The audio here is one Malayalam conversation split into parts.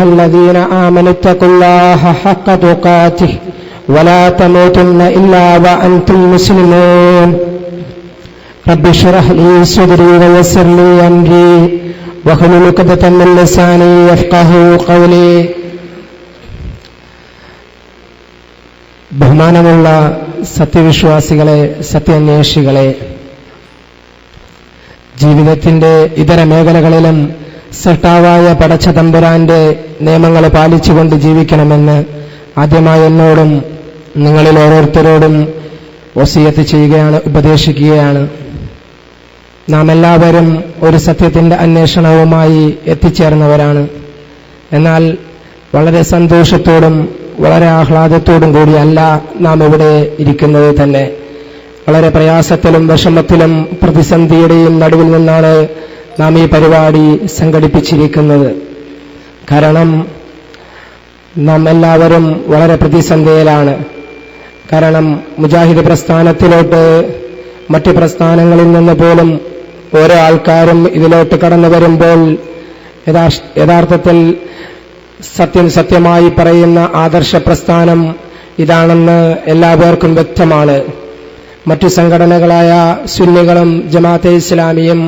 الذين آمنوا اتقوا الله حق تقاته ولا تموتن إلا وأنتم مسلمون رب اشرح لي صدري ويسر لي أمري واحلل عقدة من لساني يفقهوا قولي. ബഹുമാനമുള്ള സത്യവിശ്വാസികളെ, സത്യാന്വേഷികളെ, ജീവിതത്തിന്റെ ഇതര മേഖലകളിലും സൃഷ്ടാവായ പടച്ച തമ്പുരാന്റെ നിയമങ്ങൾ പാലിച്ചുകൊണ്ട് ജീവിക്കണമെന്ന് ആദ്യമായി എന്നോടും നിങ്ങളിൽ ഓരോരുത്തരോടും വസിയത്ത് ചെയ്യുകയാണ്, ഉപദേശിക്കുകയാണ്. നാം എല്ലാവരും ഒരു സത്യത്തിന്റെ അന്വേഷണവുമായി എത്തിച്ചേർന്നവരാണ്. എന്നാൽ വളരെ സന്തോഷത്തോടും വളരെ ആഹ്ലാദത്തോടും കൂടിയല്ല നാം ഇവിടെ ഇരിക്കുന്നത് തന്നെ. വളരെ പ്രയാസത്തിലും വിഷമത്തിലും പ്രതിസന്ധിയുടെയും നടുവിൽ നിന്നാണ് നാം ഈ പരിപാടി സംഘടിപ്പിച്ചിരിക്കുന്നത്. കാരണം നാം എല്ലാവരും വളരെ പ്രതിസന്ധിയിലാണ്. കാരണം മുജാഹിദ് പ്രസ്ഥാനത്തിലോട്ട് മറ്റു പ്രസ്ഥാനങ്ങളിൽ നിന്ന് പോലും ഓരോ ആൾക്കാരും ഇതിലോട്ട് കടന്നു വരുമ്പോൾ യഥാർത്ഥത്തിൽ സത്യമായി പറയുന്ന ആദർശ പ്രസ്ഥാനം ഇതാണെന്ന് എല്ലാവർക്കും വ്യക്തമാണ്. മറ്റു സംഘടനകളായ സുന്നികളും ജമാഅത്തെ ഇസ്ലാമിയും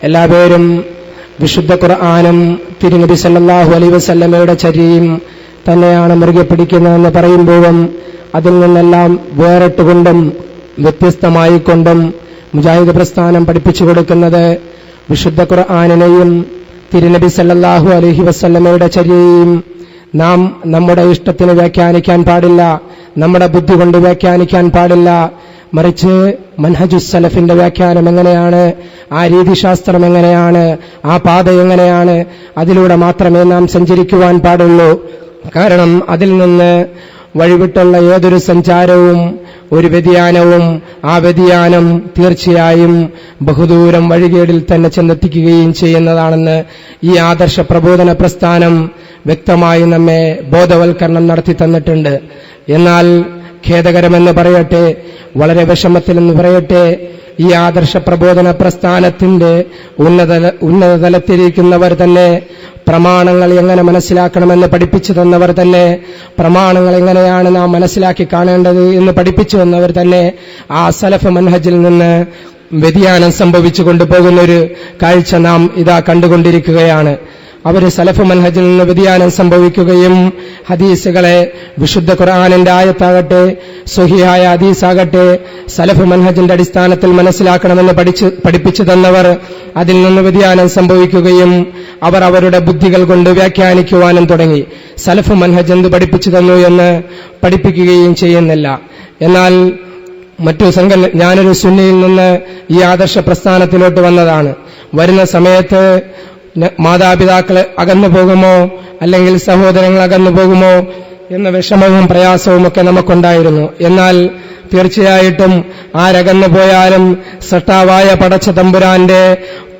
എല്ലാവരും വിശുദ്ധ ഖുർആനും തിരുനബി സല്ലല്ലാഹു അലൈഹി വസല്ലമയുടെ ചര്യയും തന്നെയാണ് മുറുകെ പിടിക്കുന്നതെന്ന് പറയുമ്പോഴും അതിൽ നിന്നെല്ലാം വേറിട്ടുകൊണ്ടും വ്യത്യസ്തമായിക്കൊണ്ടും മുജാഹിദ് പ്രസ്ഥാനം പഠിപ്പിച്ചു കൊടുക്കുന്നത് വിശുദ്ധ ഖുർആനിനെയും തിരുനബി സല്ലല്ലാഹു അലൈഹി വസല്ലമയുടെ ചര്യയും നാം നമ്മുടെ ഇഷ്ടത്തിന് വ്യാഖ്യാനിക്കാൻ പാടില്ല, നമ്മുടെ ബുദ്ധി കൊണ്ട് വ്യാഖ്യാനിക്കാൻ പാടില്ല. മറിച്ച് മൻഹജുസ് സലഫിന്റെ വ്യാഖ്യാനം എങ്ങനെയാണ്, ആ രീതിശാസ്ത്രം എങ്ങനെയാണ്, ആ പാത എങ്ങനെയാണ്, അതിലൂടെ മാത്രമേ നാം സഞ്ചരിക്കുവാൻ പാടുള്ളൂ. കാരണം അതിൽ നിന്ന് വഴിവിട്ടുള്ള ഏതൊരു സഞ്ചാരവും ഒരു വ്യതിയാനവും ആ വ്യതിയാനം തീർച്ചയായും ബഹുദൂരം വഴികേടിൽ തന്നെ ചെന്നെത്തിക്കുകയും ചെയ്യുന്നതാണെന്ന് ഈ ആദർശ പ്രബോധന പ്രസ്ഥാനം വ്യക്തമായി നമ്മെ ബോധവൽക്കരണം നടത്തി തന്നിട്ടുണ്ട്. എന്നാൽ ഖേദകരമെന്ന് പറയട്ടെ, വളരെ വിഷമത്തിലെന്ന് പറയട്ടെ, ഈ ആദർശ പ്രബോധന പ്രസ്ഥാനത്തിന്റെ ഉന്നതതലത്തിരിക്കുന്നവർ തന്നെ, പ്രമാണങ്ങൾ എങ്ങനെ മനസ്സിലാക്കണമെന്ന് പഠിപ്പിച്ചു തന്നവർ തന്നെ, പ്രമാണങ്ങൾ എങ്ങനെയാണ് നാം മനസ്സിലാക്കി കാണേണ്ടത് എന്ന് പഠിപ്പിച്ചു തന്നവർ തന്നെ ആ സലഫ് മൻഹജിൽ നിന്ന് വ്യതിയാനം സംഭവിച്ചു കൊണ്ടുപോകുന്നൊരു കാഴ്ച നാം ഇതാ കണ്ടുകൊണ്ടിരിക്കുകയാണ്. അവര് സലഫ് മൻഹജിൽ നിന്ന് വ്യതിയാനം സംഭവിക്കുകയും ഹദീസുകളെ, വിശുദ്ധ ഖുർആനിന്റെ ആയത്താകട്ടെ സ്വഹീഹായ ഹദീസാകട്ടെ സലഫ് മൻഹജിന്റെ അടിസ്ഥാനത്തിൽ മനസ്സിലാക്കണമെന്ന് പഠിപ്പിച്ചു തന്നവർ അതിൽ നിന്ന് വ്യതിയാനം സംഭവിക്കുകയും അവർ അവരുടെ ബുദ്ധികൾ കൊണ്ട് വ്യാഖ്യാനിക്കുവാനും തുടങ്ങി. സലഫ് മൻഹജ് എന്ത് പഠിപ്പിച്ചു തന്നു എന്ന് പഠിപ്പിക്കുകയും ചെയ്യുന്നില്ല. എന്നാൽ മറ്റു ഞാനൊരു സുന്നിയിൽ നിന്ന് ഈ ആദർശ പ്രസ്ഥാനത്തിലോട്ട് വന്നതാണ്. വരുന്ന സമയത്ത് മാതാപിതാക്കൾ അകന്നു പോകുമോ അല്ലെങ്കിൽ സഹോദരങ്ങൾ അകന്നു പോകുമോ എന്ന വിഷമവും പ്രയാസവും ഒക്കെ നമുക്കുണ്ടായിരുന്നു. എന്നാൽ തീർച്ചയായിട്ടും ആരകന്നു പോയാലും സൃഷ്ടാവായ പടച്ച തമ്പുരാന്റെ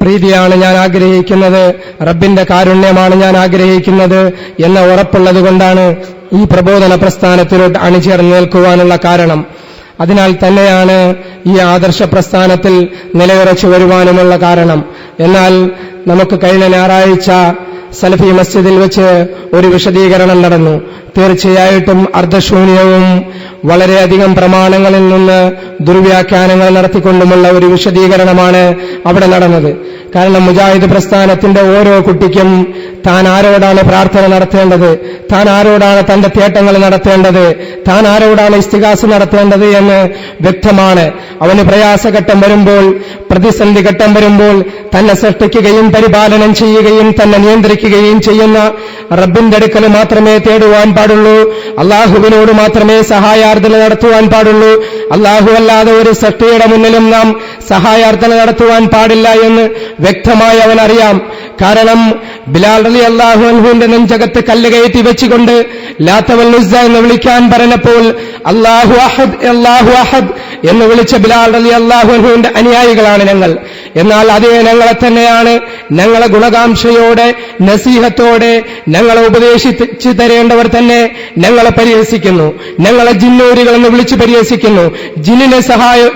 പ്രീതിയാണ് ഞാൻ ആഗ്രഹിക്കുന്നത്, റബ്ബിന്റെ കാരുണ്യമാണ് ഞാൻ ആഗ്രഹിക്കുന്നത് എന്ന ഉറപ്പുള്ളത് കൊണ്ടാണ് ഈ പ്രബോധന പ്രസ്ഥാനത്തിലോട്ട് അണിചേർന്ന് നിൽക്കുവാനുള്ള കാരണം. അതിനാൽ തന്നെയാണ് ഈ ആദർശ പ്രസ്ഥാനത്തിൽ നിലയുറച്ചു വരുവാനുമുള്ള കാരണം. എന്നാൽ നമുക്ക് കഴിഞ്ഞ ഞായറാഴ്ച സലഫി മസ്ജിദിൽ വെച്ച് ഒരു വിശദീകരണം നടന്നു. തീർച്ചയായിട്ടും അർദ്ധശൂന്യവും വളരെയധികം പ്രമാണങ്ങളിൽ നിന്ന് ദുർവ്യാഖ്യാനങ്ങൾ നടത്തിക്കൊണ്ടുമുള്ള ഒരു വിശദീകരണമാണ് അവിടെ നടന്നത്. കാരണം മുജാഹിദ് പ്രസ്ഥാനത്തിന്റെ ഓരോ കുട്ടിക്കും താൻ ആരോടാണ് പ്രാർത്ഥന നടത്തേണ്ടത്, താൻ ആരോടാണ് തന്റെ തേട്ടങ്ങൾ നടത്തേണ്ടത്, താൻ ആരോടാണ് ഇസ്തിഗാസ് നടത്തേണ്ടത് എന്ന് വ്യക്തമാണ്. അവന് പ്രയാസഘട്ടം വരുമ്പോൾ, പ്രതിസന്ധി ഘട്ടം വരുമ്പോൾ തന്നെ സൃഷ്ടിക്കുകയും പരിപാലനം ചെയ്യുകയും തന്നെ നിയന്ത്രിക്കുകയും ചെയ്യുന്ന റബ്ബിന്റെ അടുക്കൽ മാത്രമേ തേടുവാൻ പാടുള്ളൂ, അള്ളാഹുവിനോട് മാത്രമേ സഹായാർത്ഥന നടത്തുവാൻ പാടുള്ളൂ. അള്ളാഹു അല്ലാതെ ഒരു സൃഷ്ടിയുടെ മുന്നിലും നാം സഹായാർത്ഥന നടത്തുവാൻ പാടില്ല എന്ന് വ്യക്തമായി അവൻ അറിയാം. കാരണം ബിലാൽ റളിയല്ലാഹു അൻഹുവിന്റെ നെഞ്ചകത്ത് കല്ല് കയറ്റി വെച്ചുകൊണ്ട് ലാത്ത വൽ ഉസ്സ എന്ന് വിളിക്കാൻ പറഞ്ഞപ്പോൾ അല്ലാഹു അഹദ് അല്ലാഹു അഹദ് എന്ന് വിളിച്ച ബിലാൽ റളിയല്ലാഹു അൻഹുവിന്റെ അനുയായികളാണ് ഞങ്ങൾ. എന്നാൽ അതേ ഞങ്ങളെ തന്നെയാണ് ഞങ്ങളെ ഗുണകാംക്ഷയോടെ നസീഹത്തോടെ ഞങ്ങളെ ഉപദേശിച്ചു തരേണ്ടവർ തന്നെ തന്നെ ഞങ്ങളെ പരിഹസിക്കുന്നു, ഞങ്ങളെ ജിന്നൂരികളെന്ന് വിളിച്ച് പരിഹസിക്കുന്നു,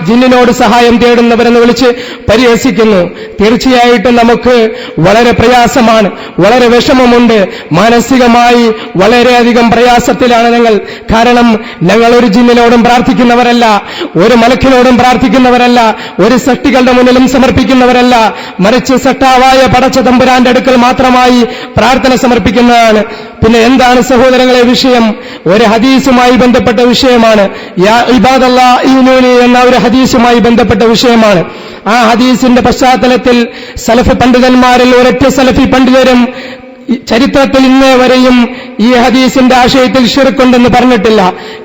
ജിന്നിനോട് സഹായം തേടുന്നവരെന്ന് വിളിച്ച് പരിഹസിക്കുന്നു. തീർച്ചയായിട്ടും നമുക്ക് വളരെ പ്രയാസമാണ്, വളരെ വിഷമമുണ്ട്. മാനസികമായി വളരെയധികം പ്രയാസത്തിലാണ് ഞങ്ങൾ. കാരണം ഞങ്ങൾ ഒരു ജിന്നിനോടും പ്രാർത്ഥിക്കുന്നവരല്ല, ഒരു മലക്കിനോടും പ്രാർത്ഥിക്കുന്നവരല്ല, ഒരു സൃഷ്ടികളുടെ മുന്നിലും സമർപ്പിക്കുന്നവരല്ല. മറിച്ച് സട്ടാവായ പടച്ച തമ്പുരാന്റെ അടുക്കൽ മാത്രമായി പ്രാർത്ഥന സമർപ്പിക്കുന്നതാണ്. പിന്നെ എന്താണ് സഹോദരങ്ങളെ വിഷയം? ഒരു ഹദീസുമായി ബന്ധപ്പെട്ട വിഷയമാണ്. യാ ഇബാദല്ലാഹ് ഈനൂനി എന്ന ഒരു ഹദീസുമായി ബന്ധപ്പെട്ട വിഷയമാണ്. ആ ഹദീസിന്റെ പശ്ചാത്തലത്തിൽ സലഫ് പണ്ഡിതന്മാരിൽ ഒരൊറ്റ സലഫി പണ്ഡിതരും ചരിത്രത്തിൽ ഇന്നേ വരെയും ഈ ഹദീസിന്റെ ആശയത്തിൽ ശിർക്കുണ്ടെന്ന് പറഞ്ഞിട്ടില്ല.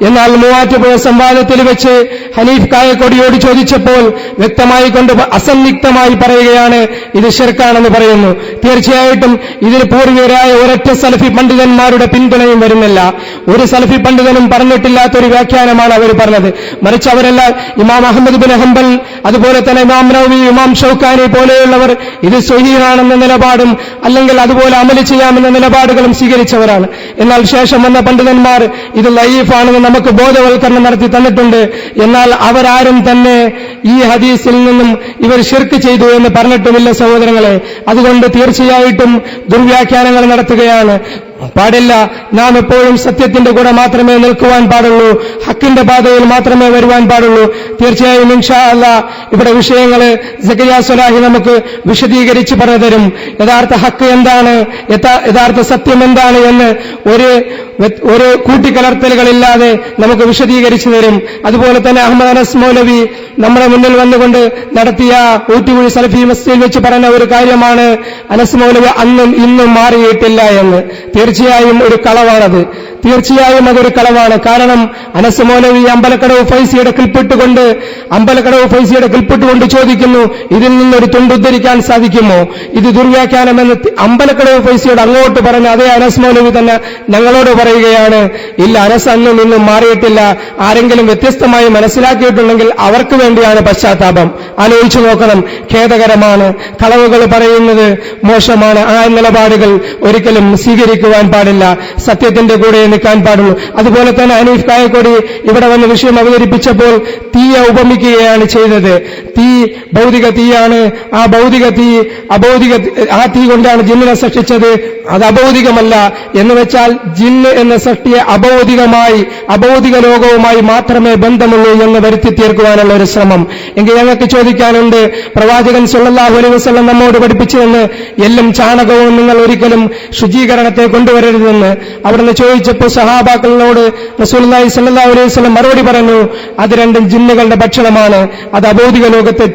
എന്നാൽ മൂവാറ്റുപുഴ സംവാദത്തിൽ വെച്ച് ഹനീഫ് കായക്കൊടിയോട് ചോദിച്ചപ്പോൾ വ്യക്തമായി കൊണ്ട് അസന്നിഗ്ധമായി പറയുകയാണ് ഇത് ശിർക്കാണെന്ന് പറയുന്നു. തീർച്ചയായിട്ടും ഇതിന് പൂർവികരായ ഒരൊറ്റ സലഫി പണ്ഡിതന്മാരുടെ പിന്തുണയും വരുന്നില്ല. ഒരു സലഫി പണ്ഡിതനും പറഞ്ഞിട്ടില്ലാത്തൊരു വ്യാഖ്യാനമാണ് അവർ പറഞ്ഞത്. മറിച്ച് അവരെല്ലാം ഇമാം അഹ്മദ് ബിൻ ഹംബൽ, അതുപോലെ തന്നെ ഇമാം നവവി, ഇമാം ഷൗക്കാനി പോലെയുള്ളവർ ഇത് സ്വഹീഹാണെന്ന നിലപാടും അല്ലെങ്കിൽ അതുപോലെ അമല് ചെയ്യാമെന്ന നിലപാടുകളും സ്വീകരിച്ചവരാണ്. എന്നാൽ ശേഷം വന്ന പണ്ഡിതന്മാർ ഇത് ലൈഫാണെന്ന് നമുക്ക് ബോധവൽക്കരണം നടത്തി തന്നിട്ടുണ്ട്. എന്നാൽ അവരാരും തന്നെ ഈ ഹദീസിൽ നിന്നും ഇവർ ശിർക്ക് ചെയ്തു എന്ന് പറഞ്ഞിട്ടുമില്ല സഹോദരങ്ങളെ. അതുകൊണ്ട് തീർച്ചയായിട്ടും ദുർവ്യാഖ്യാനങ്ങൾ നടത്തുകയാണ്. പാടില്ല. നാം എപ്പോഴും സത്യത്തിന്റെ കൂടെ മാത്രമേ നിൽക്കുവാൻ പാടുള്ളൂ, ഹക്കിന്റെ പാതയിൽ മാത്രമേ വരുവാൻ പാടുള്ളൂ. തീർച്ചയായും ഇൻഷാ അല്ലാഹ് ഇവിടെ വിഷയങ്ങൾ സക്കരിയ സ്വലാഹി നമുക്ക് വിശദീകരിച്ച് പറഞ്ഞു തരും. യഥാർത്ഥ ഹക്ക് എന്താണ്, യഥാർത്ഥ സത്യം എന്താണ് എന്ന് ഒരു കൂട്ടിക്കലർത്തലുകളില്ലാതെ നമുക്ക് വിശദീകരിച്ചു തരും. അതുപോലെ തന്നെ അഹമ്മദ് അനസ് മൗലവി നമ്മുടെ മുന്നിൽ വന്നുകൊണ്ട് നടത്തിയ ഊട്ടിക്കുഴി സലഫി മസ്ജിദിൽ വെച്ച് പറഞ്ഞ ഒരു കാര്യമാണ് അനസ് മൗലവി അന്നും ഇന്നും മാറിയിട്ടില്ല എന്ന്. തീർച്ചയായും ഒരു കളവാണത്. തീർച്ചയായും അതൊരു കളവാണ്. കാരണം അനസ് മൗലവി അമ്പലക്കടവ് ഫൈസിയുടെ കിൽപ്പെട്ടുകൊണ്ട് ചോദിക്കുന്നു, ഇതിൽ നിന്നൊരു തുണ്ടുദ്ധരിക്കാൻ സാധിക്കുമോ? ഇത് ദുർവ്യാഖ്യാനമെന്ന് അമ്പലക്കടവ് ഫൈസിയോട് അങ്ങോട്ട് പറഞ്ഞ അതേ അനസ് മൗലവി തന്നെ ഞങ്ങളോട് പറയുകയാണ്, ഇല്ല, അനസ് അന്നും ഇന്നും മാറിയിട്ടില്ല. ആരെങ്കിലും വ്യത്യസ്തമായി മനസ്സിലാക്കിയിട്ടുണ്ടെങ്കിൽ അവർക്ക് വേണ്ടിയാണ് പശ്ചാത്താപം. ആലോചിച്ചു നോക്കണം. ഖേദകരമാണ്. കളവുകൾ പറയുന്നത് മോശമാണ്. ആ നിലപാടുകൾ ഒരിക്കലും സ്വീകരിക്കുവാൻ പാടില്ല. സത്യത്തിന്റെ കൂടെ നിൽക്കാൻ പാടുള്ളൂ. അതുപോലെ തന്നെ ഹനീഫ് കായക്കൊടി ഇവിടെ വന്ന് വിഷയം അവതരിപ്പിച്ചപ്പോൾ തീയെ ഉപമിക്കുകയാണ് ചെയ്തത്. തീ ഭൗതിക തീയാണ്. ആ ഭൗതിക തീ ആ തീ കൊണ്ടാണ് ജിന്നിനെ സൃഷ്ടിച്ചത്. അത് അഭൗതികമല്ല എന്ന് വെച്ചാൽ ജിന്ന് എന്ന സൃഷ്ടിയെ അഭൗതിക ലോകവുമായി മാത്രമേ ബന്ധമുള്ളൂ എന്ന് വരുത്തി തീർക്കുവാനുള്ള ഒരു ശ്രമം. എങ്കിൽ ഞങ്ങൾക്ക് ചോദിക്കാനുണ്ട്, പ്രവാചകൻ സല്ലല്ലാഹു അലൈഹി വസല്ലം നമ്മോട് പഠിപ്പിച്ചതെന്ന് എല്ലും ചാണകവും നിങ്ങൾ ഒരിക്കലും ശുചീകരണത്തെ കൊണ്ടുവരരുതെന്ന് അവിടുന്ന് ചോദിച്ചപ്പോൾ സഹാബാക്കളോട് റസൂലുള്ളാഹി സ്വല്ലല്ലാഹു അലൈഹി വസല്ലം മറുപടി പറഞ്ഞു, അത് രണ്ടും ജിന്നുകളുടെ ഭക്ഷണമാണ്. അത് അഭൗതിക ലോകത്തെ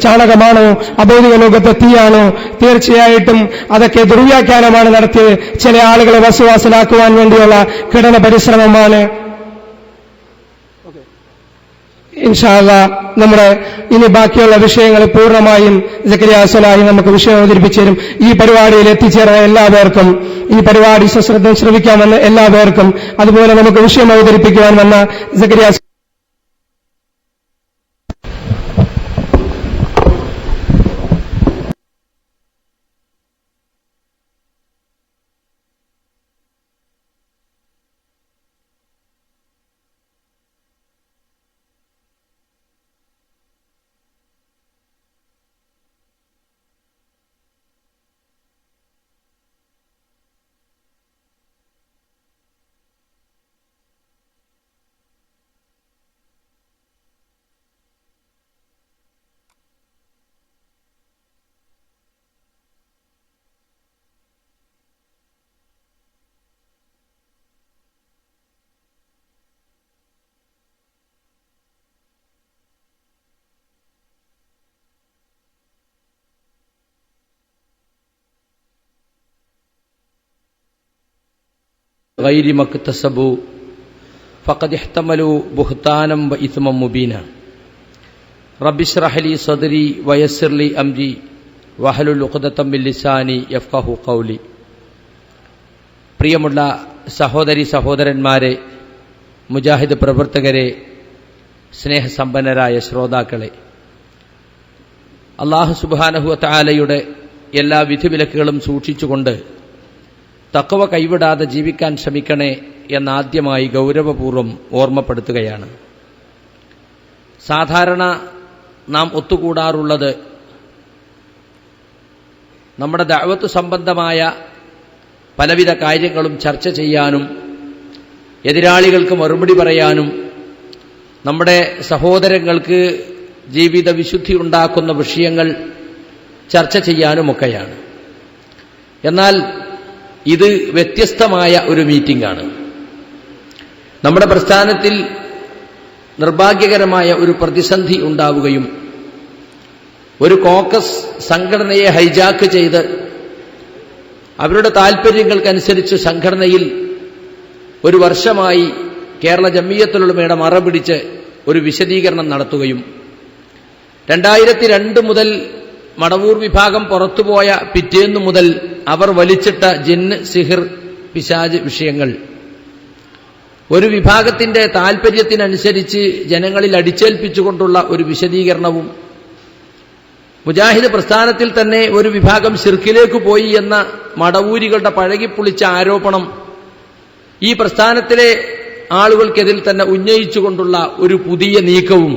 ചാണകമാണോ അഭൗതിക ലോകത്തെ തീയാണോ? തീർച്ചയായിട്ടും അതൊക്കെ ദുർവ്യാഖ്യാനമാണ് നടത്തിയത്. ചില ആളുകളെ വസ്വാസിലാക്കുവാൻ വേണ്ടിയുള്ള കഠിന പരിശ്രമമാണ്. ഇൻഷാ അല്ലാഹ് നമ്മുടെ ഇനി ബാക്കിയുള്ള വിഷയങ്ങൾ പൂർണ്ണമായും സക്കരിയ സ്വലാഹി നമുക്ക് വിഷയം അവതരിപ്പിച്ചു തരും. ഈ പരിപാടിയിൽ എത്തിച്ചേർന്ന എല്ലാവർക്കും, ഈ പരിപാടി സശ്രദ്ധം ശ്രവിക്കാമെന്ന് എല്ലാവർക്കും, അതുപോലെ നമുക്ക് വിഷയം അവതരിപ്പിക്കുവാൻ വന്ന സക്കരിയ غير ما اكتسبوا فقد احتملوا بهتانا وإثما مبينا رب اشرح لي صدري ويسر لي أمري واحلل عقدة من لساني يفقهوا قولي. പ്രിയമുള്ള സഹോദരി സഹോദരന്മാരെ, മുജാഹിദ് പ്രവർത്തകരെ, സ്നേഹസമ്പന്നരായ ശ്രോതാക്കളെ, അല്ലാഹു സുബ്ഹാനഹു വ തആലയുടെ എല്ലാ വിധിവിലക്കുകളും സൂക്ഷിച്ചുകൊണ്ട് തഖ്വ കൈവിടാതെ ജീവിക്കാൻ ശ്രമിക്കണേ എന്നാദ്യമായി ഗൗരവപൂർവ്വം ഓർമ്മപ്പെടുത്തുകയാണ്. സാധാരണ നാം ഒത്തുകൂടാറുള്ളത് നമ്മുടെ ദഅവത്ത് സംബന്ധമായ പലവിധ കാര്യങ്ങളും ചർച്ച ചെയ്യാനും എതിരാളികൾക്ക് മറുപടി പറയാനും നമ്മുടെ സഹോദരങ്ങൾക്ക് ജീവിത വിശുദ്ധി ഉണ്ടാക്കുന്ന വിഷയങ്ങൾ ചർച്ച ചെയ്യാനുമൊക്കെയാണ്. എന്നാൽ ഇത് വ്യത്യസ്തമായ ഒരു മീറ്റിംഗാണ്. നമ്മുടെ പ്രസ്ഥാനത്തിൽ നിർഭാഗ്യകരമായ ഒരു പ്രതിസന്ധി ഉണ്ടാവുകയും ഒരു കോക്കസ് സംഘടനയെ ഹൈജാക്ക് ചെയ്ത് അവരുടെ താൽപര്യങ്ങൾക്കനുസരിച്ച് സംഘടനയിൽ ഒരു വർഷമായി കേരള ജംഇയ്യത്തുൽ മറ പിടിച്ച് ഒരു വിശദീകരണം നടത്തുകയും 2002 മുതൽ മടവൂർ വിഭാഗം പുറത്തുപോയ പിറ്റേന്നു മുതൽ അവർ വലിച്ചിട്ട ജിന്ന്, സിഹിർ, പിശാച് വിഷയങ്ങൾ ഒരു വിഭാഗത്തിന്റെ താൽപര്യത്തിനനുസരിച്ച് ജനങ്ങളിൽ അടിച്ചേൽപ്പിച്ചുകൊണ്ടുള്ള ഒരു വിശദീകരണവും, മുജാഹിദ് പ്രസ്ഥാനത്തിൽ തന്നെ ഒരു വിഭാഗം ശിർക്കിലേക്ക് പോയി എന്ന മടവൂരികളുടെ പഴകിപ്പൊളിച്ച ആരോപണം ഈ പ്രസ്ഥാനത്തിലെ ആളുകൾക്കെതിൽ തന്നെ ഉന്നയിച്ചുകൊണ്ടുള്ള ഒരു പുതിയ നീക്കവും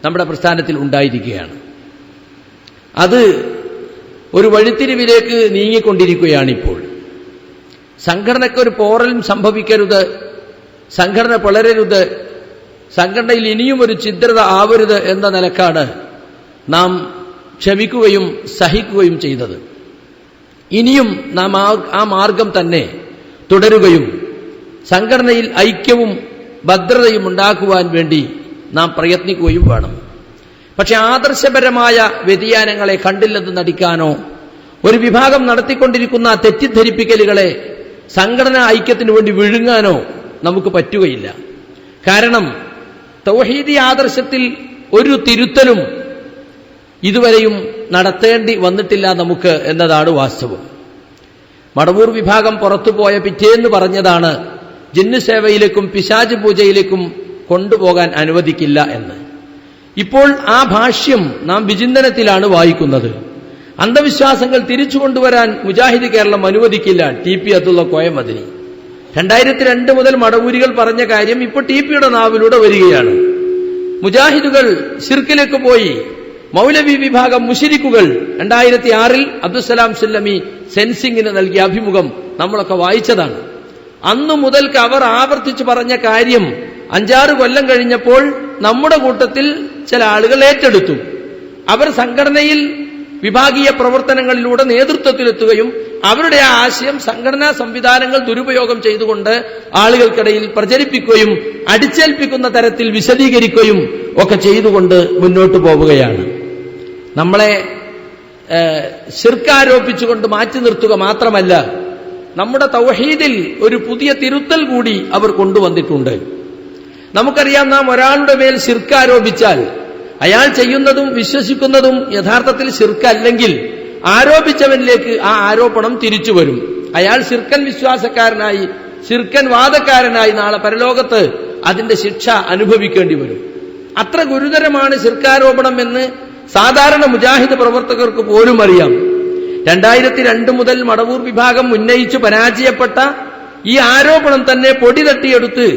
നമ്മുടെ പ്രസ്ഥാനത്തിൽ ഉണ്ടായിരിക്കുകയാണ്. അത് ഒരു വഴിത്തിരിവിലേക്ക് നീങ്ങിക്കൊണ്ടിരിക്കുകയാണിപ്പോൾ. സംഘടനയ്ക്കൊരു പോറലും സംഭവിക്കരുത്, സംഘടന പിളരരുത്, സംഘടനയിൽ ഇനിയും ഒരു ഛിദ്രത ആവരുത് എന്ന നിലക്കാണ് നാം ക്ഷമിക്കുകയും സഹിക്കുകയും ചെയ്തത്. ഇനിയും നാം ആ മാർഗം തന്നെ തുടരുകയും സംഘടനയിൽ ഐക്യവും ഭദ്രതയും ഉണ്ടാക്കുവാൻ വേണ്ടി നാം പ്രയത്നിക്കുകയും വേണം. പക്ഷെ ആദർശപരമായ വ്യതിയാനങ്ങളെ കണ്ടില്ലെന്ന് നടിക്കാനോ ഒരു വിഭാഗം നടത്തിക്കൊണ്ടിരിക്കുന്ന തെറ്റിദ്ധരിപ്പിക്കലുകളെ സംഘടനാ ഐക്യത്തിനു വേണ്ടി വിഴുങ്ങാനോ നമുക്ക് പറ്റുകയില്ല. കാരണം തൗഹീദി ആദർശത്തിൽ ഒരു തിരുത്തലും ഇതുവരെയും നടത്തേണ്ടി വന്നിട്ടില്ല നമുക്ക് എന്നതാണ് വാസ്തവം. മടവൂർ വിഭാഗം പുറത്തുപോയ പിറ്റേന്ന് പറഞ്ഞതാണ് ജിന്ന് സേവയിലേക്കും പിശാച് പൂജയിലേക്കും കൊണ്ടുപോകാൻ അനുവദിക്കില്ല എന്ന്. ഇപ്പോൾ ആ ഭാഷ്യം നാം വിചിന്തനത്തിലാണ് വായിക്കുന്നത്. അന്ധവിശ്വാസങ്ങൾ തിരിച്ചു കൊണ്ടുവരാൻ മുജാഹിദ് കേരളം അനുവദിക്കില്ല. TP അബ്ദുള്ള കോയ മദനി 2002 മുതൽ മടവൂരികൾ പറഞ്ഞ കാര്യം ഇപ്പോൾ TPയുടെ നാവിലൂടെ വരികയാണ്. മുജാഹിദുകൾ ശിർക്കിലേക്ക് പോയി, മൗലവി വിഭാഗം മുശ്രിക്കുകൾ 2006 അബ്ദുസലാം സുല്ലമി സെൻസിംഗിന് നൽകിയ അഭിമുഖം നമ്മളൊക്കെ വായിച്ചതാണ്. അന്നു മുതൽക്ക് അവർ ആവർത്തിച്ചു പറഞ്ഞ കാര്യം 5-6 കൊല്ലം കഴിഞ്ഞപ്പോൾ നമ്മുടെ കൂട്ടത്തിൽ ചില ആളുകൾ ഏറ്റെടുത്തു. അവർ സംഘടനയിൽ വിഭാഗീയ പ്രവർത്തനങ്ങളിലൂടെ നേതൃത്വത്തിലെത്തുകയും അവരുടെ ആ ആശയം സംഘടനാ സംവിധാനങ്ങൾ ദുരുപയോഗം ചെയ്തുകൊണ്ട് ആളുകൾക്കിടയിൽ പ്രചരിപ്പിക്കുകയും അടിച്ചേൽപ്പിക്കുന്ന തരത്തിൽ വിശദീകരിക്കുകയും ഒക്കെ ചെയ്തുകൊണ്ട് മുന്നോട്ടു പോവുകയാണ്. നമ്മളെ ശിർക്കാരോപിച്ചുകൊണ്ട് മാറ്റി നിർത്തുക മാത്രമല്ല, നമ്മുടെ തൗഹീദിൽ ഒരു പുതിയ തിരുത്തൽ കൂടി അവർ കൊണ്ടുവന്നിട്ടുണ്ട്. നമുക്കറിയാം, നാം ഒരാളുടെ മേൽ ശിർക്കാരോപിച്ചാൽ അയാൾ ചെയ്യുന്നതും വിശ്വസിക്കുന്നതും യഥാർത്ഥത്തിൽ ശിർക്കല്ലെങ്കിൽ ആരോപിച്ചവനിലേക്ക് ആ ആരോപണം തിരിച്ചു വരും. അയാൾ ശിർക്കൻ വിശ്വാസക്കാരനായി, ശിർക്കൻ വാദക്കാരനായി നാളെ പരലോകത്ത് അതിന്റെ ശിക്ഷ അനുഭവിക്കേണ്ടി വരും. അത്ര ഗുരുതരമാണ് ശിർക്കാരോപണം എന്ന് സാധാരണ മുജാഹിദ് പ്രവർത്തകർക്ക് പോലും അറിയാം. 2002 മുതൽ മടവൂർ വിഭാഗം ഉന്നയിച്ചു പരാജയപ്പെട്ട ഈ ആരോപണം തന്നെ പൊടി തട്ടിയെടുത്ത്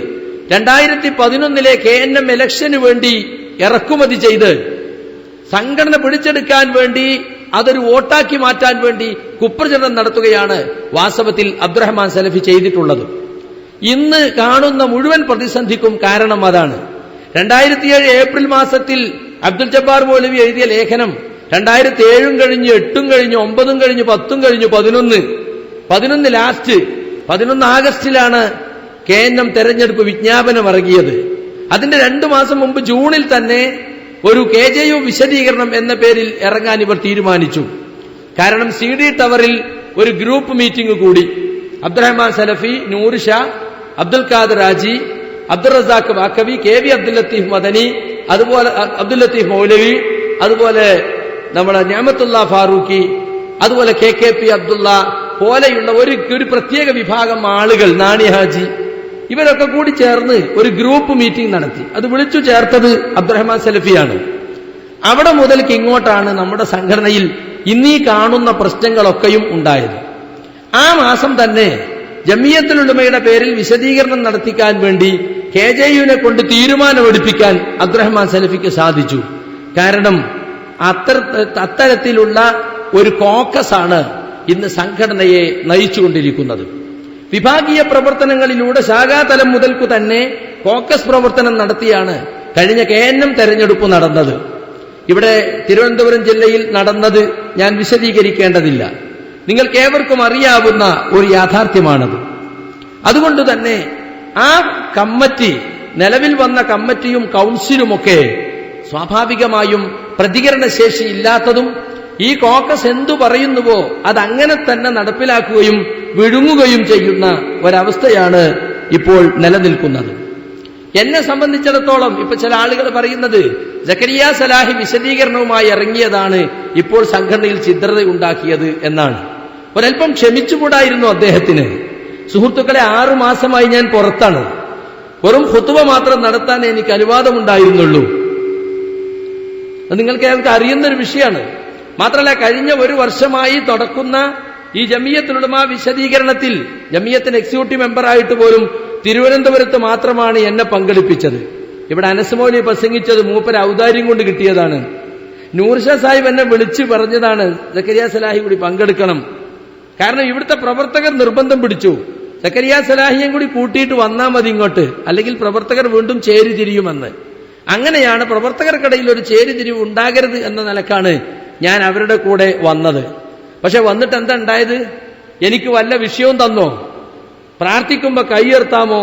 2011 KNM ഇലക്ഷന് വേണ്ടി ഇറക്കുമതി ചെയ്ത് സംഘടന പിടിച്ചെടുക്കാൻ വേണ്ടി അതൊരു വോട്ടാക്കി മാറ്റാൻ വേണ്ടി കുപ്രചരണം നടത്തുകയാണ് വാസ്തവത്തിൽ അബ്ദുറഹ്മാൻ സലഫി ചെയ്തിട്ടുള്ളത്. ഇന്ന് കാണുന്ന മുഴുവൻ പ്രതിസന്ധിക്കും കാരണം അതാണ്. 2007 ഏപ്രിൽ മാസത്തിൽ അബ്ദുൽ ജബ്ബാർ മൗലവി എഴുതിയ ലേഖനം 2007 കഴിഞ്ഞ് 8 കഴിഞ്ഞ് 9 കഴിഞ്ഞ് 10 കഴിഞ്ഞ് 11 ലാസ്റ്റ് 11 ആഗസ്റ്റിലാണ് KNM തെരഞ്ഞെടുപ്പ് വിജ്ഞാപനം ഇറങ്ങിയത്. അതിന്റെ 2 മാസം മുമ്പ് ജൂണിൽ തന്നെ ഒരു KJU വിശദീകരണം എന്ന പേരിൽ ഇറങ്ങാൻ ഇവർ തീരുമാനിച്ചു. കാരണം CD ടവറിൽ ഒരു ഗ്രൂപ്പ് മീറ്റിംഗ് കൂടി. അബ്ദുറഹ്മാൻ സലഫി, നൂർ ഷാ, അബ്ദുൽ ഖാദർ രാജി, അബ്ദുൾ റസാഖ് ബാക്കവി, KV അബ്ദുൽ ലത്തീഫ് മദനി, അതുപോലെ അബ്ദുൽ ലത്തീഫ് മൗലവി, അതുപോലെ നമ്മുടെ നിഅമത്തുള്ള ഫാറൂഖി, അതുപോലെ KKP അബ്ദുള്ള പോലെയുള്ള ഒരു പ്രത്യേക വിഭാഗം ആളുകൾ, നാണി ഹാജി, ഇവരൊക്കെ കൂടി ചേർന്ന് ഒരു ഗ്രൂപ്പ് മീറ്റിംഗ് നടത്തി. അത് വിളിച്ചു ചേർത്തത് അബ്ദുറഹ്മാൻ സലഫിയാണ്. അവിടെ മുതൽക്ക് ഇങ്ങോട്ടാണ് നമ്മുടെ സംഘടനയിൽ ഇന്നീ കാണുന്ന പ്രശ്നങ്ങളൊക്കെയും ഉണ്ടായത്. ആ മാസം തന്നെ ജമിയത്തുൽ ഉലമയുടെ പേരിൽ വിശദീകരണം നടത്തിക്കാൻ വേണ്ടി KJU-നെ കൊണ്ട് തീരുമാനമെടുപ്പിക്കാൻ അബ്ദുറഹ്മാൻ സലഫിക്ക് സാധിച്ചു. കാരണം അത്തരത്തിലുള്ള ഒരു കോക്കസാണ് ഇന്ന് സംഘടനയെ നയിച്ചുകൊണ്ടിരിക്കുന്നത്. വിഭാഗീയ പ്രവർത്തനങ്ങളിലൂടെ ശാഖാതലം മുതൽക്കു തന്നെ കോക്കസ് പ്രവർത്തനം നടത്തിയാണ് കഴിഞ്ഞ KNM തെരഞ്ഞെടുപ്പ് നടന്നത്. ഇവിടെ തിരുവനന്തപുരം ജില്ലയിൽ നടന്നത് ഞാൻ വിശദീകരിക്കേണ്ടതില്ല. നിങ്ങൾക്കേവർക്കും അറിയാവുന്ന ഒരു യാഥാർത്ഥ്യമാണത്. അതുകൊണ്ട് തന്നെ ആ കമ്മിറ്റി, നിലവിൽ വന്ന കമ്മിറ്റിയും കൗൺസിലുമൊക്കെ സ്വാഭാവികമായും പ്രതികരണശേഷി ഇല്ലാത്തതും ഈ കോക്കസ് എന്തു പറയുന്നുവോ അതങ്ങനെ തന്നെ നടപ്പിലാക്കുകയും വിഴുങ്ങുകയും ചെയ്യുന്ന ഒരവസ്ഥയാണ് ഇപ്പോൾ നിലനിൽക്കുന്നത്. എന്നെ സംബന്ധിച്ചിടത്തോളം ഇപ്പൊ ചില ആളുകൾ പറയുന്നത് സക്കരിയ സലാഹി വിശദീകരണവുമായി ഇറങ്ങിയതാണ് ഇപ്പോൾ സംഘടനയിൽ ഛിദ്രത ഉണ്ടാക്കിയത് എന്നാണ്. ഒരൽപ്പം ക്ഷമിച്ചുകൂടായിരുന്നു അദ്ദേഹത്തിന്? സുഹൃത്തുക്കളെ, 6 മാസമായി ഞാൻ പുറത്താണ്. വെറും ഖുതുബ മാത്രം നടത്താൻ എനിക്ക് അനുവാദമുണ്ടായിരുന്നുള്ളൂ. നിങ്ങൾക്ക് അറിയുന്നൊരു വിഷയമാണ്. മാത്രമല്ല, കഴിഞ്ഞ 1 വർഷമായി നടക്കുന്ന ഈ ജമിയത്തുൽ ഉലമ വിശദീകരണത്തിൽ ജമിയത്തിന് എക്സിക്യൂട്ടീവ് മെമ്പറായിട്ട് പോലും തിരുവനന്തപുരത്ത് മാത്രമാണ് എന്നെ പങ്കെടുപ്പിച്ചത്. ഇവിടെ അനസ് മൗലവി പ്രസംഗിച്ചത് മൂപ്പര് ഔദാര്യം കൊണ്ട് കിട്ടിയതാണ്. നൂർഷാ സാഹിബ് എന്നെ വിളിച്ചു പറഞ്ഞതാണ് സക്കരിയ സലാഹി കൂടി പങ്കെടുക്കണം. കാരണം ഇവിടുത്തെ പ്രവർത്തകർ നിർബന്ധം പിടിച്ചു, സക്കരിയ സലാഹിയും കൂടി കൂട്ടിയിട്ട് വന്നാൽ മതി ഇങ്ങോട്ട്, അല്ലെങ്കിൽ പ്രവർത്തകർ വീണ്ടും ചേരിതിരിയുമെന്ന്. അങ്ങനെയാണ് പ്രവർത്തകർക്കിടയിൽ ഒരു ചേരിതിരിവ് ഉണ്ടാകരുത് എന്ന നിലക്കാണ് ഞാൻ അവരുടെ കൂടെ വന്നത്. പക്ഷെ വന്നിട്ട് എന്താ ഉണ്ടായത്? എനിക്ക് വല്ല വിഷയവും തന്നോ? പ്രാർത്ഥിക്കുമ്പോ കൈയുയർത്താമോ?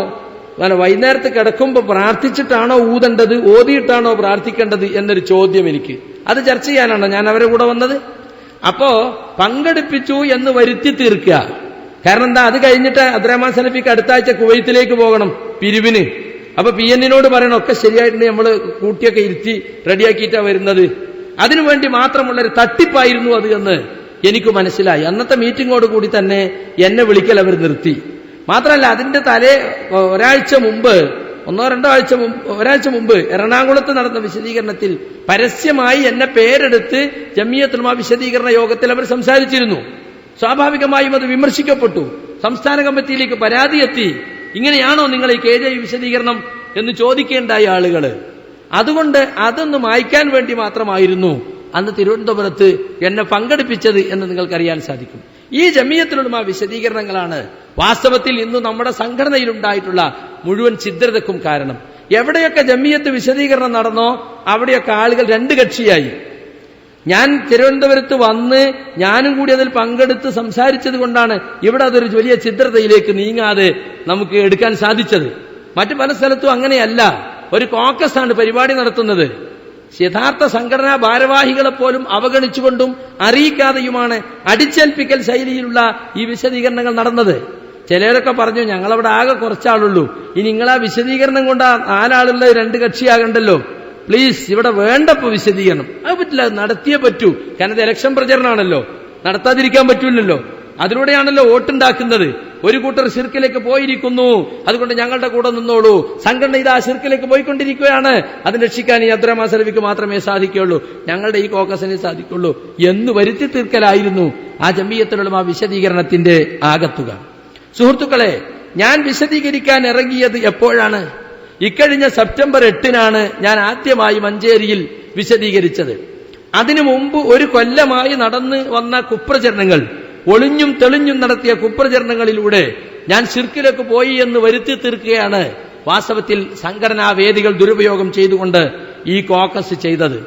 വൈകുന്നേരത്ത് കിടക്കുമ്പോ പ്രാർത്ഥിച്ചിട്ടാണോ ഊതേണ്ടത്, ഓതിയിട്ടാണോ പ്രാർത്ഥിക്കേണ്ടത് എന്നൊരു ചോദ്യം എനിക്ക്. അത് ചർച്ച ചെയ്യാനാണോ ഞാൻ അവരുടെ കൂടെ വന്നത്? അപ്പോ പങ്കെടുപ്പിച്ചു എന്ന് വരുത്തി തീർക്കുക. കാരണം എന്താ, അത് കഴിഞ്ഞിട്ട് അബ്ദുറഹ്മാൻ സലഫിക്ക് അടുത്ത ആഴ്ച കുവൈത്തിലേക്ക് പോകണം പിരിവിന്. അപ്പൊ PN-നോട് പറയണം ഒക്കെ ശരിയായിട്ട് നമ്മൾ കൂട്ടിയൊക്കെ ഇരുത്തി റെഡിയാക്കിയിട്ടാ വരുന്നത്. അതിനുവേണ്ടി മാത്രമുള്ളൊരു തട്ടിപ്പായിരുന്നു അത് എന്ന് എനിക്ക് മനസ്സിലായി. അന്നത്തെ മീറ്റിംഗോട് കൂടി തന്നെ എന്നെ വിളിക്കൽ അവർ നിർത്തി. മാത്രമല്ല, അതിന്റെ ഒരാഴ്ച മുമ്പ് എറണാകുളത്ത് നടന്ന വിശദീകരണത്തിൽ പരസ്യമായി എന്നെ പേരെടുത്ത് ജമിയത്തുൽ ഉലമ വിശദീകരണ യോഗത്തിൽ അവർ സംസാരിച്ചിരുന്നു. സ്വാഭാവികമായും അത് വിമർശിക്കപ്പെട്ടു. സംസ്ഥാന കമ്മിറ്റിയിലേക്ക് പരാതി എത്തി. ഇങ്ങനെയാണോ നിങ്ങൾ ഈ KJU വിശദീകരണം എന്ന് ചോദിക്കേണ്ടായ ആളുകൾ. അതുകൊണ്ട് അതൊന്ന് മായ്ക്കാൻ വേണ്ടി മാത്രമായിരുന്നു അന്ന് തിരുവനന്തപുരത്ത് എന്നെ പങ്കെടുപ്പിച്ചത് എന്ന് നിങ്ങൾക്കറിയാൻ സാധിക്കും. ഈ ജമിയത്തുൽ ഉലമ വിശദീകരണങ്ങളാണ് വാസ്തവത്തിൽ ഇന്ന് നമ്മുടെ സംഘടനയിലുണ്ടായിട്ടുള്ള മുഴുവൻ ഛിദ്രതക്കും കാരണം. എവിടെയൊക്കെ ജമിയത്ത് വിശദീകരണം നടന്നോ അവിടെയൊക്കെ ആളുകൾ 2 കക്ഷിയായി. ഞാൻ തിരുവനന്തപുരത്ത് വന്ന് ഞാനും കൂടി അതിൽ പങ്കെടുത്ത് സംസാരിച്ചത് കൊണ്ടാണ് ഇവിടെ അതൊരു വലിയ ഛിദ്രതയിലേക്ക് നീങ്ങാതെ നമുക്ക് എടുക്കാൻ സാധിച്ചത്. മറ്റു പല സ്ഥലത്തും അങ്ങനെയല്ല. ഒരു കോക്കസാണ് പരിപാടി നടത്തുന്നത്. യഥാർത്ഥ സംഘടനാ ഭാരവാഹികളെ പോലും അവഗണിച്ചുകൊണ്ടും അറിയിക്കാതെയുമാണ് അടിച്ചേൽപ്പിക്കൽ ശൈലിയിലുള്ള ഈ വിശദീകരണങ്ങൾ നടന്നത്. ചിലരൊക്കെ പറഞ്ഞു, ഞങ്ങളവിടെ ആകെ കുറച്ചാളുള്ളൂ, ഇനി നിങ്ങളാ വിശദീകരണം കൊണ്ട് 4 ആളുള്ള 2 കക്ഷിയാകണ്ടല്ലോ, പ്ലീസ് ഇവിടെ വേണ്ടപ്പോ വിശദീകരണം. അത് പറ്റില്ല, അത് നടത്തിയേ പറ്റൂ. കാരണം ഇത് ഇലക്ഷൻ പ്രചരണമാണല്ലോ, നടത്താതിരിക്കാൻ പറ്റൂലല്ലോ. അതിലൂടെയാണല്ലോ വോട്ടുണ്ടാക്കുന്നത്. ഒരു കൂട്ടർ ശിർക്കിലേക്ക് പോയിരിക്കുന്നു, അതുകൊണ്ട് ഞങ്ങളുടെ കൂടെ നിന്നോളൂ, സംഘടന ഇതാ ശിർക്കിലേക്ക് പോയിക്കൊണ്ടിരിക്കുകയാണ്, അത് രക്ഷിക്കാൻ ഈ അബ്ദുറഹ്മാൻ സലഫിക്ക് മാത്രമേ സാധിക്കുള്ളൂ, ഞങ്ങളുടെ ഈ കോക്കസിനെ സാധിക്കുള്ളൂ എന്ന് വരുത്തി തീർക്കലായിരുന്നു ആ ജമിയത്തുൽ ഉലമ വിശദീകരണത്തിന്റെ ആകത്തുക. സുഹൃത്തുക്കളെ, ഞാൻ വിശദീകരിക്കാൻ ഇറങ്ങിയത് എപ്പോഴാണ്? ഇക്കഴിഞ്ഞ സെപ്റ്റംബർ 8-നാണ് ഞാൻ ആദ്യമായി മഞ്ചേരിയിൽ വിശദീകരിച്ചത്. അതിനു മുമ്പ് 1 കൊല്ലമായി നടന്നു വന്ന കുപ്രചരണങ്ങൾ, ഒളിഞ്ഞും തെളിഞ്ഞും നടത്തിയ കുപ്രചരണങ്ങളിലൂടെ ഞാൻ ശിർക്കിലേക്ക് പോയി എന്ന് വരുത്തി തീർക്കുകയാണ് വാസ്തവത്തിൽ സംഘടനാ വേദികൾ ദുരുപയോഗം ചെയ്തുകൊണ്ട് ഈ കോക്കസ് ചെയ്തത്.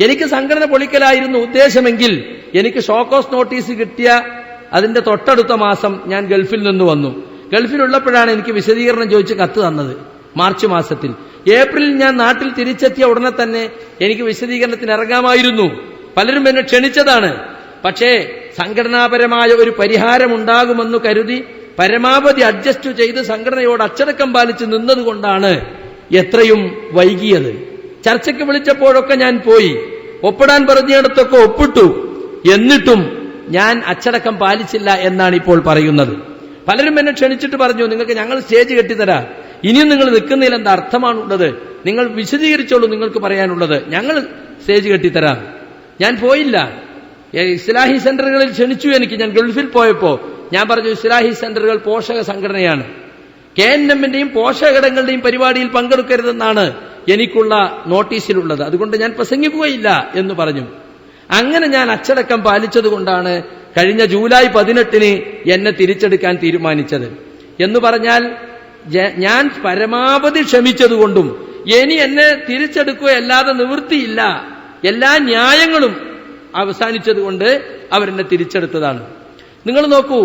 എനിക്ക് സംഘടന പൊളിക്കലായിരുന്നു ഉദ്ദേശമെങ്കിൽ എനിക്ക് ഷോക്കോസ് നോട്ടീസ് കിട്ടിയ അതിന്റെ തൊട്ടടുത്ത മാസം ഞാൻ ഗൾഫിൽ നിന്ന് വന്നു. ഗൾഫിലുള്ളപ്പോഴാണ് എനിക്ക് വിശദീകരണം ചോദിച്ച് കത്ത് തന്നത്, മാർച്ച് മാസത്തിൽ. ഏപ്രിലിൽ ഞാൻ നാട്ടിൽ തിരിച്ചെത്തിയ ഉടനെ തന്നെ എനിക്ക് വിശദീകരണത്തിന് ഇറങ്ങാമായിരുന്നു. പലരും എന്നെ ക്ഷണിച്ചതാണ്. പക്ഷേ സംഘടനാപരമായ ഒരു പരിഹാരമുണ്ടാകുമെന്ന് കരുതി പരമാവധി അഡ്ജസ്റ്റ് ചെയ്ത് സംഘടനയോട് അച്ചടക്കം പാലിച്ച് നിന്നതുകൊണ്ടാണ് എത്രയും വൈകിയത്. ചർച്ചയ്ക്ക് വിളിച്ചപ്പോഴൊക്കെ ഞാൻ പോയി, ഒപ്പിടാൻ പറഞ്ഞിടത്തൊക്കെ ഒപ്പിട്ടു. എന്നിട്ടും ഞാൻ അച്ചടക്കം പാലിച്ചില്ല എന്നാണ് ഇപ്പോൾ പറയുന്നത്. പലരും എന്നെ ക്ഷണിച്ചിട്ട് പറഞ്ഞു, നിങ്ങൾക്ക് ഞങ്ങൾ സ്റ്റേജ് കെട്ടിത്തരാം, ഇനിയും നിങ്ങൾ നിൽക്കുന്നതിൽ എന്താ അർത്ഥമാണുള്ളത്, നിങ്ങൾ വിശദീകരിച്ചോളൂ നിങ്ങൾക്ക് പറയാനുള്ളത്, ഞങ്ങൾ സ്റ്റേജ് കെട്ടിത്തരാം. ഞാൻ പോയില്ല. ഇസ്ലാഹി സെന്ററുകളിൽ ക്ഷണിച്ചു എനിക്ക്. ഞാൻ ഗൾഫിൽ പോയപ്പോ ഞാൻ പറഞ്ഞു ഇസ്ലാഹി സെന്ററുകൾ പോഷക സംഘടനയാണ്, KNMന്റെയും പോഷകഘടകങ്ങളുടെയും പരിപാടിയിൽ പങ്കെടുക്കരുതെന്നാണ് എനിക്കുള്ള നോട്ടീസിലുള്ളത്, അതുകൊണ്ട് ഞാൻ പ്രസംഗിക്കുകയില്ല എന്ന് പറഞ്ഞു. അങ്ങനെ ഞാൻ അച്ചടക്കം പാലിച്ചതുകൊണ്ടാണ് കഴിഞ്ഞ ജൂലൈ 18 എന്നെ തിരിച്ചെടുക്കാൻ തീരുമാനിച്ചത്. എന്ന് പറഞ്ഞാൽ ഞാൻ പരമാവധി ക്ഷമിച്ചതുകൊണ്ടും ഇനി എന്നെ തിരിച്ചെടുക്കുകയല്ലാതെ നിവൃത്തിയില്ല, എല്ലാ ന്യായങ്ങളും അവസാനിച്ചതുകൊണ്ട് അവരെന്നെ തിരിച്ചെടുത്തതാണ്. നിങ്ങൾ നോക്കൂ,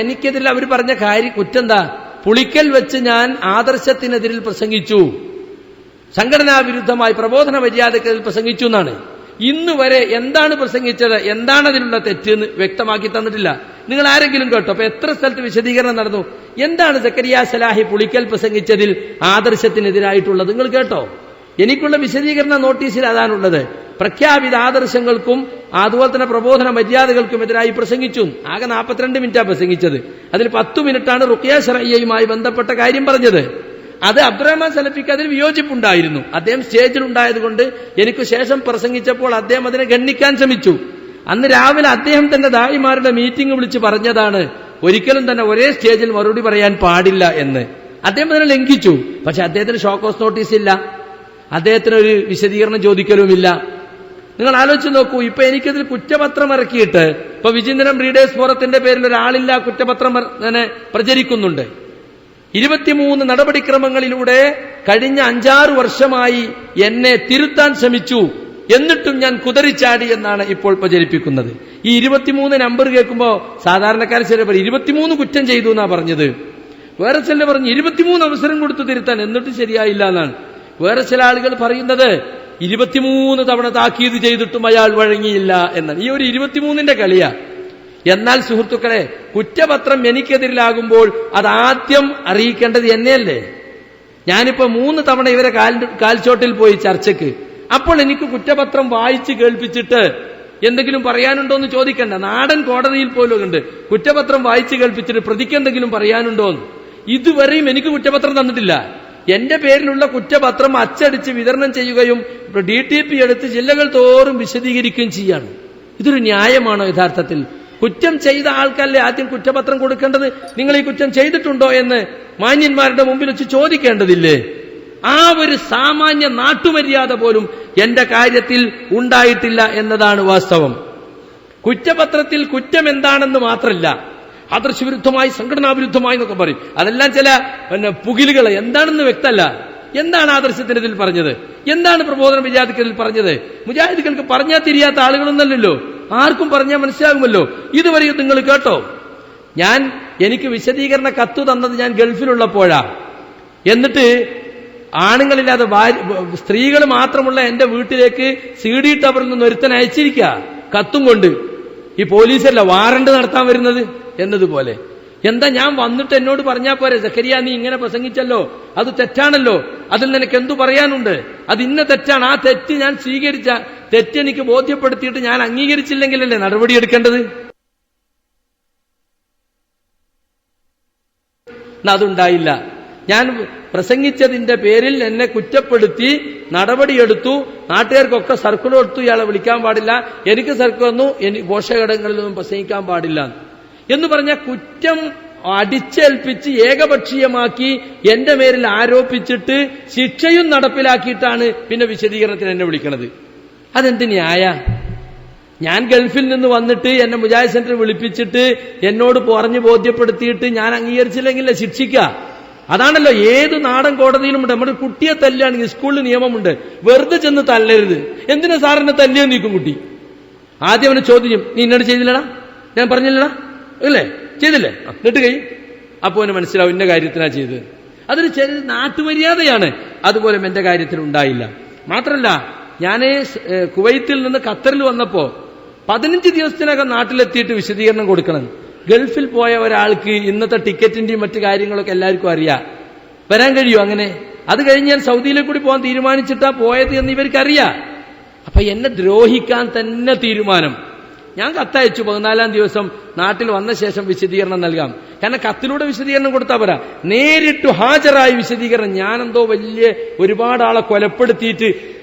എനിക്കെതിരെ അവർ പറഞ്ഞ കുറ്റെന്താ? പുളിക്കൽ വെച്ച് ഞാൻ ആദർശത്തിനെതിരിൽ പ്രസംഗിച്ചു, സംഘടനാ വിരുദ്ധമായി പ്രബോധന മര്യാദക്കെതിരിൽ പ്രസംഗിച്ചു എന്നാണ്. ഇന്ന് വരെ എന്താണ് പ്രസംഗിച്ചത്, എന്താണ് അതിലുള്ള തെറ്റെന്ന് വ്യക്തമാക്കി തന്നിട്ടില്ല. നിങ്ങൾ ആരെങ്കിലും കേട്ടോ? അപ്പൊ എത്ര സ്ഥലത്ത് വിശദീകരണം നടന്നു? എന്താണ് സക്കരിയ സലാഹി പുളിക്കൽ പ്രസംഗിച്ചതിൽ ആദർശത്തിനെതിരായിട്ടുള്ളത് നിങ്ങൾ കേട്ടോ? എനിക്കുള്ള വിശദീകരണ നോട്ടീസിൽ അതാണുള്ളത്. പ്രഖ്യാപിത ആദർശങ്ങൾക്കും അതുപോലെ തന്നെ പ്രബോധന മര്യാദകൾക്കും എതിരായി പ്രസംഗിച്ചു. ആകെ 42 മിനിറ്റാണ് പ്രസംഗിച്ചത്. അതിൽ 10 മിനിറ്റാണ് റുഖിയ ശർഇയ്യയുമായി ബന്ധപ്പെട്ട കാര്യം പറഞ്ഞത്. അത് അബ്ദുറഹ്മാൻ സലഫിക്ക് അതിൽ വിയോജിപ്പുണ്ടായിരുന്നു. അദ്ദേഹം സ്റ്റേജിലുണ്ടായതുകൊണ്ട് എനിക്ക് ശേഷം പ്രസംഗിച്ചപ്പോൾ അദ്ദേഹം അതിനെ ഗണ്ണിക്കാൻ ശ്രമിച്ചു. അന്ന് രാവിലെ അദ്ദേഹം തന്നെ ദായിമാരുടെ മീറ്റിംഗ് വിളിച്ച് പറഞ്ഞതാണ് ഒരിക്കലും തന്നെ ഒരേ സ്റ്റേജിൽ മറുപടി പറയാൻ പാടില്ല എന്ന്. അദ്ദേഹം അതിനെ ലംഘിച്ചു. പക്ഷെ അദ്ദേഹത്തിന് ഷോക്കോസ് നോട്ടീസ് ഇല്ല, അദ്ദേഹത്തിന് ഒരു വിശദീകരണം ചോദിക്കലുമില്ല. നിങ്ങൾ ആലോചിച്ച് നോക്കൂ, ഇപ്പൊ എനിക്കതിൽ കുറ്റപത്രം ഇറക്കിയിട്ട് ഇപ്പൊ വിചിന്തനം റീഡേഴ്സ് ഫോറത്തിന്റെ പേരിൽ ഒരാളില്ല കുറ്റപത്രം പ്രചരിക്കുന്നുണ്ട്. 23 നടപടിക്രമങ്ങളിലൂടെ കഴിഞ്ഞ 5-6 വർഷമായി എന്നെ തിരുത്താൻ ശ്രമിച്ചു, എന്നിട്ടും ഞാൻ കുതറിച്ചാടി എന്നാണ് ഇപ്പോൾ പ്രചരിപ്പിക്കുന്നത്. ഈ 23 നമ്പർ കേൾക്കുമ്പോൾ സാധാരണക്കാരൻ ചില പറയും 23 കുറ്റം ചെയ്തു എന്നാ പറഞ്ഞത്. വേറെ ചില പറഞ്ഞു 23 അവസരം കൊടുത്തു തിരുത്താൻ, എന്നിട്ടും ശരിയായില്ല എന്നാണ്. വേറെ ചില ആളുകൾ പറയുന്നത് 23 തവണ താക്കീത് ചെയ്തിട്ടും അയാൾ വഴങ്ങിയില്ല എന്നാണ്. ഈ ഒരു 23ന്റെ കളിയാ. എന്നാൽ സുഹൃത്തുക്കളെ, കുറ്റപത്രം എനിക്കെതിരിലാകുമ്പോൾ അതാദ്യം അറിയിക്കേണ്ടത് എന്നെയല്ലേ? ഞാനിപ്പോ 3 തവണ ഇവരെ കാൽച്ചോട്ടിൽ പോയി ചർച്ചയ്ക്ക്. അപ്പോൾ എനിക്ക് കുറ്റപത്രം വായിച്ച് കേൾപ്പിച്ചിട്ട് എന്തെങ്കിലും പറയാനുണ്ടോ എന്ന് ചോദിക്കണ്ട. നാടൻ കോടതിയിൽ പോലും ഉണ്ട് കുറ്റപത്രം വായിച്ച് കേൾപ്പിച്ചിട്ട് പ്രതിക്ക് എന്തെങ്കിലും പറയാനുണ്ടോന്ന്. ഇതുവരെയും എനിക്ക് കുറ്റപത്രം തന്നിട്ടില്ല. എന്റെ പേരിലുള്ള കുറ്റപത്രം അച്ചടിച്ച് വിതരണം ചെയ്യുകയും DTP എടുത്ത് ജില്ലകൾ തോറും വിശദീകരിക്കുകയും ചെയ്യാണ്. ഇതൊരു ന്യായമാണോ? യഥാർത്ഥത്തിൽ കുറ്റം ചെയ്ത ആൾക്കല്ലേ ആദ്യം കുറ്റപത്രം കൊടുക്കേണ്ടത്? നിങ്ങൾ ഈ കുറ്റം ചെയ്തിട്ടുണ്ടോ എന്ന് മാന്യന്മാരുടെ മുമ്പിൽ വെച്ച് ചോദിക്കേണ്ടതില്ലേ? ആ ഒരു സാമാന്യ നാട്ടുമര്യാദ പോലും എന്റെ കാര്യത്തിൽ ഉണ്ടായിട്ടില്ല എന്നതാണ് വാസ്തവം. കുറ്റപത്രത്തിൽ കുറ്റം എന്താണെന്ന് മാത്രമല്ല, ആദർശവിരുദ്ധമായി സംഘടനാ വിരുദ്ധമായി എന്നൊക്കെ പറയും. അതെല്ലാം ചില പുകിലുകൾ എന്താണെന്ന് വ്യക്തമല്ല. എന്താണ് ആദർശത്തിനെതിൽ പറഞ്ഞത്? എന്താണ് പ്രബോധന മര്യാദക്കെതിൽ പറഞ്ഞത്? മുജാഹിദുകൾക്ക് പറഞ്ഞാൽ തിരിയാത്ത ആളുകളൊന്നല്ലല്ലോ, ആർക്കും പറഞ്ഞാൽ മനസ്സിലാകുമല്ലോ. ഇതുവരെയും നിങ്ങൾ കേട്ടോ? എനിക്ക് വിശദീകരണ കത്ത് തന്നത് ഞാൻ ഗൾഫിലുള്ളപ്പോഴാ. എന്നിട്ട് ആണുങ്ങളില്ലാതെ സ്ത്രീകൾ മാത്രമുള്ള എന്റെ വീട്ടിലേക്ക് CD ടവറിൽ നിന്ന് ഒരുത്തൻ അയച്ചിരിക്കുക കത്തും കൊണ്ട്. ഈ പോലീസല്ല വാറണ്ട് നടത്താൻ വരുന്നത് എന്നതുപോലെ. എന്താ ഞാൻ വന്നിട്ട് എന്നോട് പറഞ്ഞാൽ പോരെ, സക്കരിയ നീ ഇങ്ങനെ പ്രസംഗിച്ചല്ലോ, അത് തെറ്റാണല്ലോ, അതിൽ നിനക്ക് എന്തു പറയാനുണ്ട്, അത് ഇന്ന തെറ്റാണ്, ആ തെറ്റ് ഞാൻ സ്വീകരിച്ച തെറ്റ് എനിക്ക് ബോധ്യപ്പെടുത്തിയിട്ട് ഞാൻ അംഗീകരിച്ചില്ലെങ്കിലല്ലേ നടപടിയെടുക്കേണ്ടത്? അതുണ്ടായില്ല. ഞാൻ പ്രസംഗിച്ചതിന്റെ പേരിൽ എന്നെ കുറ്റപ്പെടുത്തി നടപടിയെടുത്തു. നാട്ടുകാർക്കൊക്കെ സർക്കിൾ കൊടുത്തു, ഇയാളെ വിളിക്കാൻ പാടില്ല, എനിക്ക് സർക്കിൾ വന്നു, പോഷകഘടകങ്ങളിലൊന്നും പ്രസംഗിക്കാൻ പാടില്ല എന്ന് പറഞ്ഞ കുറ്റം അടിച്ചേൽപ്പിച്ച് ഏകപക്ഷീയമാക്കി എന്റെ മേലിൽ ആരോപിച്ചിട്ട് ശിക്ഷയും നടപ്പിലാക്കിയിട്ടാണ് പിന്നെ വിശദീകരണത്തിന് എന്നെ വിളിക്കുന്നത്. അതെന്ത് ന്യായ? ഞാൻ ഗൾഫിൽ നിന്ന് വന്നിട്ട് എന്നെ മുജാഹിദ് സെന്റർ വിളിപ്പിച്ചിട്ട് എന്നോട് പറഞ്ഞ് ബോധ്യപ്പെടുത്തിയിട്ട് ഞാൻ അംഗീകരിച്ചില്ലെങ്കിലേ ശിക്ഷിക്കുക. അതാണല്ലോ ഏത് നാടൻ കോടതിയിലുമുണ്ട്. നമ്മുടെ കുട്ടിയെ തല്ലുകയാണെങ്കിൽ സ്കൂളിൽ നിയമമുണ്ട്, വെറുതെ ചെന്ന് തല്ലരുത്. എന്തിനാ സാറിനെ തല്ലിയോ നീക്കും കുട്ടി? ആദ്യം അവനെ ചോദ്യം, നീ എന്നോട് ചെയ്തില്ലടാ, ഞാൻ പറഞ്ഞില്ലടാ, അല്ലേ ചെയ്തില്ലേ, എന്നിട്ട് കഴിയും. അപ്പോ അവന് മനസ്സിലാവും ഇന്ന കാര്യത്തിനാ ചെയ്തത്. അതൊരു ചെറിയ നാട്ടുമര്യാദയാണ്. അതുപോലെ എന്റെ കാര്യത്തിൽ ഉണ്ടായില്ല. മാത്രമല്ല, ഞാൻ കുവൈത്തിൽ നിന്ന് ഖത്തറിൽ വന്നപ്പോ 15 ദിവസത്തിനകം നാട്ടിലെത്തിയിട്ട് വിശദീകരണം കൊടുക്കണം. ഗൾഫിൽ പോയ ഒരാൾക്ക് ഇന്നത്തെ ടിക്കറ്റിന്റെയും മറ്റു കാര്യങ്ങളൊക്കെ എല്ലാവർക്കും അറിയാം. വരാൻ കഴിയുമോ അങ്ങനെ? അത് കഴിഞ്ഞ് ഞാൻ സൗദിയിലേക്ക് കൂടി പോകാൻ തീരുമാനിച്ചിട്ടാ പോയത് എന്ന് ഇവർക്കറിയാം. അപ്പൊ എന്നെ ദ്രോഹിക്കാൻ തന്നെ തീരുമാനം. ഞാൻ കത്തയച്ചു, 14-ാം ദിവസം നാട്ടിൽ വന്ന ശേഷം വിശദീകരണം നൽകാം. കാരണം കത്തിലൂടെ വിശദീകരണം കൊടുത്താൽ പോരാ, നേരിട്ട് ഹാജരായി വിശദീകരണം. ഞാനെന്തോ വലിയ ഒരുപാട് ആളെ കൊലപ്പെടുത്തിയിട്ട്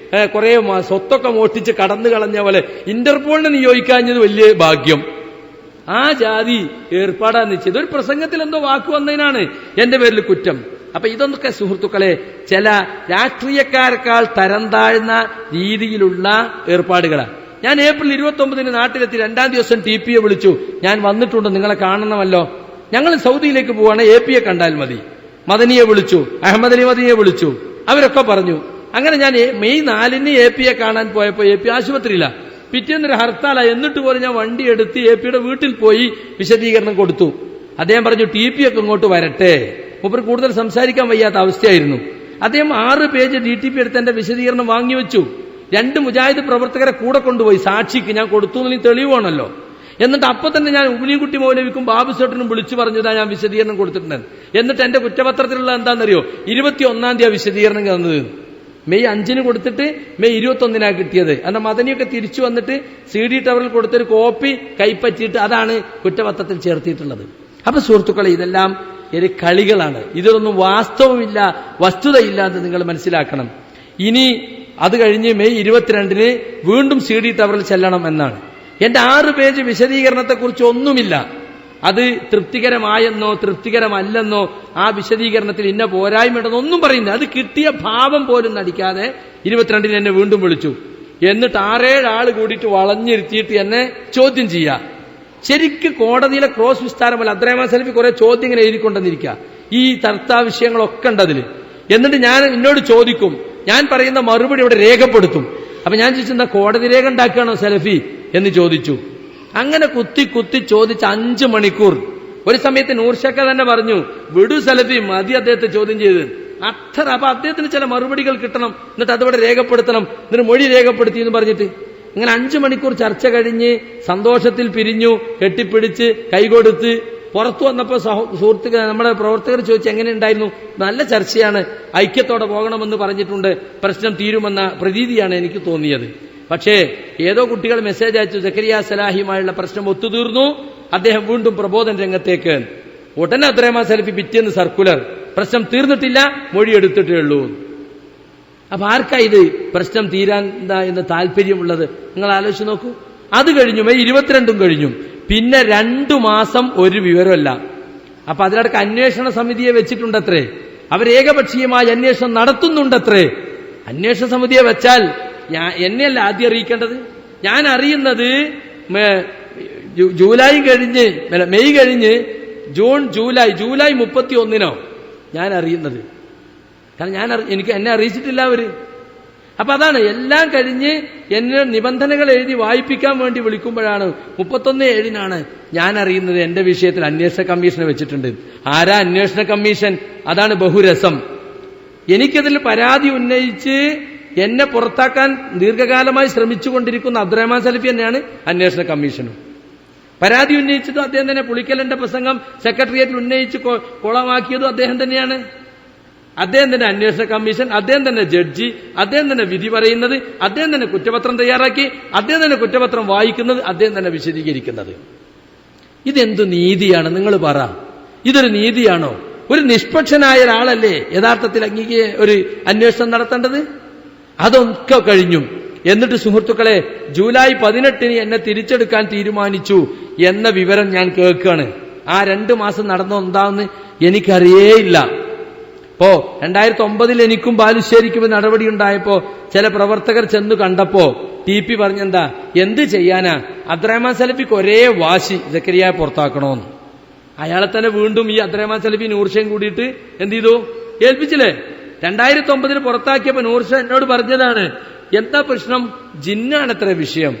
കുറെ സ്വത്തൊക്കെ മോഷ്ടിച്ച് കടന്നു കളഞ്ഞ പോലെ ഇന്റർപോളിനെ നിയോഗിക്കാഞ്ഞത് വലിയ ഭാഗ്യം. ആ ജാതി ഏർപ്പാടാന്ന് വെച്ചത് ഒരു പ്രസംഗത്തിൽ എന്തോ വാക്ക് വന്നതിനാണ് എന്റെ പേരിൽ കുറ്റം. അപ്പൊ ഇതൊക്കെ സുഹൃത്തുക്കളെ ചില രാഷ്ട്രീയക്കാരെക്കാൾ തരം താഴ്ന്ന രീതിയിലുള്ള ഏർപ്പാടുകളാണ്. ഞാൻ ഏപ്രിൽ 29 നാട്ടിലെത്തി 2-ാം ദിവസം TP യെ വിളിച്ചു. ഞാൻ വന്നിട്ടുണ്ട്, നിങ്ങളെ കാണണമല്ലോ, ഞങ്ങൾ സൗദിയിലേക്ക് പോവാണ്, AP യെ കണ്ടാൽ മതി. മദനിയെ വിളിച്ചു, അഹമ്മദ് അലി മദനിയെ വിളിച്ചു, അവരൊക്കെ പറഞ്ഞു. അങ്ങനെ ഞാൻ മെയ് 4 AP യെ കാണാൻ പോയപ്പോ AP ആശുപത്രിയില്ല. പിറ്റേന്നൊരു ഹർത്താലായി. എന്നിട്ട് പോലും ഞാൻ വണ്ടി എടുത്ത് AP യുടെ വീട്ടിൽ പോയി വിശദീകരണം കൊടുത്തു. അദ്ദേഹം പറഞ്ഞു TP ഒക്കെ ഇങ്ങോട്ട് വരട്ടെ. മൂപ്പർ കൂടുതൽ സംസാരിക്കാൻ വയ്യാത്ത അവസ്ഥയായിരുന്നു. അദ്ദേഹം 6 പേജ് DTP എടുത്ത് എന്റെ വിശദീകരണം വാങ്ങിവെച്ചു. 2 മുജാഹിദ് പ്രവർത്തകരെ കൂടെ കൊണ്ടുപോയി സാക്ഷിക്ക് ഞാൻ കൊടുത്തു എന്നതിന് തെളിവാണല്ലോ. എന്നിട്ട് അപ്പൊ തന്നെ ഞാൻ ഉബിനിക്കുട്ടി മൗലവിക്കും ബാബു സേട്ടനും വിളിച്ചു പറഞ്ഞതാ ഞാൻ വിശദീകരണം കൊടുത്തിട്ടുണ്ട്. എന്നിട്ട് എന്റെ കുറ്റപത്രത്തിലുള്ള എന്താണെന്നറിയോ, 21-ാം തീയതി വിശദീകരണം തന്നത്. മെയ് 5 കൊടുത്തിട്ട് മെയ് 21 കിട്ടിയത്. അന്ന് മദനിയൊക്കെ തിരിച്ചു വന്നിട്ട് CD ടവറിൽ കൊടുത്തൊരു കോപ്പി കൈപ്പറ്റിയിട്ട് അതാണ് കുറ്റപത്രത്തിൽ ചേർത്തിയിട്ടുള്ളത്. അപ്പൊ സുഹൃത്തുക്കളെ, ഇതെല്ലാം ഒരു കളികളാണ്. ഇതിലൊന്നും വാസ്തവമില്ല, വസ്തുതയില്ല എന്ന് നിങ്ങൾ മനസ്സിലാക്കണം. ഇനി അത് കഴിഞ്ഞ് മെയ് 22 വീണ്ടും CD ടവറിൽ ചെല്ലണം എന്നാണ്. എന്റെ 6 പേജ് വിശദീകരണത്തെക്കുറിച്ച് ഒന്നുമില്ല. അത് തൃപ്തികരമായെന്നോ തൃപ്തികരമല്ലെന്നോ ആ വിശദീകരണത്തിൽ ഇന്ന പോരായ്മയുണ്ടെന്നോ ഒന്നും പറയുന്നില്ല. അത് കിട്ടിയ ഭാവം പോലും നടിക്കാതെ 22 എന്നെ വീണ്ടും വിളിച്ചു. എന്നിട്ട് 6-7 ആള് കൂടിയിട്ട് വളഞ്ഞിരുത്തിയിട്ട് എന്നെ ചോദ്യം ചെയ്യുക. ശരിക്ക് കോടതിയിലെ ക്രോസ് വിസ്താരമല്ല. അബ്ദുറഹ്മാൻ സലഫി കുറെ ചോദ്യങ്ങൾ എഴുതിക്കൊണ്ടെന്നിരിക്കുക. ഈ തർക്ക വിഷയങ്ങളൊക്കെ ഉണ്ട് അതിൽ. എന്നിട്ട് ഞാൻ എന്നോട് ചോദിക്കും, ഞാൻ പറയുന്ന മറുപടി ഇവിടെ രേഖപ്പെടുത്തും. അപ്പൊ ഞാൻ ചോദിച്ചെന്താ കോടതി രേഖ ഉണ്ടാക്കുകയാണോ സലഫി എന്ന് ചോദിച്ചു. അങ്ങനെ കുത്തി കുത്തി ചോദിച്ച് 5 മണിക്കൂർ. ഒരു സമയത്ത് നൂർഷക്ക തന്നെ പറഞ്ഞു, വിടു സലഫി, മതി അദ്ദേഹത്തെ ചോദ്യം ചെയ്ത്. അപ്പൊ അദ്ദേഹത്തിന് ചില മറുപടികൾ കിട്ടണം, എന്നിട്ട് അതവിടെ രേഖപ്പെടുത്തണം, എന്നിട്ട് മൊഴി രേഖപ്പെടുത്തി എന്ന് പറഞ്ഞിട്ട് ഇങ്ങനെ 5 മണിക്കൂർ ചർച്ച കഴിഞ്ഞ് സന്തോഷത്തിൽ പിരിഞ്ഞു, കെട്ടിപ്പിടിച്ച് കൈകൊടുത്ത് പുറത്തു വന്നപ്പോ സുഹൃത്തുക്കൾ, നമ്മുടെ പ്രവർത്തകർ ചോദിച്ചു എങ്ങനെ ഉണ്ടായിരുന്നു. നല്ല ചർച്ചയാണ്, ഐക്യത്തോടെ പോകണമെന്ന് പറഞ്ഞിട്ടുണ്ട്, പ്രശ്നം തീരുമെന്ന പ്രതീതിയാണ് എനിക്ക് തോന്നിയത്. പക്ഷേ ഏതോ കുട്ടികൾ മെസ്സേജ് അയച്ചു, സക്കരിയ സലാഹിയുമായുള്ള പ്രശ്നം ഒത്തുതീർന്നു, അദ്ദേഹം വീണ്ടും പ്രബോധന രംഗത്തേക്ക്. ഉടനെ അബ്ദുറഹ്മാൻ സലഫി പിറ്റേന്ന് സർക്കുലർ, പ്രശ്നം തീർന്നിട്ടില്ല, മൊഴിയെടുത്തിട്ടേ ഉള്ളൂ. അപ്പൊ ആർക്കാ ഇത് പ്രശ്നം തീരാൻ എന്ന് താല്പര്യമുള്ളത്? നിങ്ങൾ ആലോചിച്ച് നോക്കൂ. അത് കഴിഞ്ഞു, മെയ് 22 കഴിഞ്ഞു. പിന്നെ 2 മാസം ഒരു വിവരമല്ല. അപ്പൊ അതിലടക്കം അന്വേഷണ സമിതിയെ വെച്ചിട്ടുണ്ടത്രേ, അവരേകപക്ഷീയമായ അന്വേഷണം നടത്തുന്നുണ്ടത്രേ. അന്വേഷണ സമിതിയെ വെച്ചാൽ എന്നെയല്ല ആദ്യം അറിയിക്കേണ്ടത്. ഞാൻ അറിയുന്നത് ജൂലൈ കഴിഞ്ഞ്, മെയ് കഴിഞ്ഞ് ജൂലൈ 31 ഞാൻ അറിയുന്നത്. കാരണം എന്നെ അറിയിച്ചിട്ടില്ല അവര്. അപ്പൊ അതാണ് എല്ലാം കഴിഞ്ഞ് എന്നെ നിബന്ധനകൾ എഴുതി വായിപ്പിക്കാൻ വേണ്ടി വിളിക്കുമ്പോഴാണ് 31/7 ഞാൻ അറിയുന്നത് എന്റെ വിഷയത്തിൽ അന്വേഷണ കമ്മീഷനെ വെച്ചിട്ടുണ്ട്. ആരാ അന്വേഷണ കമ്മീഷൻ? അതാണ് ബഹുരസം. എനിക്കതിൽ പരാതി ഉന്നയിച്ച് എന്നെ പുറത്താക്കാൻ ദീർഘകാലമായി ശ്രമിച്ചുകൊണ്ടിരിക്കുന്ന അബ്ദുറഹ്മാൻ സലഫി തന്നെയാണ് അന്വേഷണ കമ്മീഷനും. പരാതി ഉന്നയിച്ചതും അദ്ദേഹം തന്നെ. പുളിക്കലന്റെ പ്രസംഗം സെക്രട്ടേറിയറ്റിൽ ഉന്നയിച്ച് കൊളമാക്കിയതും അദ്ദേഹം തന്നെയാണ്. അദ്ദേഹം തന്നെ അന്വേഷണ കമ്മീഷൻ, അദ്ദേഹം തന്നെ ജഡ്ജി, അദ്ദേഹം തന്നെ വിധി പറയുന്നത്, അദ്ദേഹം തന്നെ കുറ്റപത്രം തയ്യാറാക്കി, അദ്ദേഹം തന്നെ കുറ്റപത്രം വായിക്കുന്നത്, അദ്ദേഹം തന്നെ വിശദീകരിക്കുന്നത്. ഇതെന്തു നീതിയാണ് നിങ്ങൾ പറ? ഇതൊരു നീതിയാണോ? ഒരു നിഷ്പക്ഷനായ ഒരാളല്ലേ യഥാർത്ഥത്തിൽ ഒരു അന്വേഷണം നടത്തേണ്ടത്? അതൊക്കെ കഴിഞ്ഞു. എന്നിട്ട് സുഹൃത്തുക്കളെ, ജൂലൈ 18 എന്നെ തിരിച്ചെടുക്കാൻ തീരുമാനിച്ചു എന്ന വിവരം ഞാൻ കേൾക്കുകയാണ്. ആ 2 മാസം നടന്നോ എന്താന്ന് എനിക്കറിയേയില്ല. ഇപ്പോ 2009 എനിക്കും ബാലുശ്ശേരിക്കും നടപടി ഉണ്ടായപ്പോ ചില പ്രവർത്തകർ ചെന്നു കണ്ടപ്പോ TP പറഞ്ഞെന്താ, എന്ത് ചെയ്യാനാ, അബ്ദുറഹ്മാൻ സലഫിക്ക് ഒരേ വാശി സക്കരിയ പുറത്താക്കണോന്ന്. അയാളെ തന്നെ വീണ്ടും ഈ അബ്ദുറഹ്മാൻ സലഫി നൂർഷയും കൂടിയിട്ട് എന്ത് ചെയ്തു, ഏൽപ്പിച്ചില്ലേ. 2009 പുറത്താക്കിയപ്പോ നൂർഷ എന്നോട് പറഞ്ഞതാണ്, എന്താ പ്രശ്നം, ജിന്നാണത്ര വിഷയം.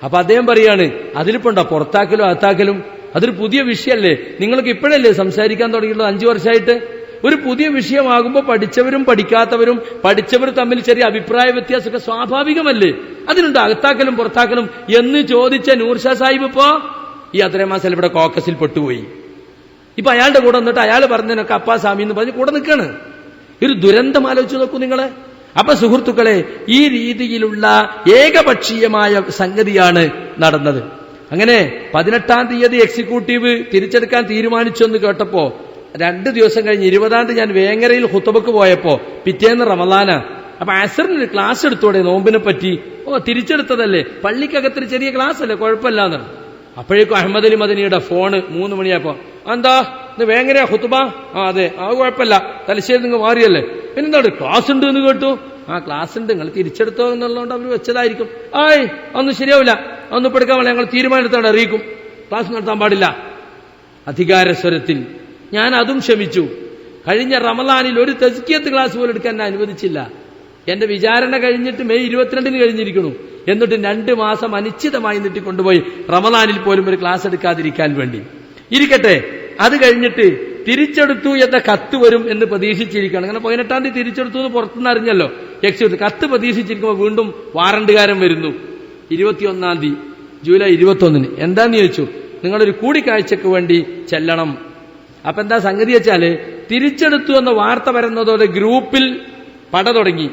അപ്പൊ അദ്ദേഹം പറയാണ്, അതിലിപ്പോണ്ടോ പുറത്താക്കലും അകത്താക്കലും, അതൊരു പുതിയ വിഷയമല്ലേ, നിങ്ങൾക്ക് ഇപ്പോഴല്ലേ സംസാരിക്കാൻ തുടങ്ങിയിട്ടുള്ളത്, 5 വർഷമായിട്ട്. ഒരു പുതിയ വിഷയമാകുമ്പോൾ പഠിച്ചവരും പഠിക്കാത്തവരും പഠിച്ചവർ തമ്മിൽ ചെറിയ അഭിപ്രായ വ്യത്യാസമൊക്കെ സ്വാഭാവികമല്ലേ, അതിനുണ്ട് അകത്താക്കലും പുറത്താക്കലും എന്ന് ചോദിച്ച നൂർഷാ സാഹിബ് ഇപ്പോ ഈ അബ്ദുറഹ്മാൻ സലഫിയുടെ കോക്കസിൽ പെട്ടുപോയി. ഇപ്പൊ അയാളുടെ കൂടെ വന്നിട്ട് അയാൾ പറഞ്ഞതിനൊക്കെ അപ്പാ സ്വാമി എന്ന് പറഞ്ഞ് കൂടെ നിൽക്കാണ്. ഒരു ദുരന്തം ആലോചിച്ച് നോക്കൂ നിങ്ങള്. അപ്പൊ സുഹൃത്തുക്കളെ, ഈ രീതിയിലുള്ള ഏകപക്ഷീയമായ സംഗതിയാണ് നടന്നത്. അങ്ങനെ 18-ാം തീയതി എക്സിക്യൂട്ടീവ് തിരിച്ചെടുക്കാൻ തീരുമാനിച്ചെന്ന് കേട്ടപ്പോ 2 ദിവസം കഴിഞ്ഞ് 20-ാം തീയതി ഞാൻ വേങ്ങരയിൽ ഖുത്ബക്ക് പോയപ്പോ പിറ്റേന്ന് റമളാന. അപ്പൊ അസറിന് ക്ലാസ് എടുത്തോടെ നോമ്പിനെ പറ്റി. തിരിച്ചെടുത്തതല്ലേ, പള്ളിക്കകത്തൊരു ചെറിയ ക്ലാസ് അല്ലേ, കുഴപ്പമില്ലാന്ന്. അപ്പോഴേക്കും അഹമ്മദ് അലി മദനിയുടെ ഫോണ് 3 മണിയായപ്പോ, എന്താ ഇന്ന് വേങ്ങരയാ ഖുത്ബ? അതെ, കുഴപ്പമില്ല, തലശ്ശേരി നിങ്ങൾ മാറിയല്ലേ, പിന്നെന്താണ് ക്ലാസ് ഉണ്ട് എന്ന് കേട്ടു. ക്ലാസ് ഉണ്ട്, നിങ്ങൾ തിരിച്ചെടുത്തോ എന്നുള്ളതുകൊണ്ട് അവർ വെച്ചതായിരിക്കും. ഒന്നും ശരിയാവില്ല, ഒന്നും ഇപ്പൊ എടുക്കാൻ, ഞങ്ങൾ തീരുമാനത്തോടെ അറിയിക്കും, ക്ലാസ് നടത്താൻ പാടില്ല. അധികാരസ്വരത്തിൽ ഞാൻ അതും ക്ഷമിച്ചു. കഴിഞ്ഞ റമദാനിൽ ഒരു തസ്കിയത്ത് ക്ലാസ് പോലും എടുക്കാൻ എന്നെ അനുവദിച്ചില്ല. എന്റെ വിചാരണ കഴിഞ്ഞിട്ട് മെയ് 22 കഴിഞ്ഞിരിക്കുന്നു. എന്നിട്ട് 2 മാസം അനിശ്ചിതമായി നീട്ടിക്കൊണ്ടുപോയി റമദാനിൽ പോലും ഒരു ക്ലാസ് എടുക്കാതിരിക്കാൻ വേണ്ടി. ഇരിക്കട്ടെ, അത് കഴിഞ്ഞിട്ട് തിരിച്ചെടുത്തു എന്ന കത്ത് വരും എന്ന് പ്രതീക്ഷിച്ചിരിക്കുകയാണ്. അങ്ങനെ 18-ാം തീയതി തിരിച്ചെടുത്തു എന്ന് പുറത്തുനിന്ന് അറിഞ്ഞല്ലോ. കത്ത് പ്രതീക്ഷിച്ചിരിക്കുമ്പോൾ വീണ്ടും വാറണ്ടുകാരൻ വരുന്നു. 21-ാം തീയതി ജൂലൈ 21-ന് എന്താന്ന് ചോദിച്ചു, നിങ്ങളൊരു കൂടിക്കാഴ്ചക്ക് വേണ്ടി ചെല്ലണം. അപ്പൊ എന്താ സംഗതി വെച്ചാല്, തിരിച്ചെടുത്തു എന്ന വാർത്ത വരുന്നതോടെ ഗ്രൂപ്പിൽ പട തുടങ്ങി.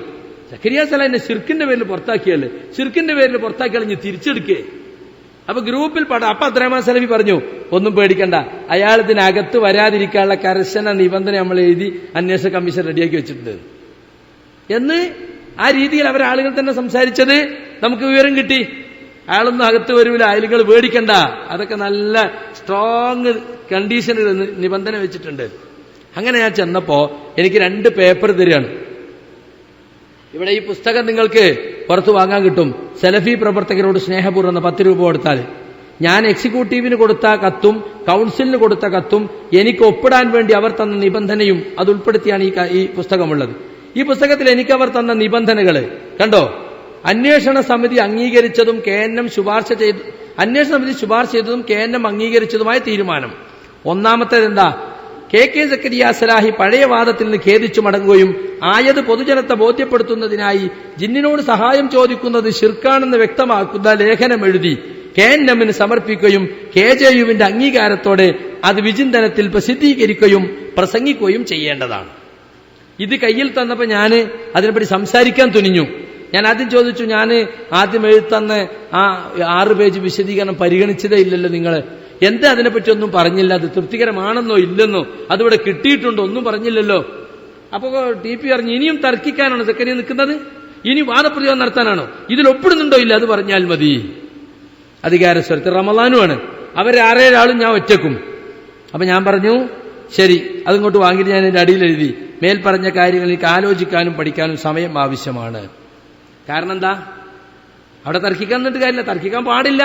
സക്കരിയ സലാഹിനെ ശിർക്കിന്റെ പേരിൽ പുറത്താക്കിയല്ലേ, ശിർക്കിന്റെ പേരിൽ പുറത്താക്കിയാൽ ഇനി തിരിച്ചെടുക്കേ. അപ്പൊ ഗ്രൂപ്പിൽ പട. അപ്പൊ അബ്ദുറഹ്മാൻ സലഫി പറഞ്ഞു, ഒന്നും പേടിക്കണ്ട, അയാൾ ഇതിനകത്ത് വരാതിരിക്കാനുള്ള കർശന നിബന്ധന നമ്മൾ എഴുതി അന്വേഷണ കമ്മീഷൻ റെഡിയാക്കി വെച്ചിട്ടുണ്ട് എന്ന്. ആ രീതിയിൽ അവരാളുകൾ തന്നെ സംസാരിച്ചത് നമുക്ക് വിവരം കിട്ടി. അയാളൊന്നും അകത്ത് വരൂല, അയലുകൾ പേടിക്കണ്ട, അതൊക്കെ നല്ല സ്ട്രോങ് കണ്ടീഷനുകൾ നിബന്ധന വെച്ചിട്ടുണ്ട്. അങ്ങനെ ഞാൻ ചെന്നപ്പോ എനിക്ക് 2 പേപ്പർ തരികയാണ്. ഇവിടെ ഈ പുസ്തകം നിങ്ങൾക്ക് പുറത്ത് വാങ്ങാൻ കിട്ടും. സലഫി പ്രവർത്തകരോട് സ്നേഹപൂർവ്വം 10 രൂപ കൊടുത്താൽ ഞാൻ എക്സിക്യൂട്ടീവിന് കൊടുത്ത കത്തും കൗൺസിലിന് കൊടുത്ത കത്തും എനിക്ക് ഒപ്പിടാൻ വേണ്ടി അവർ തന്ന നിബന്ധനയും അത് ഉൾപ്പെടുത്തിയാണ് ഈ പുസ്തകമുള്ളത്. ഈ പുസ്തകത്തിൽ എനിക്ക് അവർ തന്ന നിബന്ധനകൾ കണ്ടോ. അന്വേഷണ സമിതി അംഗീകരിച്ചതും അന്വേഷണ സമിതി ശുപാർശ ചെയ്തതും KNM അംഗീകരിച്ചതുമായ തീരുമാനം. ഒന്നാമത്തേത് എന്താ, KK സക്കരിയ സലാഹി പഴയ വാദത്തിൽ നിന്ന് ഖേദിച്ചു മടങ്ങുകയും ആയത് പൊതുജനത്തെ ബോധ്യപ്പെടുത്തുന്നതിനായി ജിന്നിനോട് സഹായം ചോദിക്കുന്നത് ശിർക്കാണെന്ന് വ്യക്തമാക്കുന്ന ലേഖനം എഴുതി KNMന് സമർപ്പിക്കുകയും KJUവിന്റെ അംഗീകാരത്തോടെ അത് വിചിന്തനത്തിൽ പ്രസിദ്ധീകരിക്കുകയും പ്രസംഗിക്കുകയും ചെയ്യേണ്ടതാണ്. ഇത് കയ്യിൽ തന്നപ്പോ ഞാൻ അതിനെപ്പറ്റി സംസാരിക്കാൻ തുനിഞ്ഞു. ഞാൻ ആദ്യം ചോദിച്ചു, ഞാൻ ആദ്യം എഴുത്തന്ന് ആ 6 പേജ് വിശദീകരണം പരിഗണിച്ചതേ ഇല്ലല്ലോ, നിങ്ങൾ എന്താ അതിനെപ്പറ്റി ഒന്നും പറഞ്ഞില്ല, അത് തൃപ്തികരമാണെന്നോ ഇല്ലെന്നോ അതിവിടെ കിട്ടിയിട്ടുണ്ടോ ഒന്നും പറഞ്ഞില്ലല്ലോ. അപ്പോ TP പറഞ്ഞു, ഇനിയും തർക്കിക്കാനാണോ സക്കരിയ നിൽക്കുന്നത്, ഇനി വാദപ്രതിവാദം നടത്താനാണോ, ഇതിൽ ഒപ്പിടുന്നുണ്ടോ ഇല്ല അത് പറഞ്ഞാൽ മതി. അധികാരസ്വരത്തിൽ റമദാനുമാണ്, അവർ 6-7 ആളും ഞാൻ ഒറ്റക്കും. അപ്പൊ ഞാൻ പറഞ്ഞു ശരി, അതിങ്ങോട്ട് വാങ്ങിയിട്ട് ഞാൻ എന്റെ അടിയിൽ എഴുതി, മേൽ പറഞ്ഞ കാര്യങ്ങൾ എനിക്ക് ആലോചിക്കാനും പഠിക്കാനും സമയം ആവശ്യമാണ്. കാരണം എന്താ, അവിടെ തർക്കിക്കാൻ നിന്നിട്ട് കാര്യമില്ല, തർക്കിക്കാൻ പാടില്ല.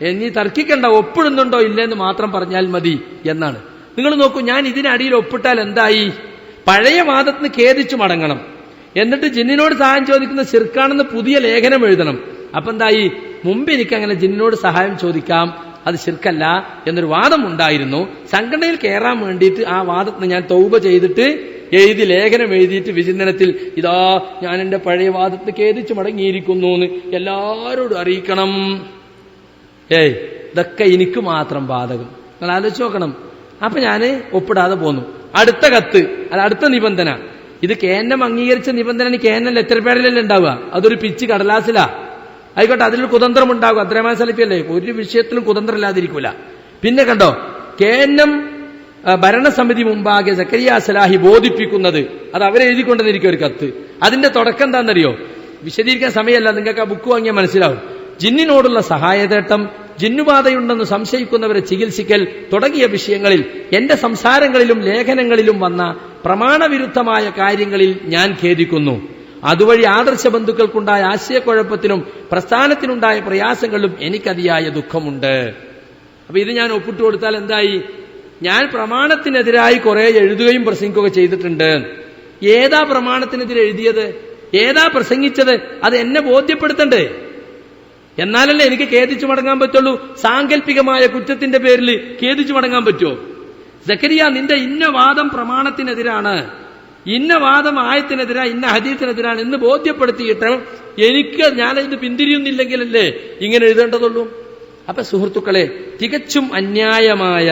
ഇനി തർക്കിക്കണ്ട, ഒപ്പിടുന്നുണ്ടോ ഇല്ലെന്ന് മാത്രം പറഞ്ഞാൽ മതി എന്നാണ്. നിങ്ങൾ നോക്കൂ, ഞാൻ ഇതിനടിയിൽ ഒപ്പിട്ടാൽ എന്തായി, പഴയ വാദത്തിന് ഖേദിച്ചു മടങ്ങണം, എന്നിട്ട് ജിന്നിനോട് സഹായം ചോദിക്കുന്ന ശിർക്കാണെന്ന് പുതിയ ലേഖനം എഴുതണം. അപ്പൊ എന്തായി, മുമ്പ് എനിക്ക് അങ്ങനെ ജിന്നിനോട് സഹായം ചോദിക്കാം, അത് ശിർക്കല്ല എന്നൊരു വാദം ഉണ്ടായിരുന്നു. സംഘടനയിൽ കയറാൻ വേണ്ടിയിട്ട് ആ വാദത്തിന് ഞാൻ തൗബ ചെയ്തിട്ട് എഴുതി ലേഖനം എഴുതിയിട്ട് വിചിന്തനത്തിൽ ഇതാ ഞാൻ എന്റെ പഴയ വാദത്തിന് ഖേദിച്ചു മടങ്ങിയിരിക്കുന്നു എന്ന് എല്ലാവരോടും അറിയിക്കണം. ഇതൊക്കെ എനിക്ക് മാത്രം ബാധകം, നിങ്ങൾ ആലോചിച്ച് നോക്കണം. അപ്പൊ ഞാൻ ഒപ്പിടാതെ പോന്നു. അടുത്ത കത്ത്, അത് അടുത്ത നിബന്ധന, ഇത് KNM അംഗീകരിച്ച നിബന്ധന KNM ലെറ്റർ പേഡിലല്ലേ ഉണ്ടാവുക, അതൊരു പിച്ച് കടലാസിലാ. ആയിക്കോട്ടെ, അതിലൊരു കുതന്ത്രം ഉണ്ടാകും. അബ്ദുറഹ്മാൻ സലഫി അല്ലേ, ഒരു വിഷയത്തിലും കുതന്ത്രം ഇല്ലാതിരിക്കൂല. പിന്നെ കണ്ടോ, KNM ഭരണസമിതി മുമ്പാകെ സക്കരിയ സലാഹി ബോധിപ്പിക്കുന്നത്, അത് അവരെ എഴുതിക്കൊണ്ടെന്നിരിക്കും ഒരു കത്ത്. അതിന്റെ തുടക്കം എന്താണെന്നറിയോ, വിശദീകരിക്കാൻ സമയമല്ല, നിങ്ങൾക്ക് ആ ബുക്ക് വാങ്ങിയാൽ മനസ്സിലാവും. ജിന്നിനോടുള്ള സഹായതേട്ടം, ജിന്നുബാധയുണ്ടെന്ന് സംശയിക്കുന്നവരെ ചികിത്സിക്കൽ തുടങ്ങിയ വിഷയങ്ങളിൽ എന്റെ സംസാരങ്ങളിലും ലേഖനങ്ങളിലും വന്ന പ്രമാണവിരുദ്ധമായ കാര്യങ്ങളിൽ ഞാൻ ഖേദിക്കുന്നു. അതുവഴി ആദർശ ബന്ധുക്കൾക്കുണ്ടായ ആശയക്കുഴപ്പത്തിനും പ്രസ്ഥാനത്തിനുണ്ടായ പ്രയാസങ്ങളിലും എനിക്കതിയായ ദുഃഖമുണ്ട്. അപ്പൊ ഇത് ഞാൻ ഒപ്പിട്ട് കൊടുത്താൽ എന്തായി, ഞാൻ പ്രമാണത്തിനെതിരായി കുറെ എഴുതുകയും പ്രസംഗിക്കുകയും ചെയ്തിട്ടുണ്ട്. ഏതാ പ്രമാണത്തിനെതിരെ എഴുതിയത്, ഏതാ പ്രസംഗിച്ചത്, അത് എന്നെ ബോധ്യപ്പെടുത്തണ്ടേ, എന്നാലല്ലേ എനിക്ക് ഖേദിച്ചു മടങ്ങാൻ പറ്റുള്ളൂ. സാങ്കല്പികമായ കുറ്റത്തിന്റെ പേരിൽ ഖേദിച്ചു മടങ്ങാൻ പറ്റുമോ? സക്കരിയ, നിന്റെ ഇന്ന വാദം പ്രമാണത്തിനെതിരാണ്, ഇന്ന വാദം ആയത്തിനെതിരാ, ഇന്ന ഹദീസിനെതിരാണ് എന്ന് ബോധ്യപ്പെടുത്തിയിട്ട് എനിക്ക് ഞാനിത് പിന്തിരിയുന്നില്ലെങ്കിലല്ലേ ഇങ്ങനെ എഴുതേണ്ടതുള്ളൂ. അപ്പൊ സുഹൃത്തുക്കളെ, തികച്ചും അന്യായമായ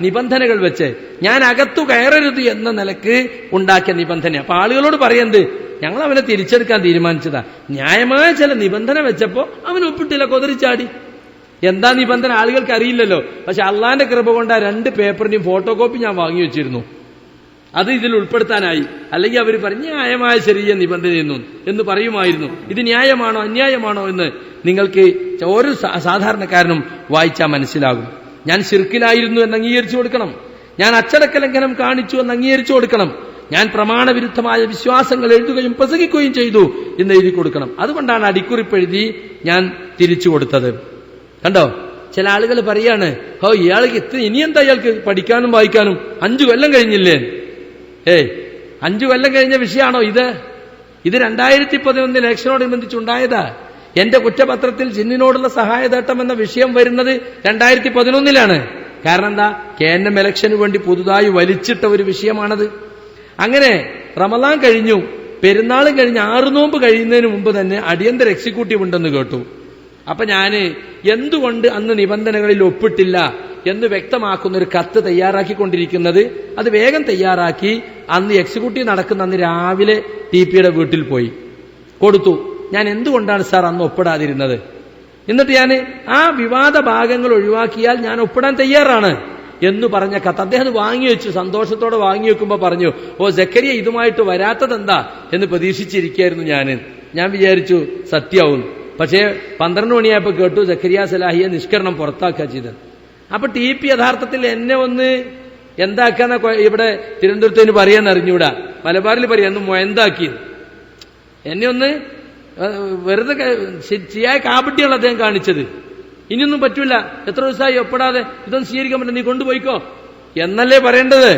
നിബന്ധനകൾ വെച്ച് ഞാൻ അകത്തു കയറരുത് എന്ന നിലക്ക് ഉണ്ടാക്കിയ നിബന്ധന. അപ്പൊ ആളുകളോട് പറയുന്നത്, ഞങ്ങൾ അവനെ തിരിച്ചെടുക്കാൻ തീരുമാനിച്ചതാ, ന്യായമായ ചില നിബന്ധന വെച്ചപ്പോ അവൻ ഒപ്പിട്ടില്ല, കൊതറിച്ചാടി. എന്താ നിബന്ധന ആളുകൾക്ക് അറിയില്ലല്ലോ. പക്ഷെ അള്ളാന്റെ കൃപ കൊണ്ട് ആ 2 പേപ്പറിന്റെയും ഫോട്ടോ കോപ്പി ഞാൻ വാങ്ങി വെച്ചിരുന്നു, അത് ഇതിൽ ഉൾപ്പെടുത്താനായി. അല്ലെങ്കിൽ അവർ പറഞ്ഞു ന്യായമായ ചെറിയ നിബന്ധന എന്ന് പറയുമായിരുന്നു. ഇത് ന്യായമാണോ അന്യായമാണോ എന്ന് നിങ്ങൾക്ക് ഓരോ സാധാരണക്കാരനും വായിച്ചാൽ മനസ്സിലാകും. ഞാൻ ശിർക്കിലായിരുന്നു എന്ന് അംഗീകരിച്ചു കൊടുക്കണം. ഞാൻ അച്ചടക്ക ലംഘനം കാണിച്ചു എന്ന് അംഗീകരിച്ചു കൊടുക്കണം. ഞാൻ പ്രമാണവിരുദ്ധമായ വിശ്വാസങ്ങൾ എഴുതുകയും പ്രസംഗിക്കുകയും ചെയ്തു എന്ന് എഴുതി കൊടുക്കണം. അതുകൊണ്ടാണ് അടിക്കുറിപ്പെഴുതി ഞാൻ തിരിച്ചു കൊടുത്തത്. കണ്ടോ, ചില ആളുകൾ പറയാണ്, ഇയാൾക്ക് ഇനിയെന്താ ഇയാൾക്ക് പഠിക്കാനും വായിക്കാനും, 5 കൊല്ലം കഴിഞ്ഞില്ലേ? 5 കൊല്ലം കഴിഞ്ഞ വിഷയമാണോ ഇത്? ഇത് 2011 ഇലക്ഷനോടനുബന്ധിച്ചുണ്ടായതാ. എന്റെ കുറ്റപത്രത്തിൽ ജിന്നിനോടുള്ള സഹായതേട്ടം എന്ന വിഷയം വരുന്നത് 2011 കാരണം എന്താ? KNM ഇലക്ഷന് വേണ്ടി പുതുതായി വലിച്ചിട്ട ഒരു വിഷയമാണത്. അങ്ങനെ റമദാൻ കഴിഞ്ഞു, പെരുന്നാളും കഴിഞ്ഞ് 6 നോമ്പ് കഴിയുന്നതിന് മുമ്പ് തന്നെ അടിയന്തര എക്സിക്യൂട്ടീവ് ഉണ്ടെന്ന് കേട്ടു. അപ്പൊ ഞാന് എന്തുകൊണ്ട് അന്ന് നിബന്ധനകളിൽ ഒപ്പിട്ടില്ല എന്ന് വ്യക്തമാക്കുന്ന ഒരു കത്ത് തയ്യാറാക്കിക്കൊണ്ടിരിക്കുന്നത്, അത് വേഗം തയ്യാറാക്കി അന്ന് എക്സിക്യൂട്ടീവ് നടക്കുന്ന അന്ന് രാവിലെ TPയുടെ വീട്ടിൽ പോയി കൊടുത്തു. ഞാൻ എന്തുകൊണ്ടാണ് സാർ അന്ന് ഒപ്പിടാതിരുന്നത്? എന്നിട്ട് ഞാൻ ആ വിവാദ ഭാഗങ്ങൾ ഒഴിവാക്കിയാൽ ഞാൻ ഒപ്പിടാൻ തയ്യാറാണ് എന്ന് പറഞ്ഞ കത്ത് അദ്ദേഹം വാങ്ങി വെച്ചു. സന്തോഷത്തോടെ വാങ്ങി വെക്കുമ്പോ പറഞ്ഞു, സക്കരിയ ഇതുമായിട്ട് വരാത്തതെന്താ എന്ന് പ്രതീക്ഷിച്ചിരിക്കുകയായിരുന്നു ഞാൻ വിചാരിച്ചു സത്യാവും. പക്ഷേ 12 മണിയായപ്പോ കേട്ടു സക്കരിയ സലാഹിയെ നിഷ്കരണം പുറത്താക്കുക ചെയ്തത്. അപ്പൊ TP യഥാർത്ഥത്തിൽ എന്നെ ഒന്ന് എന്താക്കാന്ന ഇവിടെ തിരുവനന്തപുരത്തിന് പറയാൻ അറിഞ്ഞൂടാ, മലബാറിൽ പറയാ ഒന്ന് മൊയന്താക്കി എന്നെ ഒന്ന് വെറുതെ ശരിയായ കാപട്യാണ് അദ്ദേഹം കാണിച്ചത്. ഇനിയൊന്നും പറ്റൂല, എത്ര ദിവസമായി ഒപ്പിടാതെ, ഇതൊന്നും സ്വീകരിക്കാൻ പറ്റില്ല, നീ കൊണ്ടുപോയിക്കോ എന്നല്ലേ പറയേണ്ടത്.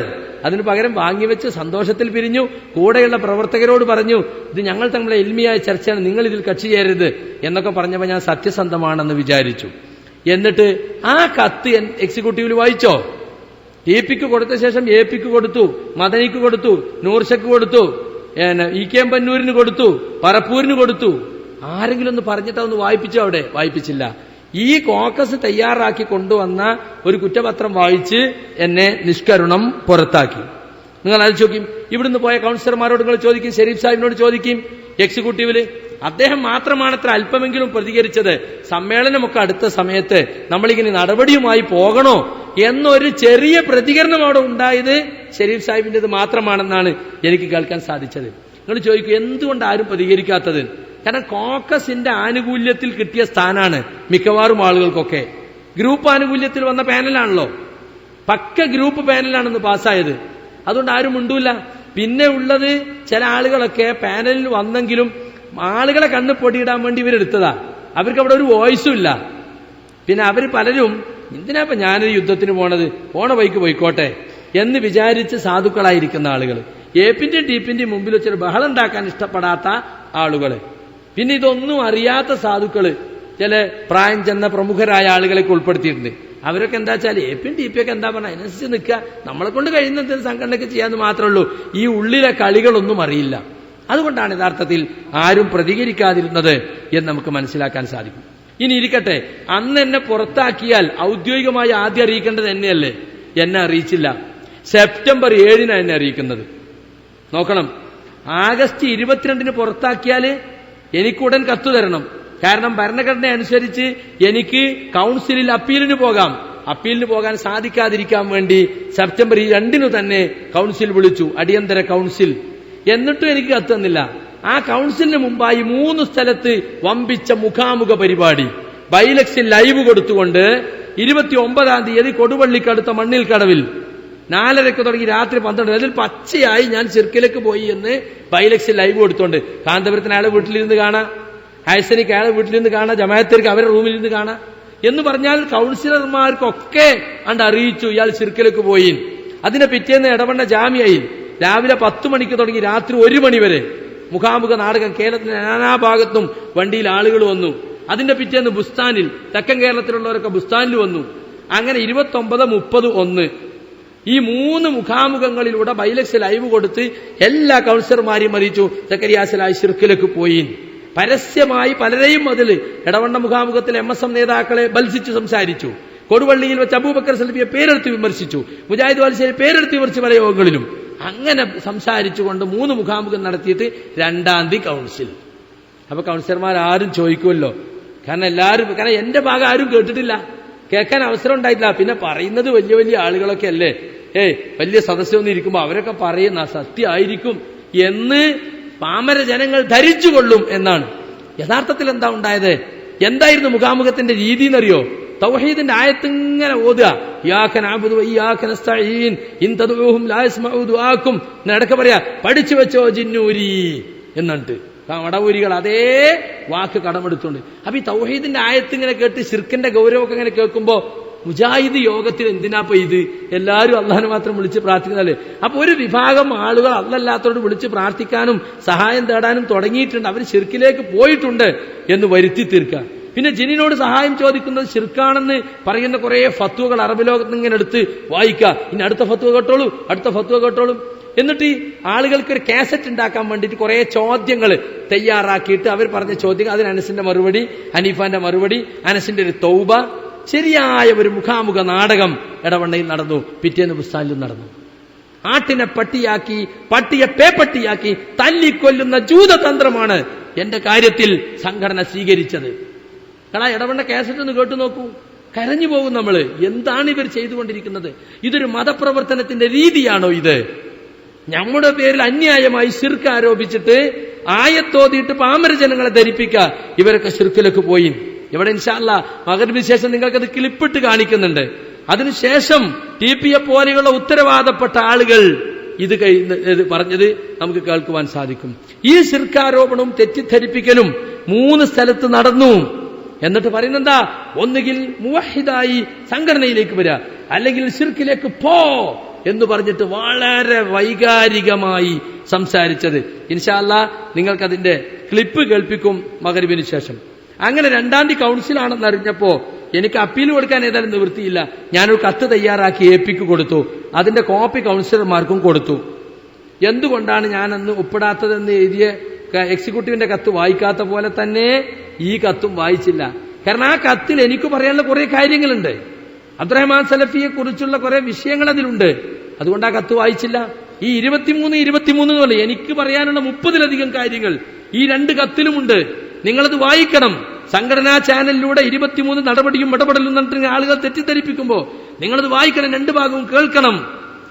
അതിന് പകരം വാങ്ങിവെച്ച് സന്തോഷത്തിൽ പിരിഞ്ഞു. കൂടെയുള്ള പ്രവർത്തകരോട് പറഞ്ഞു, ഇത് ഞങ്ങൾ തമ്മിലെ ഇൽമിയായ ചർച്ചയാണ്, നിങ്ങൾ ഇതിൽ കക്ഷി ചേരരുത് എന്നൊക്കെ പറഞ്ഞപ്പോൾ ഞാൻ സത്യസന്ധമാണെന്ന് വിചാരിച്ചു. എന്നിട്ട് ആ കത്ത് എക്സിക്യൂട്ടീവിൽ വായിച്ചോ? TPക്ക് കൊടുത്ത ശേഷം AP-ക്ക് കൊടുത്തു, മദനിക്ക് കൊടുത്തു, നൂർഷക്ക് കൊടുത്തു, EK പന്നൂരിന് കൊടുത്തു, പറപ്പൂരിന് കൊടുത്തു. ആരെങ്കിലും ഒന്ന് പറഞ്ഞിട്ട് ഒന്ന് വായിപ്പിച്ചോ? അവിടെ വായിപ്പിച്ചില്ല. ഈ കോക്കസ് തയ്യാറാക്കി കൊണ്ടുവന്ന ഒരു കുറ്റപത്രം വായിച്ച് എന്നെ നിഷ്കരുണം പുറത്താക്കി. നിങ്ങൾ അത് ചോദിക്കും, ഇവിടുന്ന് പോയ കൗൺസിലർമാരോട് നിങ്ങൾ ചോദിക്കും, ഷെരീഫ് സാഹിബിനോട് ചോദിക്കും, എക്സിക്യൂട്ടീവില് അദ്ദേഹം മാത്രമാണ് അത്ര അല്പമെങ്കിലും പ്രതികരിച്ചത്. സമ്മേളനമൊക്കെ അടുത്ത സമയത്ത് നമ്മളിങ്ങനെ നടപടിയുമായി പോകണോ എന്നൊരു ചെറിയ പ്രതികരണം അവിടെ ഉണ്ടായത് ഷെരീഫ് സാഹിബിന്റേത് മാത്രമാണെന്നാണ് എനിക്ക് കേൾക്കാൻ സാധിച്ചത്. നിങ്ങൾ ചോദിക്കും, എന്തുകൊണ്ട് ആരും പ്രതികരിക്കാത്തത്? കാരണം കോക്കസിന്റെ ആനുകൂല്യത്തിൽ കിട്ടിയ സ്ഥാനാണ് മിക്കവാറും ആളുകൾക്കൊക്കെ. ഗ്രൂപ്പ് ആനുകൂല്യത്തിൽ വന്ന പാനലാണല്ലോ, പക്ക ഗ്രൂപ്പ് പാനലാണെന്ന് പാസ്സായത്. അതുകൊണ്ട് ആരും മിണ്ടൂല. പിന്നെ ഉള്ളത് ചില ആളുകളൊക്കെ പാനലിൽ വന്നെങ്കിലും ആളുകളെ കണ്ണ് പൊടിയിടാൻ വേണ്ടി ഇവരെടുത്തതാ. അവർക്ക് അവിടെ ഒരു വോയിസും ഇല്ല. പിന്നെ അവര് പലരും എന്തിനാ ഞാനൊരു യുദ്ധത്തിന് പോണ വഴിക്ക് പോയിക്കോട്ടെ എന്ന് വിചാരിച്ച് സാധുക്കളായിരിക്കുന്ന ആളുകൾ, AP-ന്റെയും TP-ന്റെയും മുമ്പിൽ വെച്ചൊരു ബഹളം ഉണ്ടാക്കാൻ ഇഷ്ടപ്പെടാത്ത ആളുകള്, പിന്നെ ഇതൊന്നും അറിയാത്ത സാധുക്കള്, ചില പ്രായം ചെന്ന പ്രമുഖരായ ആളുകളെയൊക്കെ ഉൾപ്പെടുത്തിയിട്ടുണ്ട്. അവരൊക്കെ എന്താ വെച്ചാൽ AP-യും TP-യൊക്കെ എന്താ പറഞ്ഞാൽ അതിനനുസരിച്ച് നിൽക്കുക, നമ്മളെ കൊണ്ട് കഴിയുന്ന സംഘടനയൊക്കെ ചെയ്യാന്ന് മാത്രമേ ഉള്ളൂ. ഈ ഉള്ളിലെ കളികളൊന്നും അറിയില്ല. അതുകൊണ്ടാണ് യഥാർത്ഥത്തിൽ ആരും പ്രതികരിക്കാതിരുന്നത് എന്ന് നമുക്ക് മനസ്സിലാക്കാൻ സാധിക്കും. ഇനി ഇരിക്കട്ടെ, അന്ന് എന്നെ പുറത്താക്കിയാൽ ഔദ്യോഗികമായി ആദ്യം അറിയിക്കേണ്ടത് എന്നെയല്ലേ? എന്നെ അറിയിച്ചില്ല. സെപ്റ്റംബർ 7 എന്നെ അറിയിക്കുന്നത്. നോക്കണം, ആഗസ്റ്റ് 22 പുറത്താക്കിയാൽ എനിക്കുടൻ കത്തു തരണം. കാരണം ഭരണഘടന അനുസരിച്ച് എനിക്ക് കൗൺസിലിൽ അപ്പീലിന് പോകാം. അപ്പീലിന് പോകാൻ സാധിക്കാതിരിക്കാൻ വേണ്ടി സെപ്റ്റംബർ 2 തന്നെ കൗൺസിൽ വിളിച്ചു, അടിയന്തര കൗൺസിൽ. എന്നിട്ടും എനിക്ക് കത്ത് തന്നില്ല. ആ കൗൺസിലിന് മുമ്പായി 3 സ്ഥലത്ത് വമ്പിച്ച മുഖാമുഖ പരിപാടി, ബൈലക്സിൽ ലൈവ് കൊടുത്തുകൊണ്ട് 29-ാം തീയതി കൊടുവള്ളിക്കടുത്ത മണ്ണിൽ കടവിൽ 4:30 തുടങ്ങി രാത്രി 12 അതിൽ പച്ചയായി ഞാൻ ചിർക്കിലേക്ക് പോയി എന്ന് ബൈലക്സിൽ ലൈവ് കൊടുത്തോണ്ട് കാന്തപുരത്തിന് അയാളെ വീട്ടിലിരുന്ന് കാണാം, ഹൈസനിക്ക് അയാളെ വീട്ടിലിരുന്ന് കാണാം, ജമാഅത്തേർക്ക് അവരുടെ റൂമിലിരുന്ന് കാണാം എന്ന് പറഞ്ഞാൽ കൗൺസിലർമാർക്കൊക്കെ അറിയിച്ചു ഇയാൾ ചിർക്കിലേക്ക് പോയി. അതിനെ പിറ്റേന്ന് ഇടവണ്ണ ജാമ്യയിൽ രാവിലെ 10 മണിക്ക് തുടങ്ങി രാത്രി 1 മണി വരെ മുഖാമുഖ നാടകം. കേരളത്തിന്റെ നാനാഭാഗത്തും വണ്ടിയിൽ ആളുകൾ വന്നു. അതിന്റെ പിറ്റേന്ന് ബുസ്താനിൽ, തെക്കൻ കേരളത്തിലുള്ളവരൊക്കെ ബുസ്താനിൽ വന്നു. അങ്ങനെ 29, 30, 1 ഈ 3 മുഖാമുഖങ്ങളിലൂടെ ബൈലക്സ് ലൈവ് കൊടുത്ത് എല്ലാ കൗൺസിലർമാരെയും അറിയിച്ചു സക്കരിയാസലായി ശിർക്കിലേക്ക് പോയി. പരസ്യമായി പലരെയും അതിൽ ഇടവണ്ണ മുഖാമുഖത്തിൽ MSM നേതാക്കളെ ബൽസിച്ചു സംസാരിച്ചു. കൊടുവള്ളിയിൽ വെച്ച് അബൂബക്കർ സലഫിയെ പേരെടുത്ത് വിമർശിച്ചു. മുജാഹിദ് വാലിശ്ശേരി പേരെടുത്ത് വിമർശിച്ച പല യോഗങ്ങളിലും അങ്ങനെ സംസാരിച്ചുകൊണ്ട് 3 മുഖാമുഖം നടത്തിയിട്ട് 2-ാം തീയതി കൗൺസിൽ. അപ്പൊ കൗൺസിലർമാർ ആരും ചോദിക്കുമല്ലോ, കാരണം എന്റെ ഭാഗം ആരും കേട്ടിട്ടില്ല, കേൾക്കാൻ അവസരം ഉണ്ടായിട്ടില്ല. പിന്നെ പറയുന്നത് വലിയ വലിയ ആളുകളൊക്കെ അല്ലേ, വലിയ സദസ്യമൊന്നും ഇരിക്കുമ്പോ അവരൊക്കെ പറയുന്ന സത്യമായിരിക്കും എന്ന് പാമര ജനങ്ങൾ ധരിച്ചുകൊള്ളും എന്നാണ്. യഥാർത്ഥത്തിൽ എന്താ ഉണ്ടായത്? എന്തായിരുന്നു മുഖാമുഖത്തിന്റെ രീതി എന്നറിയോ? തൗഹീദിന്റെ ആയത്തിങ്ങനെ ഓതുക, ഇയ്യാക നഅ്ബുദു വഇയ്യാക നസ്തഈൻ ഇൻ തദ്ഉഹും ലാ യസ്മഉ ദുആക്കും. എന്നിടക്ക് പറയാ പഠിച്ചു വെച്ചോ ജിന്നൂരി എന്നിട്ട് മടവൂരികൾ അതേ വാക്ക് കടമെടുത്തുണ്ട്. അപ്പൊ ഈ തൗഹീദിന്റെ ആയത്തിങ്ങനെ കേട്ട് ശിർക്കിന്റെ ഗൗരവമൊക്കെ ഇങ്ങനെ കേൾക്കുമ്പോ മുജാഹിദ് യോഗത്തിൽ എന്തിനാപ്പോ ഇത്? എല്ലാവരും അള്ളാഹിനെ മാത്രം വിളിച്ച് പ്രാർത്ഥിക്കുന്നതല്ലേ? അപ്പൊ ഒരു വിഭാഗം ആളുകൾ അള്ളല്ലാത്തവരോട് വിളിച്ച് പ്രാർത്ഥിക്കാനും സഹായം തേടാനും തുടങ്ങിയിട്ടുണ്ട്. അവർ ശിർക്കിലേക്ക് പോയിട്ടുണ്ട് എന്ന് വരുത്തി തീർക്കുക. പിന്നെ ജിന്നിനോട് സഹായം ചോദിക്കുന്നത് ശിർക്കാണെന്ന് പറയുന്ന കുറെ ഫത്വകൾ അറബ് ലോകത്ത് ഇങ്ങനെ എടുത്ത് വായിക്കുക. ഇനി അടുത്ത ഫത്വ കേട്ടോളൂ, അടുത്ത ഫത്വ കേട്ടോളൂ. എന്നിട്ട് ആളുകൾക്ക് ഒരു കാസറ്റ് ഉണ്ടാക്കാൻ വേണ്ടിയിട്ട് കുറെ ചോദ്യങ്ങൾ തയ്യാറാക്കിയിട്ട് അവർ പറഞ്ഞ ചോദ്യങ്ങൾ, അതിന് അനസിന്റെ മറുപടി, ഹനീഫാന്റെ മറുപടി, അനസിന്റെ ഒരു തൗബ, ശരിയായ ഒരു മുഖാമുഖ നാടകം ഇടവണ്ണയിൽ നടന്നു. പിറ്റേന്ന് ബുസ്താനിലും നടന്നു. ആട്ടിനെ പട്ടിയാക്കി, പട്ടിയെ പേപ്പട്ടിയാക്കി തല്ലിക്കൊല്ലുന്ന ജൂതതന്ത്രമാണ് എന്റെ കാര്യത്തിൽ സംഘടന സ്വീകരിച്ചത്. എടാ, ഇടവണ്ണ കാസറ്റ് ഒന്ന് കേട്ടു നോക്കൂ, കരഞ്ഞു പോകും നമ്മള്. എന്താണ് ഇവർ ചെയ്തുകൊണ്ടിരിക്കുന്നത്? ഇതൊരു മതപ്രവർത്തനത്തിന്റെ രീതിയാണോ ഇത്? നമ്മുടെ പേരിൽ അന്യായമായി ശിർക്ക് ആരോപിച്ചിട്ട് ആയത്തോതിയിട്ട് പാമര ജനങ്ങളെ ധരിപ്പിക്കുക ഇവരൊക്കെ ശിർക്കിലേക്ക് പോയി. ഇവിടെ ഇൻഷാ അല്ലാഹ് മഗ്‌രിബിന് ശേഷം നിങ്ങൾക്കത് ക്ലിപ്പിട്ട് കാണിക്കുന്നുണ്ട്. അതിനുശേഷം TPA പോലെയുള്ള ഉത്തരവാദപ്പെട്ട ആളുകൾ ഇത് പറഞ്ഞത് നമുക്ക് കേൾക്കുവാൻ സാധിക്കും. ഈ ശിർക്കാരോപണവും തെറ്റിദ്ധരിപ്പിക്കലും 3 സ്ഥലത്ത് നടന്നു. എന്നിട്ട് പറയുന്നെന്താ? ഒന്നുകിൽ മുവഹിദായി സംഘടനയിലേക്ക് വരിക, അല്ലെങ്കിൽ ശിർക്കിലേക്ക് പോ എന്ന് പറഞ്ഞിട്ട് വളരെ വൈകാരികമായി സംസാരിച്ചത്. ഇൻഷാ അല്ലാഹ് നിങ്ങൾക്കതിന്റെ ക്ലിപ്പ് കേൾപ്പിക്കും മഗ്‌രിബിന് ശേഷം. അങ്ങനെ 2ാം തീയതി കൗൺസിലാണെന്ന് അറിഞ്ഞപ്പോ എനിക്ക് അപ്പീൽ കൊടുക്കാൻ ഏതായാലും നിവൃത്തിയില്ല. ഞാനൊരു കത്ത് തയ്യാറാക്കി AP കൊടുത്തു. അതിന്റെ കോപ്പി കൗൺസിലർമാർക്കും കൊടുത്തു. എന്തുകൊണ്ടാണ് ഞാനന്ന് ഒപ്പിടാത്തതെന്ന് എഴുതിയ എക്സിക്യൂട്ടീവിന്റെ കത്ത് വായിക്കാത്ത പോലെ തന്നെ ഈ കത്തും വായിച്ചില്ല. കാരണം ആ കത്തിൽ എനിക്ക് പറയാനുള്ള കുറെ കാര്യങ്ങളുണ്ട്. അബ്ദുറഹ്മാൻ സലഫിയെ കുറിച്ചുള്ള കുറെ വിഷയങ്ങൾ അതിലുണ്ട്. അതുകൊണ്ട് ആ കത്ത് വായിച്ചില്ല. ഈ 23 പോലെ എനിക്ക് പറയാനുള്ള 30-ലധികം കാര്യങ്ങൾ ഈ 2 കത്തിലുമുണ്ട്. നിങ്ങളത് വായിക്കണം. സംഘടനാ ചാനലിലൂടെ 23 നടപടിയും ഇടപെടലും നടത്തുന്ന ആളുകൾ തെറ്റിദ്ധരിപ്പിക്കുമ്പോൾ നിങ്ങളത് വായിക്കണം, 2 ഭാഗവും കേൾക്കണം.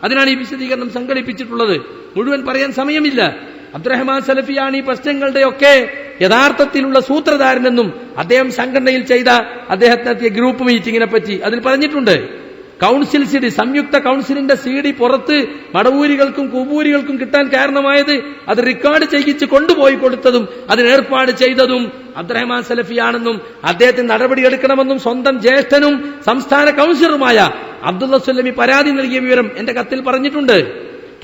അതിനാണ് ഈ വിശദീകരണം സംഘടിപ്പിച്ചിട്ടുള്ളത്. മുഴുവൻ പറയാൻ സമയമില്ല. അബ്ദുറഹ്മാൻ സലഫിയാണ് ഈ പ്രശ്നങ്ങളുടെയൊക്കെ യഥാർത്ഥത്തിലുള്ള സൂത്രധാരനെന്നും അദ്ദേഹം സംഘടനയിൽ ചെയ്ത അദ്ദേഹത്തെ ഗ്രൂപ്പ് മീറ്റിംഗിനെ പറ്റി അതിൽ പറഞ്ഞിട്ടുണ്ട്. കൗൺസിൽ CD, സംയുക്ത കൗൺസിലിന്റെ CD പുറത്ത് മടവൂരികൾക്കും കൂബൂരികൾക്കും കിട്ടാൻ കാരണമായത് അത് റെക്കോർഡ് ചെയ്യിച്ച് കൊണ്ടുപോയി കൊടുത്തതും അതിന് ഏർപ്പാട് ചെയ്തതും അബ്ദുറഹ്മാൻ സലഫിയാണെന്നും അദ്ദേഹത്തിന് നടപടിയെടുക്കണമെന്നും സ്വന്തം ജ്യേഷ്ഠനും സംസ്ഥാന കൗൺസിലറുമായ അബ്ദുള്ള സുല്ലമി പരാതി നൽകിയ വിവരം എന്റെ കത്തിൽ പറഞ്ഞിട്ടുണ്ട്.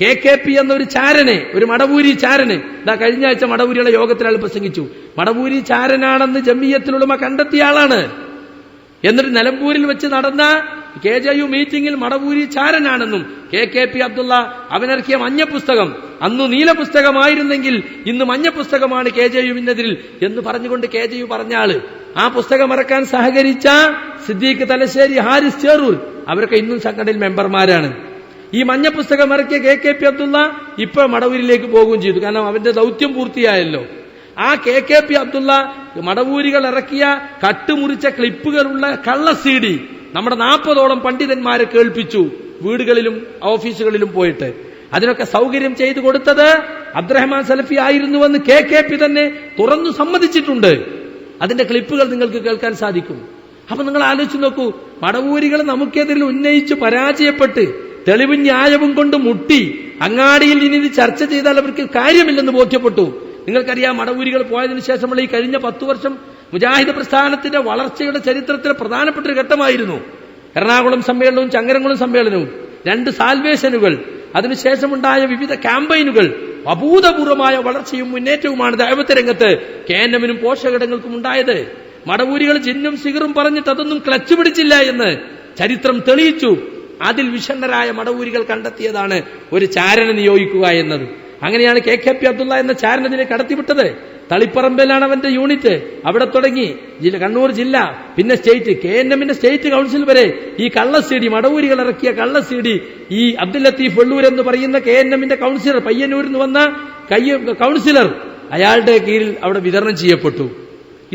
KKP എന്നൊരു ചാരന്, ഒരു മടവൂരി ചാരന്, കഴിഞ്ഞ ആഴ്ച മടവൂരിയുടെ യോഗത്തിൽ ആൾ പ്രസംഗിച്ചു. മടവൂരി ചാരനാണെന്ന് ജമിയത്തുൽ ഉലമ കണ്ടെത്തിയ ആളാണ്. എന്നിട്ട് നിലമ്പൂരിൽ വെച്ച് നടന്ന KJU മീറ്റിംഗിൽ മടവൂരി ചാരനാണെന്നും KKP അബ്ദുള്ള അവനിറക്കിയ മഞ്ഞ പുസ്തകം അന്ന് നീല പുസ്തകമായിരുന്നെങ്കിൽ ഇന്ന് മഞ്ഞ പുസ്തകമാണ് KJUവിനെതിരിൽ എന്ന് പറഞ്ഞുകൊണ്ട് KJU പറഞ്ഞ ആള്, ആ പുസ്തകം ഇറക്കാൻ സഹകരിച്ച സിദ്ദീഖ് തലശ്ശേരി, ഹാരിസ് ചേറൂർ, അവരൊക്കെ ഇന്നും സംഘടനയിൽ മെമ്പർമാരാണ്. ഈ മഞ്ഞ പുസ്തകം ഇറക്കിയ KKP അബ്ദുള്ള ഇപ്പൊ മടവൂരിലേക്ക് പോകുകയും ചെയ്തു. കാരണം അവന്റെ ദൗത്യം പൂർത്തിയായല്ലോ. ആ KKP അബ്ദുള്ള മടവൂരികൾ ഇറക്കിയ കട്ടുമുറിച്ച ക്ലിപ്പുകളുള്ള കള്ള CD നമ്മുടെ 40ഓളം പണ്ഡിതന്മാരെ കേൾപ്പിച്ചു, വീടുകളിലും ഓഫീസുകളിലും പോയിട്ട്. അതിനൊക്കെ സൗകര്യം ചെയ്തു കൊടുത്തത് അബ്ദുറഹ്മാൻ സലഫി ആയിരുന്നുവെന്ന് KKP തന്നെ തുറന്നു സമ്മതിച്ചിട്ടുണ്ട്. അതിന്റെ ക്ലിപ്പുകൾ നിങ്ങൾക്ക് കേൾക്കാൻ സാധിക്കും. അപ്പൊ നിങ്ങൾ ആലോചിച്ച് നോക്കൂ, മടവൂരികൾ നമുക്കെതിരിൽ ഉന്നയിച്ച് പരാജയപ്പെട്ട് തെളിവും ന്യായവും കൊണ്ട് മുട്ടി അങ്ങാടിയിൽ ഇനി ഇത് ചർച്ച ചെയ്താൽ അവർക്ക് കാര്യമില്ലെന്ന് ബോധ്യപ്പെട്ടു. നിങ്ങൾക്കറിയാം, മടവൂരികൾ പോയതിനു ശേഷമുള്ള ഈ കഴിഞ്ഞ 10 വർഷം മുജാഹിദ് പ്രസ്ഥാനത്തിന്റെ വളർച്ചയുടെ ചരിത്രത്തിൽ പ്രധാനപ്പെട്ട ഒരു ഘട്ടമായിരുന്നു. എറണാകുളം സമ്മേളനവും ചങ്ങരംകുളം സമ്മേളനവും, 2 സാൽവേഷനുകൾ, അതിനുശേഷമുണ്ടായ വിവിധ ക്യാമ്പയിനുകൾ, അഭൂതപൂർവമായ വളർച്ചയും മുന്നേറ്റവുമാണ് ദഅവത്ത് രംഗത്ത് KNM-നും പോഷകഘടകങ്ങൾക്കും ഉണ്ടായത്. മടവൂരികൾ ജിന്നും സിഗറും പറഞ്ഞിട്ട് അതൊന്നും ക്ലച്ച് പിടിച്ചില്ല എന്ന് ചരിത്രം തെളിയിച്ചു. അതിൽ വിഷണ്ണരായ മടവൂരികൾ കണ്ടെത്തിയതാണ് ഒരു ചാരനെ നിയോഗിക്കുക എന്നത്. അങ്ങനെയാണ് KKP അബ്ദുള്ള എന്ന ചാരനതിനെ കടത്തിവിട്ടത്. തളിപ്പറമ്പിലാണ് അവന്റെ യൂണിറ്റ്. അവിടെ തുടങ്ങി കണ്ണൂർ ജില്ല, പിന്നെ സ്റ്റേറ്റ്, KNM-ന്റെ സ്റ്റേറ്റ് കൗൺസിൽ വരെ ഈ കള്ള CD, മടവൂരികൾ ഇറക്കിയ കള്ള CD ഈ അബ്ദുൽ ലത്തീഫ് വെള്ളൂർ എന്ന് പറയുന്ന KNM-ന്റെ കൗൺസിലർ, പയ്യന്നൂരിൽ നിന്ന് വന്ന കൗൺസിലർ, അയാളുടെ കീഴിൽ അവിടെ വിതരണം ചെയ്യപ്പെട്ടു.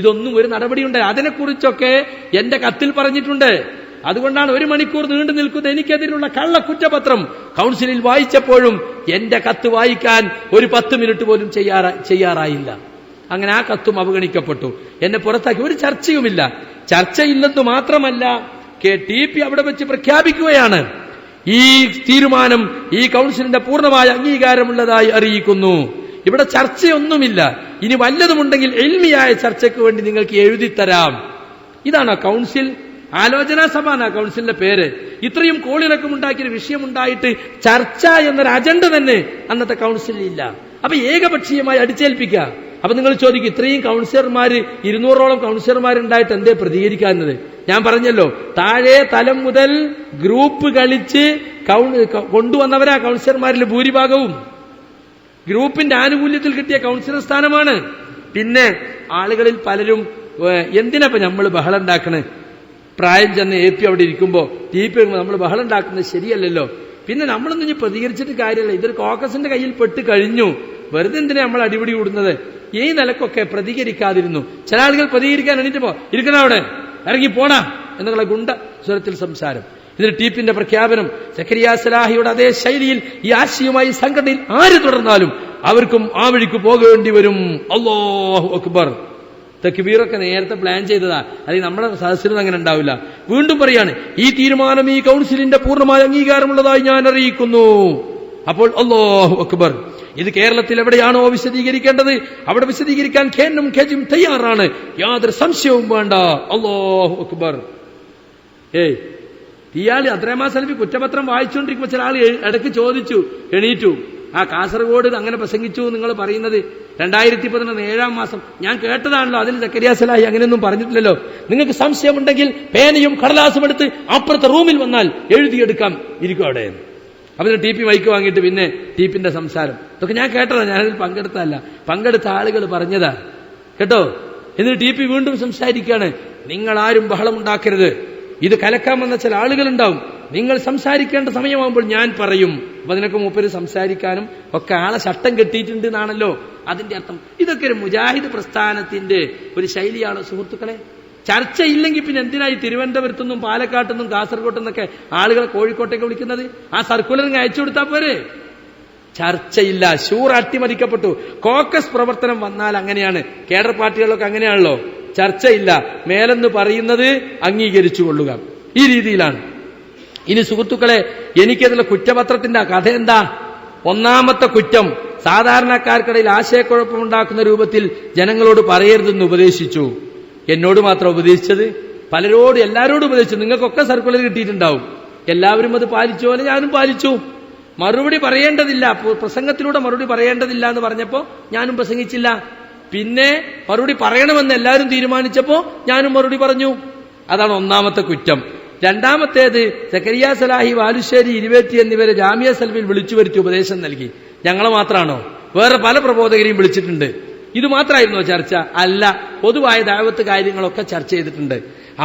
ഇതൊന്നും ഒരു നടപടിയുണ്ട്. അതിനെക്കുറിച്ചൊക്കെ എന്റെ കത്തിൽ പറഞ്ഞിട്ടുണ്ട്. അതുകൊണ്ടാണ് 1 മണിക്കൂർ നീണ്ടു നിൽക്കുന്ന എനിക്കെതിരുള്ള കള്ള കുറ്റപത്രം കൗൺസിലിൽ വായിച്ചപ്പോഴും എന്റെ കത്ത് വായിക്കാൻ ഒരു 10 മിനിറ്റ് പോലും ചെയ്യാറായില്ല. അങ്ങനെ ആ കത്തും അവഗണിക്കപ്പെട്ടു. എന്നെ പുറത്താക്കി. ഒരു ചർച്ചയുമില്ല. ചർച്ചയില്ലെന്ന് മാത്രമല്ല, TP അവിടെ വെച്ച് പ്രഖ്യാപിക്കുകയാണ്, ഈ തീരുമാനം ഈ കൗൺസിലിന്റെ പൂർണ്ണമായ അംഗീകാരമുള്ളതായി അറിയിക്കുന്നു. ഇവിടെ ചർച്ചയൊന്നുമില്ല. ഇനി വല്ലതുമുണ്ടെങ്കിൽ എൽമിയായ ചർച്ചയ്ക്ക് വേണ്ടി നിങ്ങൾക്ക് എഴുതിത്തരാം. ഇതാണ് കൗൺസിൽ. ആലോചനാ സഭ എന്നാ കൗൺസിലിന്റെ പേര്. ഇത്രയും കോളിളക്കമുണ്ടാക്കിയൊരു വിഷയമുണ്ടായിട്ട് ചർച്ച എന്നൊരു അജണ്ട തന്നെ അന്നത്തെ കൗൺസിലിൽ ഇല്ല. അപ്പൊ ഏകപക്ഷീയമായി അടിച്ചേൽപ്പിക്കുക. അപ്പൊ നിങ്ങൾ ചോദിക്കും, ഇത്രയും കൗൺസിലർമാര് 200ഓളം കൗൺസിലർമാരുണ്ടായിട്ട് എന്തേ പ്രതികരിക്കാവുന്നത്? ഞാൻ പറഞ്ഞല്ലോ, താഴെ തലം മുതൽ ഗ്രൂപ്പ് കളിച്ച് കൊണ്ടുവന്നവരാ കൗൺസിലർമാരിൽ ഭൂരിഭാഗവും. ഗ്രൂപ്പിന്റെ ആനുകൂല്യത്തിൽ കിട്ടിയ കൗൺസിലർ സ്ഥാനമാണ്. പിന്നെ ആളുകളിൽ പലരും എന്തിനപ്പോ നമ്മൾ ബഹളം ഉണ്ടാക്കണേ? പ്രായം ചെന്ന് AP അവിടെ ഇരിക്കുമ്പോ TP നമ്മൾ ബഹളം ഉണ്ടാക്കുന്നത് ശരിയല്ലല്ലോ. പിന്നെ നമ്മളൊന്നും ഇനി പ്രതികരിച്ചിട്ട് കാര്യമല്ല. ഇതൊരു കോക്കസിന്റെ കയ്യിൽ പെട്ട് കഴിഞ്ഞു. വെറുതെ എന്തിനാ നമ്മൾ അടിപിടി കൂടുന്നത്? ഈ നിലക്കൊക്കെ പ്രതികരിക്കാതിരുന്നു. ചില ആളുകൾ പ്രതികരിക്കാൻ എണീറ്റപ്പോ ഇരിക്കണ അവിടെ ഇറങ്ങി പോടാ എന്നുള്ള ഗുണ്ട സ്വരത്തിൽ സംസാരം. ഇതിന് TPന്റെ പ്രഖ്യാപനം. സക്കരിയ സലാഹിയുടെ അതേ ശൈലിയിൽ ഈ ആശയവുമായി സംഘടനയിൽ ആര് തുടർന്നാലും അവർക്കും ആ വഴിക്ക് പോകേണ്ടി വരും. അല്ലാഹു അക്ബർ. തക്ബീറൊക്കെ നേരത്തെ പ്ലാൻ ചെയ്തതാ. അത് നമ്മുടെ സദസ്സിലും അങ്ങനെ ഉണ്ടാവില്ല. വീണ്ടും പറയാണ്, ഈ തീരുമാനം ഈ കൗൺസിലിന്റെ പൂർണ്ണമായ അംഗീകാരമുള്ളതായി ഞാൻ അറിയിക്കുന്നു. അപ്പോൾ അല്ലാഹു അക്ബർ. ഇത് കേരളത്തിൽ എവിടെയാണോ വിശദീകരിക്കേണ്ടത് അവിടെ വിശദീകരിക്കാൻ ഖേനും ഖേജും തയ്യാറാണ്. യാതൊരു സംശയവും വേണ്ട. അല്ലാഹു അക്ബർ. ഇയാള് അബ്ദുറഹ്മാൻ സലഫി കുറ്റപത്രം വായിച്ചുകൊണ്ടിരിക്കുമ്പോൾ ചില ആൾ ഇടയ്ക്ക് ചോദിച്ചു, എണീറ്റു, ആ കാസർഗോഡ് അങ്ങനെ പ്രസംഗിച്ചു നിങ്ങൾ പറയുന്നത് 2011 7-ാം മാസം ഞാൻ കേട്ടതാണല്ലോ, അതിൽ സക്കരിയ സലാഹി അങ്ങനെയൊന്നും പറഞ്ഞിട്ടില്ലല്ലോ. നിങ്ങൾക്ക് സംശയമുണ്ടെങ്കിൽ പേനയും കടലാസും എടുത്ത് അപ്പുറത്തെ റൂമിൽ വന്നാൽ എഴുതിയെടുക്കാം, ഇരിക്കും അവിടെ. അതിന് TP മൈക്ക് വാങ്ങിയിട്ട് പിന്നെ TPന്റെ സംസാരം ഇതൊക്കെ ഞാൻ കേട്ടതാ, ഞാനതിൽ പങ്കെടുത്തതല്ല, പങ്കെടുത്ത ആളുകൾ പറഞ്ഞതാ കേട്ടോ. എന്നിട്ട് TP വീണ്ടും സംസാരിക്കുകയാണ്, നിങ്ങൾ ആരും ബഹളമുണ്ടാക്കരുത്, ഇത് കലക്കാൻ വന്ന ചില ആളുകളുണ്ടാവും, നിങ്ങൾ സംസാരിക്കേണ്ട സമയമാകുമ്പോൾ ഞാൻ പറയും. അപ്പൊ അതിനൊക്കെ മൂപ്പര് സംസാരിക്കാനും ഒക്കെ ആളെ ശട്ടം കെട്ടിയിട്ടുണ്ട് എന്നാണല്ലോ അതിന്റെ അർത്ഥം. ഇതൊക്കെ ഒരു മുജാഹിദ് പ്രസ്ഥാനത്തിന്റെ ഒരു ശൈലിയാണ് സുഹൃത്തുക്കളെ. ചർച്ചയില്ലെങ്കിൽ പിന്നെ എന്തിനായി തിരുവനന്തപുരത്തുനിന്നും പാലക്കാട്ടുനിന്നും കാസർഗോട്ടുനിന്നൊക്കെ ആളുകളെ കോഴിക്കോട്ടേക്ക് വിളിക്കുന്നത്? ആ സർക്കുലറിങ് അയച്ചു കൊടുത്താൽ പോരെ. ചർച്ചയില്ല. ഷൂർ അട്ടിമറിക്കപ്പെട്ടു. കോക്കസ് പ്രവർത്തനം വന്നാൽ അങ്ങനെയാണ്. കേഡർ പാർട്ടികളൊക്കെ അങ്ങനെയാണല്ലോ. ചർച്ചയില്ല, മേലെന്ന് പറയുന്നത് അംഗീകരിച്ചു കൊള്ളുക, ഈ രീതിയിലാണ്. ഇനി സുഹൃത്തുക്കളെ, എനിക്കതിലെ കുറ്റപത്രത്തിന്റെ കഥ എന്താ? ഒന്നാമത്തെ കുറ്റം, സാധാരണക്കാർക്കിടയിൽ ആശയക്കുഴപ്പമുണ്ടാക്കുന്ന രൂപത്തിൽ ജനങ്ങളോട് പറയരുതെന്ന് ഉപദേശിച്ചു. എന്നോട് മാത്രം ഉപദേശിച്ചത്? പലരോടും എല്ലാവരോടും ഉപദേശിച്ചു. നിങ്ങൾക്കൊക്കെ സർക്കുലർ കിട്ടിയിട്ടുണ്ടാവും. എല്ലാവരും അത് പാലിച്ചു പോലെ ഞാനും പാലിച്ചു. മറുപടി പറയേണ്ടതില്ല, പ്രസംഗത്തിലൂടെ മറുപടി പറയേണ്ടതില്ല എന്ന് പറഞ്ഞപ്പോ ഞാനും പ്രസംഗിച്ചില്ല. പിന്നെ മറുപടി പറയണമെന്ന് എല്ലാവരും തീരുമാനിച്ചപ്പോ ഞാനും മറുപടി പറഞ്ഞു. അതാണ് ഒന്നാമത്തെ കുറ്റം. രണ്ടാമത്തേത്, സക്കരിയ സലാഹി, വാലുശ്ശേരി, ഇരുവേറ്റി എന്നിവരെ ജാമിയ സൽഫിൽ വിളിച്ചു വരുത്തി ഉപദേശം നൽകി. ഞങ്ങളെ മാത്രമാണോ? വേറെ പല പ്രബോധകരെയും വിളിച്ചിട്ടുണ്ട്. ഇത് മാത്രമായിരുന്നോ ചർച്ച? അല്ല, പൊതുവായ ദഅവത്ത് കാര്യങ്ങളൊക്കെ ചർച്ച ചെയ്തിട്ടുണ്ട്.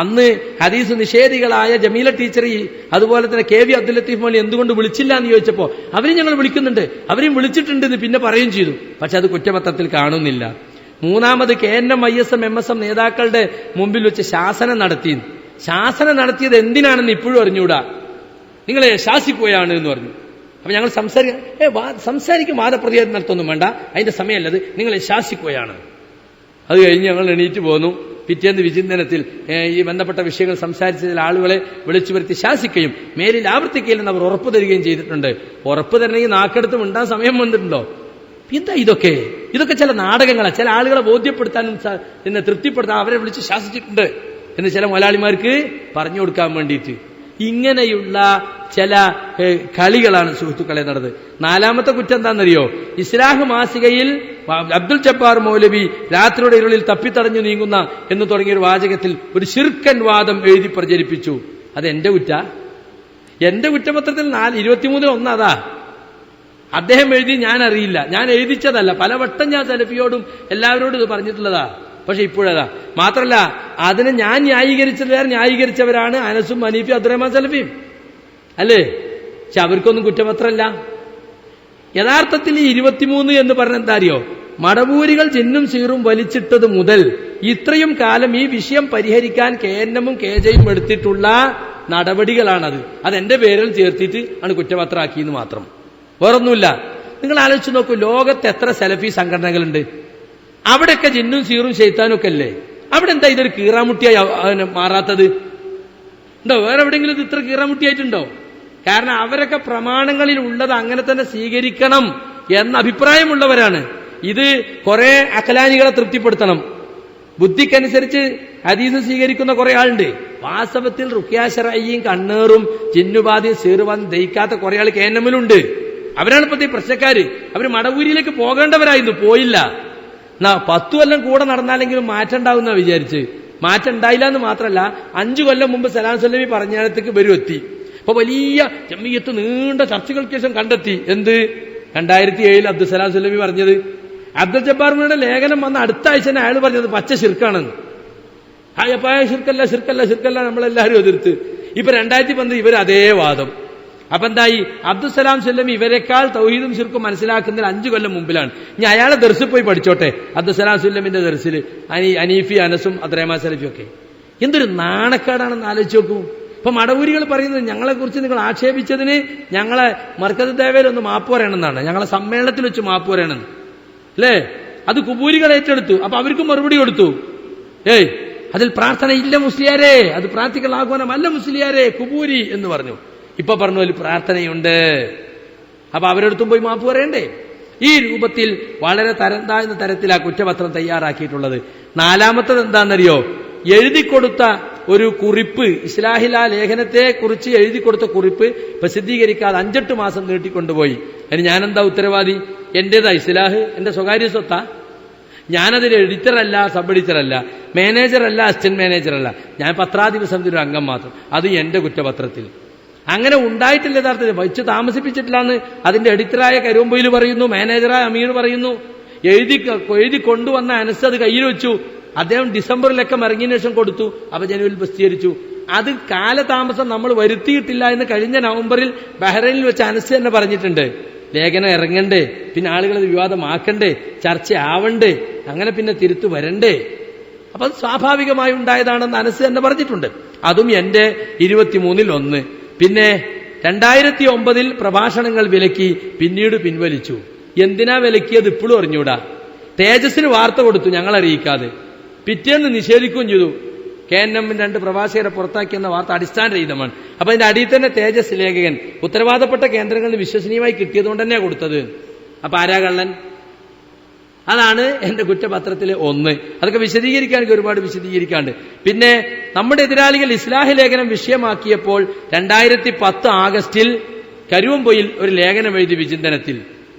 അന്ന് ഹദീസ് നിഷേധികളായ ജമീല ടീച്ചർ, അതുപോലെ തന്നെ KV അബ്ദുൽ ലത്തീഫ് മോലി എന്തുകൊണ്ട് വിളിച്ചില്ല എന്ന് ചോദിച്ചപ്പോ അവരും ഞങ്ങൾ വിളിക്കുന്നുണ്ട്, അവരെയും വിളിച്ചിട്ടുണ്ട് എന്ന് പിന്നെ പറയുകയും ചെയ്തു. പക്ഷെ അത് കുറ്റപത്രത്തിൽ കാണുന്നില്ല. മൂന്നാമത് KNM ISM MSM നേതാക്കളുടെ മുമ്പിൽ വെച്ച് ശാസനം നടത്തി. ശാസനം നടത്തിയത് എന്തിനാണെന്ന് ഇപ്പോഴും അറിഞ്ഞൂടാ. നിങ്ങളെ ശാസിക്കുകയാണ് എന്ന് പറഞ്ഞു. അപ്പൊ ഞങ്ങൾ സംസാരിക്കും, വാദപ്രതിവാദം നടത്തൊന്നും വേണ്ട, അതിന്റെ സമയമല്ലത്, നിങ്ങളെ ശാസിക്കുകയാണ്. അത് കഴിഞ്ഞ് ഞങ്ങൾ എണീറ്റ് പോന്നു. പിറ്റേന്ന് വിചിന്തനത്തിൽ ഈ ബന്ധപ്പെട്ട വിഷയങ്ങൾ സംസാരിച്ചതിൽ ആളുകളെ വിളിച്ചു വരുത്തി ശാസിക്കുകയും മേലിൽ ആവർത്തിക്കുകയില്ലെന്ന് അവർ ഉറപ്പ് തരികയും ചെയ്തിട്ടുണ്ട്. ഉറപ്പ് തരണമെങ്കിൽ നാക്കെടുത്ത് മിണ്ടാൻ സമയം വന്നിട്ടുണ്ടോ? എന്താ ഇതൊക്കെ? ഇതൊക്കെ ചില നാടകങ്ങളാണ്. ചില ആളുകളെ ബോധ്യപ്പെടുത്താനും എന്നെ തൃപ്തിപ്പെടുത്താൻ അവരെ വിളിച്ച് ശാസിച്ചിട്ടുണ്ട് എന്ന് ചില മലയാളിമാർക്ക് പറഞ്ഞു കൊടുക്കാൻ വേണ്ടിയിട്ട്. ഇങ്ങനെയുള്ള ചില കളികളാണ് സുഹൃത്തുക്കളെ നടന്നത്. നാലാമത്തെ കുറ്റം എന്താണെന്നറിയോ? ഇസ്ലാഹ് മാസികയിൽ അബ്ദുൽ ജബ്ബാർ മൗലവി രാത്രിയുടെ ഇരുളിൽ തപ്പിത്തടഞ്ഞു നീങ്ങുന്ന എന്ന് തുടങ്ങിയൊരു വാചകത്തിൽ ഒരു ശിർക്കൻ വാദം എഴുതി പ്രചരിപ്പിച്ചു. അത് എന്റെ കുറ്റ? എന്റെ കുറ്റപത്രത്തിൽ 23 അതാ അദ്ദേഹം എഴുതി, ഞാൻ അറിയില്ല, ഞാൻ എഴുതിച്ചതല്ല. പലവട്ടം ഞാൻ സലഫിയോടും എല്ലാവരോടും ഇത് പറഞ്ഞിട്ടുള്ളതാ. പക്ഷെ ഇപ്പോഴതാ. മാത്രല്ല, അതിനെ ഞാൻ ന്യായീകരിച്ചവരാണ് അനസും ഹനീഫി അബ്ദുറഹ്മാൻ സലഫിയും, അല്ലേ? പക്ഷെ അവർക്കൊന്നും കുറ്റപത്രമല്ല. യഥാർത്ഥത്തിൽ ഈ 23 എന്ന് പറഞ്ഞ എന്താ അറിയോ? മടവൂരികൾ ജിന്നും സീറും വലിച്ചിട്ടത് മുതൽ ഇത്രയും കാലം ഈ വിഷയം പരിഹരിക്കാൻ KNM-ഉം KJ-യും എടുത്തിട്ടുള്ള നടപടികളാണത്. അതെന്റെ പേരിൽ ചേർത്തിട്ട് ആണ് കുറ്റപത്രമാക്കിയെന്ന് മാത്രം, വേറൊന്നുമില്ല. നിങ്ങൾ ആലോചിച്ച് നോക്കൂ, ലോകത്ത് എത്ര സലഫി സംഘടനകളുണ്ട്? അവിടെയൊക്കെ ജിന്നും സീറും ശൈത്താനും ഒക്കെ അല്ലേ? അവിടെ എന്താ ഇതൊരു കീറാമുട്ടിയായി മാറാത്തത്? ഉണ്ടോ? വേറെ എവിടെയെങ്കിലും ഇത് ഇത്ര കീറാമുട്ടിയായിട്ടുണ്ടോ? കാരണം അവരൊക്കെ പ്രമാണങ്ങളിൽ ഉള്ളത് അങ്ങനെ തന്നെ സ്വീകരിക്കണം എന്ന അഭിപ്രായമുള്ളവരാണ്. ഇത് കുറെ അഖലാനികളെ തൃപ്തിപ്പെടുത്തണം. ബുദ്ധിക്കനുസരിച്ച് ഹദീസ് സ്വീകരിക്കുന്ന കുറെ ആളുണ്ട്. വാസ്തവത്തിൽ റുഖ്യാശറയും കണ്ണേറും ജിന്നുബാധയും സീറുബാധയും ദഹിക്കാത്ത കുറെ ആൾ കേന്നമിലുണ്ട്. അവരാണ് ഇപ്പത്തെ പ്രശ്നക്കാര്. അവര് മടവൂരിയിലേക്ക് പോകേണ്ടവരായിരുന്നു, പോയില്ല. 10 കൊല്ലം കൂടെ നടന്നാലെങ്കിലും മാറ്റം ഉണ്ടാവുന്ന വിചാരിച്ച്. മാറ്റം ഉണ്ടായില്ല എന്ന് മാത്രമല്ല, 5 കൊല്ലം മുമ്പ് സലാം സല്ലമി പറഞ്ഞിടത്തേക്ക് വരും എത്തി. അപ്പൊ വലിയ ജമിയത്ത് നീണ്ട ചർച്ചകൾക്ക് ശേഷം കണ്ടെത്തി എന്ത് 2007 അബ്ദുസലാം സല്ലമി പറഞ്ഞത്. അബ്ദുൽ ജബ്ബാറിന്റെ ലേഖനം വന്ന അടുത്ത ആഴ്ച തന്നെ അയാൾ പറഞ്ഞത് പച്ച ശിർക്കാണെന്ന്. ശിർക്കല്ല ശിർക്കല്ല ശിർക്കല്ല നമ്മളെല്ലാവരും എതിർത്ത്. ഇപ്പൊ 2010 ഇവർ അതേ വാദം. അപ്പൊ എന്തായി? അബ്ദുസലാം സല്ലമി ഇവരെക്കാൾ തൗഹീദും ശിർക്കും മനസ്സിലാക്കുന്നതിൽ 5 കൊല്ലം മുമ്പിലാണ്. ഇനി അയാളെ ദർസിൽ പോയി പഠിച്ചോട്ടെ, അബ്ദുസലാം സല്ലമിന്റെ ദർസിൽ അനീഫി അനസും അദ്രഹ്മാൻ സലഫിയും ഒക്കെ. എന്തൊരു നാണക്കേടാണെന്ന് ആലോചിച്ച് നോക്കൂ. ഇപ്പൊ മടവൂരികൾ പറയുന്നത് ഞങ്ങളെ കുറിച്ച് നിങ്ങൾ ആക്ഷേപിച്ചതിന് ഞങ്ങളെ മർക്കസ് ദേവയിൽ ഒന്ന് മാപ്പ് പറയണമെന്നാണ്, ഞങ്ങളെ സമ്മേളനത്തിൽ വെച്ച് മാപ്പ് പറയണമെന്ന് അല്ലേ? അത് കുബൂരികൾ ഏറ്റെടുത്തു. അപ്പൊ അവർക്കും മറുപടി കൊടുത്തു. അതിൽ പ്രാർത്ഥന ഇല്ല മുസ്ലിയാരെ, അത് പ്രാർത്ഥിക്കൽ ആഹ്വാനമല്ല മുസ്ലിയാരെ, കുബൂരി എന്ന് പറഞ്ഞു. ഇപ്പൊ പറഞ്ഞു അതിൽ പ്രാർത്ഥനയുണ്ട്. അപ്പൊ അവരെടുത്തും പോയി മാപ്പ് പറയണ്ടേ? ഈ രൂപത്തിൽ വളരെ തരം താഴ്ന്ന തരത്തിൽ ആ കുറ്റപത്രം തയ്യാറാക്കിയിട്ടുള്ളത്. 4-മത്തത് എന്താണെന്നറിയോ? എഴുതിക്കൊടുത്ത ഒരു കുറിപ്പ്, ഇസ്ലാഹില ലേഖനത്തെ കുറിച്ച് എഴുതിക്കൊടുത്ത കുറിപ്പ് പ്രസിദ്ധീകരിക്കാതെ 5-8 മാസം നീട്ടിക്കൊണ്ടുപോയി. അതിന് ഞാനെന്താ ഉത്തരവാദി? എന്റേതാ ഇസ്ലാഹ്? എന്റെ സ്വകാര്യ സ്വത്താ? ഞാനതിൽ എഡിറ്ററല്ല, സബ് എഡിറ്ററല്ല, മാനേജറല്ല, അസിസ്റ്റന്റ് മാനേജറല്ല. ഞാൻ പത്രാധിപസമിതിയുടെ ഒരു അംഗം മാത്രം. അത് എന്റെ കുറ്റപത്രത്തിൽ അങ്ങനെ ഉണ്ടായിട്ടില്ല. യഥാർത്ഥത്തിൽ വച്ച് താമസിപ്പിച്ചിട്ടില്ലാന്ന് അതിന്റെ എഡിറ്ററായ കരുമ്പൊയിൽ പറയുന്നു, മാനേജറായ അമീർ പറയുന്നു. എഴുതി കൊണ്ടുവന്ന അനസ് അത് കയ്യിൽ വെച്ചു. അദ്ദേഹം ഡിസംബറിലൊക്കെ ഇറങ്ങിയതിനു ശേഷം കൊടുത്തു. അപ്പൊ ജനുവരിൽ പ്രസിദ്ധീകരിച്ചു. അത് കാലതാമസം നമ്മൾ വരുത്തിയിട്ടില്ല എന്ന് കഴിഞ്ഞ നവംബറിൽ ബഹ്റൈനിൽ വെച്ച് അനസ് തന്നെ പറഞ്ഞിട്ടുണ്ട്. ലേഖനം ഇറങ്ങണ്ടേ, പിന്നെ ആളുകളത് വിവാദമാക്കണ്ടേ, ചർച്ച ആവണ്ടേ, അങ്ങനെ പിന്നെ തിരുത്തു വരണ്ടേ. അപ്പൊ അത് സ്വാഭാവികമായി ഉണ്ടായതാണെന്ന് അനസ് തന്നെ പറഞ്ഞിട്ടുണ്ട്. അതും എന്റെ 23-1. പിന്നെ 2009 പ്രഭാഷണങ്ങൾ വിലക്കി, പിന്നീട് പിൻവലിച്ചു. എന്തിനാ വിലക്കിയത് ഇപ്പോഴും അറിഞ്ഞൂടാ. തേജസ്സിന് വാർത്ത കൊടുത്തു, ഞങ്ങൾ അറിയിക്കാതെ. പിറ്റേന്ന് നിഷേധിക്കുകയും ചെയ്തു. KNM 2 പ്രവാസികരെ പുറത്താക്കിയെന്ന വാർത്ത അടിസ്ഥാനരഹിതമാണ്. അപ്പൊ അതിന്റെ അടിയിൽ തന്നെ തേജസ് ലേഖകൻ ഉത്തരവാദപ്പെട്ട കേന്ദ്രങ്ങളിൽ വിശ്വസനീയമായി കിട്ടിയതുകൊണ്ട് തന്നെയാണ് കൊടുത്തത്. അപ്പൊ ആരാ കള്ളൻ? അതാണ് എന്റെ കുറ്റപത്രത്തിലെ 1. അതൊക്കെ വിശദീകരിക്കാനെങ്കിൽ ഒരുപാട് വിശദീകരിക്കാണ്ട്. പിന്നെ നമ്മുടെ എതിരാളികൾ ഇസ്ലാഹ് ലേഖനം വിഷയമാക്കിയപ്പോൾ 2010 ആഗസ്റ്റിൽ കരുവമ്പൊയിൽ ഒരു ലേഖനം എഴുതി വിചിന്തനത്തിൽ.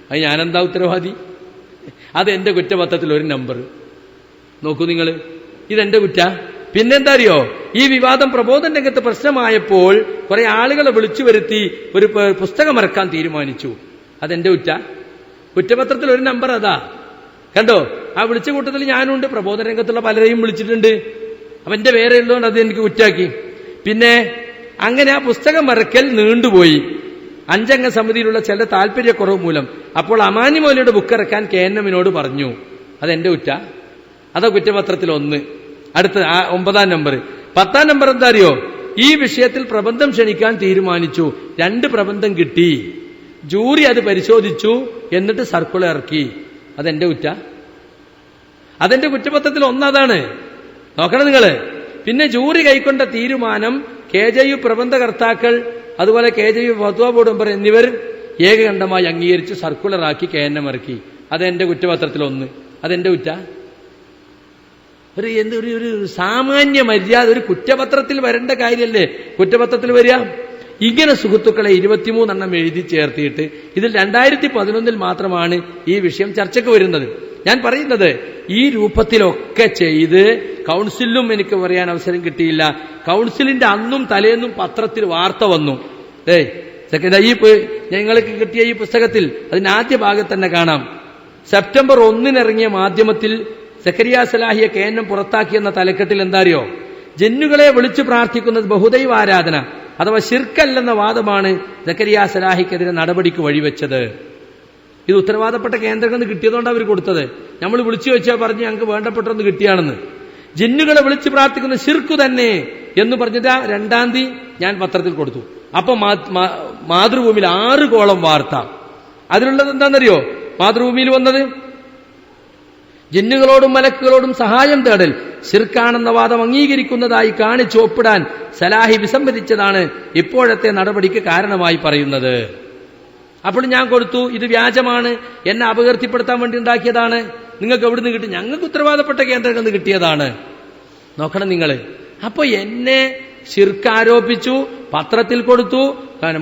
അത് ഞാനെന്താ ഉത്തരവാദി? അത് എന്റെ കുറ്റപത്രത്തിൽ ഒരു നമ്പർ നോക്കൂ നിങ്ങൾ. ഇതെന്റെ കുറ്റ. പിന്നെന്താ അറിയോ? ഈ വിവാദം പ്രബോധന രംഗത്ത് പ്രശ്നമായപ്പോൾ കുറെ ആളുകളെ വിളിച്ചു വരുത്തി ഒരു പുസ്തകം ഇറക്കാൻ തീരുമാനിച്ചു. അതെന്റെ കുറ്റപത്രത്തിൽ ഒരു നമ്പർ അതാ. കണ്ടോ? ആ വിളിച്ച കൂട്ടത്തിൽ ഞാനുണ്ട്. പ്രബോധന രംഗത്തുള്ള പലരെയും വിളിച്ചിട്ടുണ്ട്. അപ്പൊ എന്റെ പേരെ ഉള്ളതുകൊണ്ട് അത് എനിക്ക് കുറ്റാക്കി. പിന്നെ അങ്ങനെ ആ പുസ്തകം ഇറക്കൽ നീണ്ടുപോയി. 5 അംഗ സമിതിയിലുള്ള ചില താല്പര്യക്കുറവ് മൂലം. അപ്പോൾ അമാനി മൗലയുടെ ബുക്ക് ഇറക്കാൻ KNM പറഞ്ഞു. അതെന്റെ അതാ കുറ്റപത്രത്തിൽ 1. അടുത്ത 9-ാം നമ്പർ. 10-ാം നമ്പർ എന്താ അറിയോ? ഈ വിഷയത്തിൽ പ്രബന്ധം ക്ഷണിക്കാൻ തീരുമാനിച്ചു. 2 പ്രബന്ധം കിട്ടി. ജൂറി അത് പരിശോധിച്ചു, എന്നിട്ട് സർക്കുലർ ഇറക്കി. അതെന്റെ അതെന്റെ കുറ്റപത്രത്തിൽ 1 അതാണ്. നോക്കണം നിങ്ങള്. പിന്നെ ജൂറി കൈക്കൊണ്ട തീരുമാനം KJU പ്രബന്ധകർത്താക്കൾ, അതുപോലെ KJU ഫത്വ ബോർഡ് മെമ്പർ എന്നിവർ ഏകകണ്ഠമായി അംഗീകരിച്ച് സർക്കുലറാക്കി KNM ഇറക്കി. അതെന്റെ കുറ്റപത്രത്തിൽ 1. അതെന്റെ ഒരു സാമാന്യ മര്യാദ ഒരു കുറ്റപത്രത്തിൽ വരേണ്ട കാര്യമല്ലേ കുറ്റപത്രത്തിൽ വരിക? ഇങ്ങനെ സുഹൃത്തുക്കളെ 23 എഴുതി ചേർത്തിയിട്ട് ഇതിൽ 2011 മാത്രമാണ് ഈ വിഷയം ചർച്ചയ്ക്ക് വരുന്നത്. ഞാൻ പറയുന്നത് ഈ രൂപത്തിലൊക്കെ ചെയ്ത് കൗൺസിലും എനിക്ക് പറയാൻ അവസരം കിട്ടിയില്ല. കൗൺസിലിന്റെ അന്നും തലേന്നും പത്രത്തിൽ വാർത്ത വന്നു. ഈ ഞങ്ങൾക്ക് കിട്ടിയ ഈ പുസ്തകത്തിൽ അതിന്റെ ആദ്യ ഭാഗത്ത് തന്നെ കാണാം. സെപ്റ്റംബർ 1 ഇറങ്ങിയ മാധ്യമത്തിൽ സക്കരിയ സലാഹിയെ KNM പുറത്താക്കിയെന്ന തലക്കെട്ടിൽ എന്താറിയോ? ജന്നുകളെ വിളിച്ചു പ്രാർത്ഥിക്കുന്നത് ബഹുദൈവ ആരാധന അഥവാ ശിർക്കല്ലെന്ന വാദമാണ് സക്കരിയ സലാഹിക്കെതിരെ നടപടിക്ക് വഴിവെച്ചത്. ഇത് ഉത്തരവാദപ്പെട്ട കേന്ദ്രങ്ങളിൽ നിന്ന് കിട്ടിയതുകൊണ്ടാണ് അവർ കൊടുത്തത്. നമ്മൾ വിളിച്ചു വെച്ചാൽ പറഞ്ഞ് ഞങ്ങൾക്ക് വേണ്ടപ്പെട്ടൊന്ന് കിട്ടിയാണെന്ന്. ജിന്നുകളെ വിളിച്ചു പ്രാർത്ഥിക്കുന്ന ശിർക്ക് തന്നെ എന്ന് പറഞ്ഞിട്ട് 2-ാം തീയതി ഞാൻ പത്രത്തിൽ കൊടുത്തു. അപ്പൊ മാതൃഭൂമിയിൽ 6 കോളം വാർത്ത. അതിലുള്ളത് എന്താണെന്നറിയോ? മാതൃഭൂമിയിൽ വന്നത് ജിന്നുകളോടും മലക്കുകളോടും സഹായം തേടൽ ശിർക്കാണെന്ന വാദം അംഗീകരിക്കുന്നതായി കാണിച്ചു ഒപ്പിടാൻ സലാഹി വിസമ്മതിച്ചതാണ് ഇപ്പോഴത്തെ നടപടിക്ക് കാരണമായി പറയുന്നത്. അപ്പോൾ ഞാൻ കൊടുത്തു, ഇത് വ്യാജമാണ്, എന്നെ അപകീർത്തിപ്പെടുത്താൻ വേണ്ടി ഉണ്ടാക്കിയതാണ്, നിങ്ങൾക്ക് എവിടുന്ന് കിട്ടി? ഞങ്ങൾക്ക് ഉത്തരവാദപ്പെട്ട കേന്ദ്രങ്ങളിൽ നിന്ന് കിട്ടിയതാണ്. നോക്കണം നിങ്ങൾ. അപ്പൊ എന്നെ ശിർക്ക് ആരോപിച്ചു, പത്രത്തിൽ കൊടുത്തു,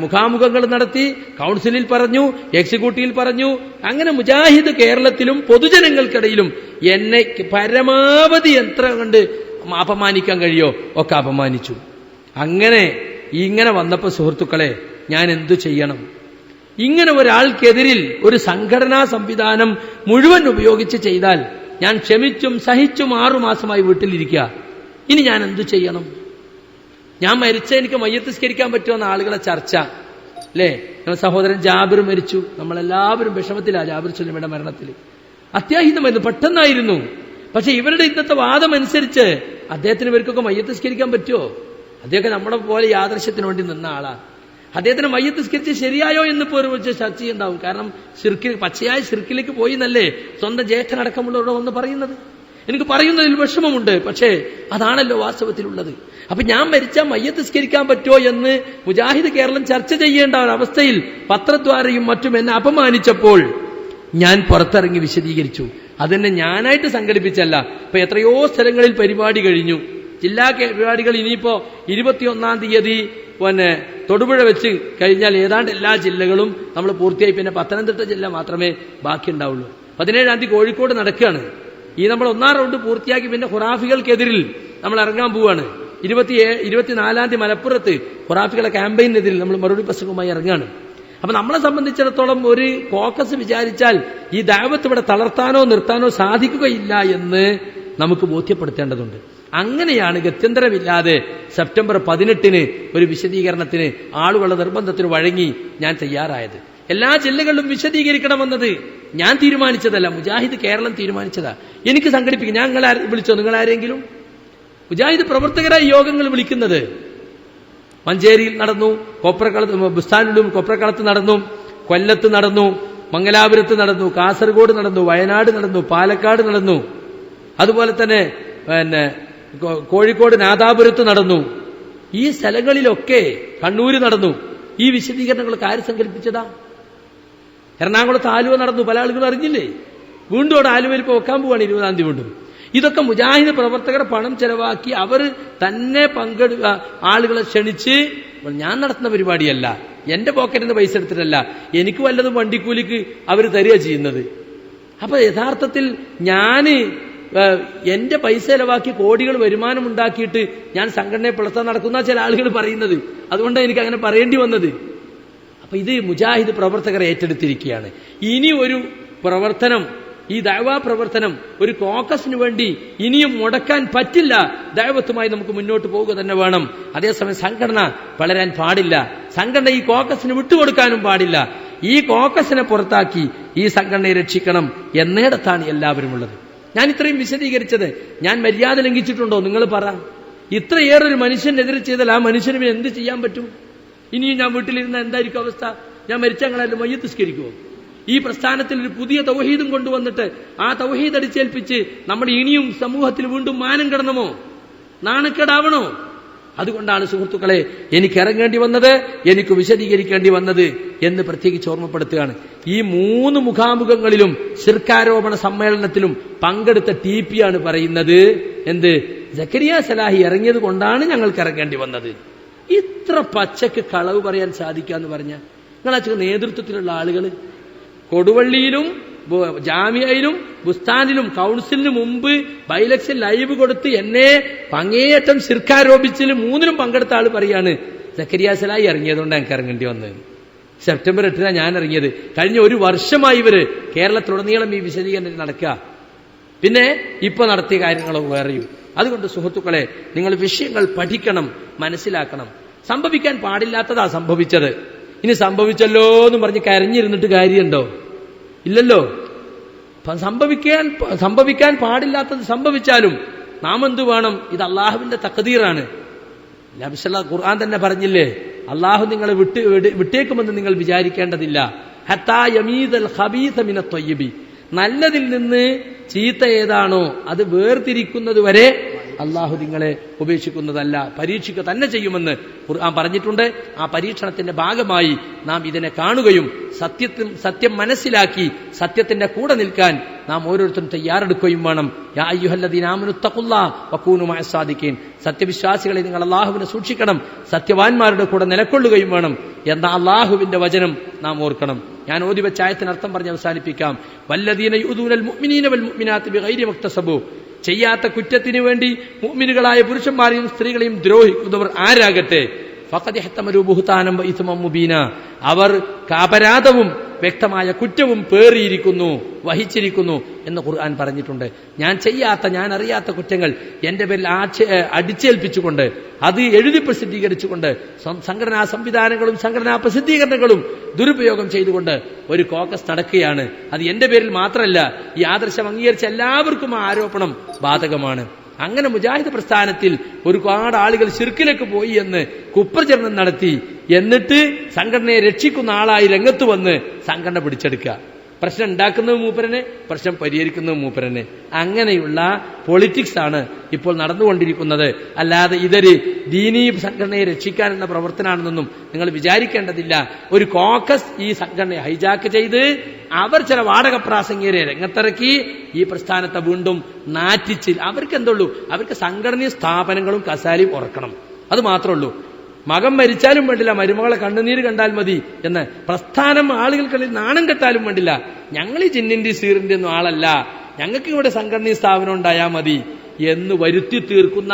മുഖാമുഖങ്ങൾ നടത്തി, കൗൺസിലിൽ പറഞ്ഞു, എക്സിക്യൂട്ടീവിൽ പറഞ്ഞു. അങ്ങനെ മുജാഹിദ് കേരളത്തിലും പൊതുജനങ്ങൾക്കിടയിലും എന്നെ പരമാവധി എത്ര കണ്ട് അപമാനിക്കാൻ കഴിയോ ഒക്കെ അപമാനിച്ചു. ഇങ്ങനെ വന്നപ്പോ സുഹൃത്തുക്കളെ, ഞാൻ എന്തു ചെയ്യണം? ഇങ്ങനെ ഒരാൾക്കെതിരിൽ ഒരു സംഘടനാ സംവിധാനം മുഴുവൻ ഉപയോഗിച്ച് ചെയ്താൽ ഞാൻ ക്ഷമിച്ചും സഹിച്ചും 6 മാസമായി വീട്ടിലിരിക്കുക. ഇനി ഞാൻ എന്തു ചെയ്യണം? ഞാൻ മരിച്ച എനിക്ക് മയ്യത്തിസ്കരിക്കാൻ പറ്റുമെന്ന ആളുകളെ ചർച്ച അല്ലേ? നമ്മുടെ സഹോദരൻ ജാബിർ മരിച്ചു. നമ്മളെല്ലാവരും വിഷമത്തിലാണ് ജാബിർ സുലൈമിയുടെ മരണത്തിൽ. അത്യാഹിതമായിരുന്നു, പെട്ടെന്നായിരുന്നു. പക്ഷെ ഇവരുടെ ഇന്നത്തെ വാദം അനുസരിച്ച് അദ്ദേഹത്തിന് ഇവർക്കൊക്കെ മയ്യത്തിസ്കരിക്കാൻ പറ്റുമോ? അദ്ദേഹം നമ്മളെ പോലെ യാദൃശ്യത്തിന് വേണ്ടി നിന്ന ആളാ. അദ്ദേഹത്തിന് മയ്യത്തിസ്കരിച്ച് ശരിയായോ എന്ന് പോലും വെച്ച് ചർച്ച ചെയ്യുന്നുണ്ടാവും. കാരണം പച്ചയായ ശിർക്കിലേക്ക് പോയി എന്നല്ലേ സ്വന്തം ജ്യേഷ്ഠനടക്കമുള്ളവരോട് വന്ന് പറയുന്നത്. എനിക്ക് പറയുന്നതിൽ വിഷമമുണ്ട്, പക്ഷേ അതാണല്ലോ വാസ്തവത്തിലുള്ളത്. അപ്പൊ ഞാൻ മരിച്ചാൽ മയ്യത്തിസ്കരിക്കാൻ പറ്റുമോ എന്ന് മുജാഹിദ് കേരളം ചർച്ച ചെയ്യേണ്ട ഒരവസ്ഥയിൽ പത്രദ്വാരയും മറ്റും എന്നെ അപമാനിച്ചപ്പോൾ ഞാൻ പുറത്തിറങ്ങി വിശദീകരിച്ചു. അതെന്നെ ഞാനായിട്ട് സംഘടിപ്പിച്ചല്ല. ഇപ്പൊ എത്രയോ സ്ഥലങ്ങളിൽ പരിപാടി കഴിഞ്ഞു. ജില്ലാ പരിപാടികൾ ഇനിയിപ്പോ 21-ാം തീയതി തൊടുപുഴ വെച്ച് കഴിഞ്ഞാൽ ഏതാണ്ട് എല്ലാ ജില്ലകളും നമ്മൾ പൂർത്തിയായി. പിന്നെ പത്തനംതിട്ട ജില്ല മാത്രമേ ബാക്കി ഉണ്ടാവുള്ളൂ. 17-ാം തീയതി കോഴിക്കോട് നടക്കുകയാണ്. നമ്മൾ 1-ാം റൗണ്ട് പൂർത്തിയാക്കി പിന്നെ ഖുറാഫികൾക്കെതിരിൽ നമ്മൾ ഇറങ്ങാൻ പോവുകയാണ്. 24-ാം തീയതി മലപ്പുറത്ത് ഖുറാഫികളെ ക്യാമ്പയിനെതിരിൽ നമ്മൾ മറുപടി പ്രസംഗവുമായി ഇറങ്ങുകയാണ്. അപ്പൊ നമ്മളെ സംബന്ധിച്ചിടത്തോളം ഒരു കോക്കസ് വിചാരിച്ചാൽ ഈ ദഅവത്ത് ഇവിടെ തളർത്താനോ നിർത്താനോ സാധിക്കുകയില്ല എന്ന് നമുക്ക് ബോധ്യപ്പെടുത്തേണ്ടതുണ്ട്. അങ്ങനെയാണ് ഗത്യന്തരമില്ലാതെ സെപ്റ്റംബർ 18-ന് ഒരു വിശദീകരണത്തിന് ആളുകളുടെ നിർബന്ധത്തിന് വഴങ്ങി ഞാൻ തയ്യാറായത്. എല്ലാ ജില്ലകളിലും വിശദീകരിക്കണമെന്നത് ഞാൻ തീരുമാനിച്ചതല്ല, മുജാഹിദ് കേരളം തീരുമാനിച്ചതാ. എനിക്ക് സംഘടിപ്പിക്കും. ഞാൻ നിങ്ങളെ വിളിച്ചോ? നിങ്ങളാരെങ്കിലും? മുജാഹിദ് പ്രവർത്തകരായി യോഗങ്ങൾ വിളിക്കുന്നത് മഞ്ചേരിയിൽ നടന്നു, ബുസ്താനിലും കൊപ്രക്കളത്ത് നടന്നു, കൊല്ലത്ത് നടന്നു, മംഗലാപുരത്ത് നടന്നു, കാസർഗോഡ് നടന്നു, വയനാട് നടന്നു, പാലക്കാട് നടന്നു, അതുപോലെ തന്നെ കോഴിക്കോട് നാദാപുരത്ത് നടന്നു. ഈ സ്ഥലങ്ങളിലൊക്കെ കണ്ണൂര് നടന്നു. ഈ വിശദീകരണങ്ങളൊക്കെ ആര് സംഘടിപ്പിച്ചതാ? എറണാകുളത്ത് ആലുവ നടന്നു, പല ആളുകളും അറിഞ്ഞില്ലേ? വീണ്ടും അവിടെ ആലുവയിൽ ഇപ്പോൾ വെക്കാൻ പോവാണ് 20-ാം തീയതി വീണ്ടും. ഇതൊക്കെ മുജാഹിദ് പ്രവർത്തകർ പണം ചെലവാക്കി അവർ തന്നെ ആളുകളെ ക്ഷണിച്ച്, ഞാൻ നടത്തുന്ന പരിപാടിയല്ല, എന്റെ പോക്കറ്റിൽ നിന്ന് പൈസ എടുത്തിട്ടല്ല, എനിക്ക് വല്ലതും വണ്ടിക്കൂലിക്ക് അവർ തരിക ചെയ്യുന്നത്. അപ്പൊ യഥാർത്ഥത്തിൽ ഞാന് എന്റെ പൈസ ചെലവാക്കി കോടികൾ വരുമാനം ഉണ്ടാക്കിയിട്ട് ഞാൻ സംഘടനയെ പിളർത്താൻ നടക്കുന്ന ചില ആളുകൾ പറയുന്നത്. അതുകൊണ്ടാണ് എനിക്ക് അങ്ങനെ പറയേണ്ടി വന്നത്. അപ്പൊ ഇത് മുജാഹിദ് പ്രവർത്തകർ ഏറ്റെടുത്തിരിക്കുകയാണ്. ഇനി ഒരു പ്രവർത്തനം, ഈ ദഅവാ പ്രവർത്തനം ഒരു കോക്കസിന് വേണ്ടി ഇനിയും മുടക്കാൻ പറ്റില്ല. ദഅവത്തുമായി നമുക്ക് മുന്നോട്ട് പോവുക തന്നെ വേണം. അതേസമയം സംഘടന വളരാൻ പാടില്ല. സംഘടന ഈ കോക്കസിന് വിട്ടുകൊടുക്കാനും പാടില്ല. ഈ കോക്കസിനെ പുറത്താക്കി ഈ സംഘടനയെ രക്ഷിക്കണം എന്നിടത്താണ് എല്ലാവരും ഉള്ളത്. ഞാൻ ഇത്രയും വിശദീകരിച്ചത് ഞാൻ മര്യാദ ലംഘിച്ചിട്ടുണ്ടോ? നിങ്ങൾ പറ. ഇത്രയേറെ ഒരു മനുഷ്യനെതിരെ ചെയ്താൽ ആ മനുഷ്യന് എന്ത് ചെയ്യാൻ പറ്റും? ഇനിയും ഞാൻ വീട്ടിലിരുന്ന എന്തായിരിക്കും അവസ്ഥ? ഞാൻ മരിച്ചങ്ങളായാലും മയ്യത്തിസ്കരിക്കുമോ? ഈ പ്രസ്ഥാനത്തിൽ ഒരു പുതിയ തൗഹീദും കൊണ്ടുവന്നിട്ട് ആ തൗഹീദ് അടിച്ചേൽപ്പിച്ച് നമ്മൾ ഇനിയും സമൂഹത്തിൽ വീണ്ടും മാനം കിടണമോ? നാണക്കേടാവണോ? അതുകൊണ്ടാണ് സുഹൃത്തുക്കളെ എനിക്ക് ഇറങ്ങേണ്ടി വന്നത്, എനിക്ക് വിശദീകരിക്കേണ്ടി വന്നത് എന്ന് പ്രത്യേകിച്ച് ഓർമ്മപ്പെടുത്തുകയാണ്. ഈ 3 മുഖാമുഖങ്ങളിലും ശിർക്കാരോപണ സമ്മേളനത്തിലും പങ്കെടുത്ത TP ആണ് പറയുന്നത്, എന്ത്, സക്കരിയ സലാഹി ഇറങ്ങിയത് കൊണ്ടാണ് ഞങ്ങൾക്ക് ഇറങ്ങേണ്ടി വന്നത്. ഇത്ര പച്ചക്ക് കളവ് പറയാൻ സാധിക്കാന്ന് പറഞ്ഞ നിങ്ങളാ നേതൃത്വത്തിലുള്ള ആളുകൾ കൊടുവള്ളിയിലും ജാമിയയിലും ബുസ്താനിലും കൗൺസിലിന് മുമ്പ് ബൈലക്ഷൻ ലൈവ് കൊടുത്ത് എന്നെ അങ്ങേയറ്റം ശിർക്കാരോപിച്ചിൽ 3-നും പങ്കെടുത്ത ആള് പറയാണ് സക്കരിയ സലാഹി ഇറങ്ങിയതുകൊണ്ട് എനിക്ക് ഇറങ്ങേണ്ടി വന്നത്. സെപ്റ്റംബർ 8-നാണ് ഞാൻ ഇറങ്ങിയത്. കഴിഞ്ഞ 1 വർഷമായി ഇവര് കേരളത്തിലുടനീളം ഈ വിശദീകരണം നടക്കുക. പിന്നെ ഇപ്പൊ നടത്തിയ കാര്യങ്ങളോ വേറെയും. അതുകൊണ്ട് സുഹൃത്തുക്കളെ, നിങ്ങൾ വിഷയങ്ങൾ പഠിക്കണം, മനസ്സിലാക്കണം. സംഭവിക്കാൻ പാടില്ലാത്തതാ സംഭവിച്ചത്. ഇനി സംഭവിച്ചല്ലോ എന്ന് പറഞ്ഞ് കരഞ്ഞിരുന്നിട്ട് കാര്യമുണ്ടോ? ഇല്ലല്ലോ. സംഭവിക്കാൻ പാടില്ലാത്തത് സംഭവിച്ചാലും നാം എന്തു വേണം? ഇത് അള്ളാഹുവിന്റെ തഖ്ദീറാണ്. ഖുർആൻ തന്നെ പറഞ്ഞില്ലേ, അള്ളാഹു നിങ്ങളെ വിട്ടേക്കുമെന്ന് നിങ്ങൾ വിചാരിക്കേണ്ടതില്ല. ഹത്താ യമീദൽ ഖബീസ മിനത് ത്വയ്യിബി. നല്ലതിൽ നിന്ന് ചീത്ത ഏതാണോ അത് വേർതിരിക്കുന്നത് വരെ അള്ളാഹു നിങ്ങളെ ഉപേക്ഷിക്കുന്നതല്ല, പരീക്ഷിക്കുക തന്നെ ചെയ്യുമെന്ന് ഖുർആൻ പറഞ്ഞിട്ടുണ്ട്. ആ പരീക്ഷണത്തിന്റെ ഭാഗമായി നാം ഇതിനെ കാണുകയും സത്യം മനസ്സിലാക്കി സത്യത്തിന്റെ കൂടെ നിൽക്കാൻ നാം ഓരോരുത്തരും തയ്യാറെടുക്കുകയും വേണം. യാ അയ്യുഹല്ലദീന ആമനു തഖുല്ലാഹ വകൂനു മഅസ് സാദിഖീൻ, സത്യവിശ്വാസികളെ നിങ്ങൾ അള്ളാഹുവിനെ സൂക്ഷിക്കണം, സത്യവാന്മാരുടെ കൂടെ നിലകൊള്ളുകയും വേണം എന്ന അള്ളാഹുവിന്റെ വചനം നാം ഓർക്കണം. ഞാൻ ഓതി വെച്ച ആയത്തിന് അർത്ഥം പറഞ്ഞ് അവസാനിപ്പിക്കാം. വല്ലദീന യുദൂനൽ മുഅ്മിനീന വൽ മുഅ്മിനാത്തി ബിഗൈരി മക്തസബു, ചെയ്യാത്ത കുറ്റത്തിനു വേണ്ടി മുഅ്മിനുകളായ പുരുഷന്മാരെയും സ്ത്രീകളെയും ദ്രോഹിക്കുന്നവർ ആരാകട്ടെ, ഫഖദ് ഇഹ്തമലു ബുഹ്താനം വ ഇസ്മം മുബീന, അവർ അപരാധവും വ്യക്തമായ കുറ്റവും പേറിയിരിക്കുന്നു, വഹിച്ചിരിക്കുന്നു എന്ന് ഖുർആൻ പറഞ്ഞിട്ടുണ്ട്. ഞാൻ ചെയ്യാത്ത, ഞാൻ അറിയാത്ത കുറ്റങ്ങൾ എന്റെ പേരിൽ അടിച്ചേൽപ്പിച്ചുകൊണ്ട് അത് എഴുതി പ്രസിദ്ധീകരിച്ചുകൊണ്ട് സംഘടനാ സംവിധാനങ്ങളും സംഘടനാ പ്രസിദ്ധീകരണങ്ങളും ദുരുപയോഗം ചെയ്തുകൊണ്ട് ഒരു കോക്കസ് നടക്കുകയാണ്. അത് എന്റെ പേരിൽ മാത്രമല്ല, ഈ ആദർശം അംഗീകരിച്ച എല്ലാവർക്കും ആ ആരോപണം ബാധകമാണ്. അങ്ങനെ മുജാഹിദ് പ്രസ്ഥാനത്തിൽ ഒരുപാട് ആളുകൾ ശിർക്കിലേക്ക് പോയി എന്ന് കുപ്രചരണം നടത്തി, എന്നിട്ട് സംഘടനയെ രക്ഷിക്കുന്ന ആളായി രംഗത്ത് വന്ന് സംഘടന പിടിച്ചെടുക്കുക. പ്രശ്നം ഉണ്ടാക്കുന്നത് മൂപ്പരനെ, പ്രശ്നം പരിഹരിക്കുന്നത് മൂപ്പരനെ. അങ്ങനെയുള്ള പൊളിറ്റിക്സ് ആണ് ഇപ്പോൾ നടന്നുകൊണ്ടിരിക്കുന്നത്. അല്ലാതെ ഇതൊരു ദീനീ സംഘടനയെ രക്ഷിക്കാനുള്ള പ്രവർത്തനമാണെന്നൊന്നും നിങ്ങൾ വിചാരിക്കേണ്ടതില്ല. ഒരു കോക്കസ് ഈ സംഘടനയെ ഹൈജാക്ക് ചെയ്ത് അവർ ചില വാടക പ്രാസംഗികരെ രംഗത്തിറക്കി ഈ പ്രസ്ഥാനത്തെ വീണ്ടും നാറ്റിച്ച് അവർക്ക് എന്തുള്ളൂ, അവർക്ക് സംഘടനയും സ്ഥാപനങ്ങളും കസാലയും ഉറക്കണം, അത് മാത്രമേ ഉള്ളൂ. മകൻ മരിച്ചാലും വേണ്ടില്ല, മരുമകളെ കണ്ണുനീര് കണ്ടാൽ മതി എന്ന് പ്രസ്ഥാനം ആളുകൾക്കിടയിൽ നാണം കെട്ടാലും വേണ്ടില്ല. ഞങ്ങൾ ഈ ജിന്നിന്റെ സീറിന്റെ ഒന്നും ആളല്ല, ഞങ്ങൾക്ക് ഇവിടെ സംഘടനയും സ്ഥാപനം ഉണ്ടായാൽ മതി എന്ന് വരുത്തി തീർക്കുന്ന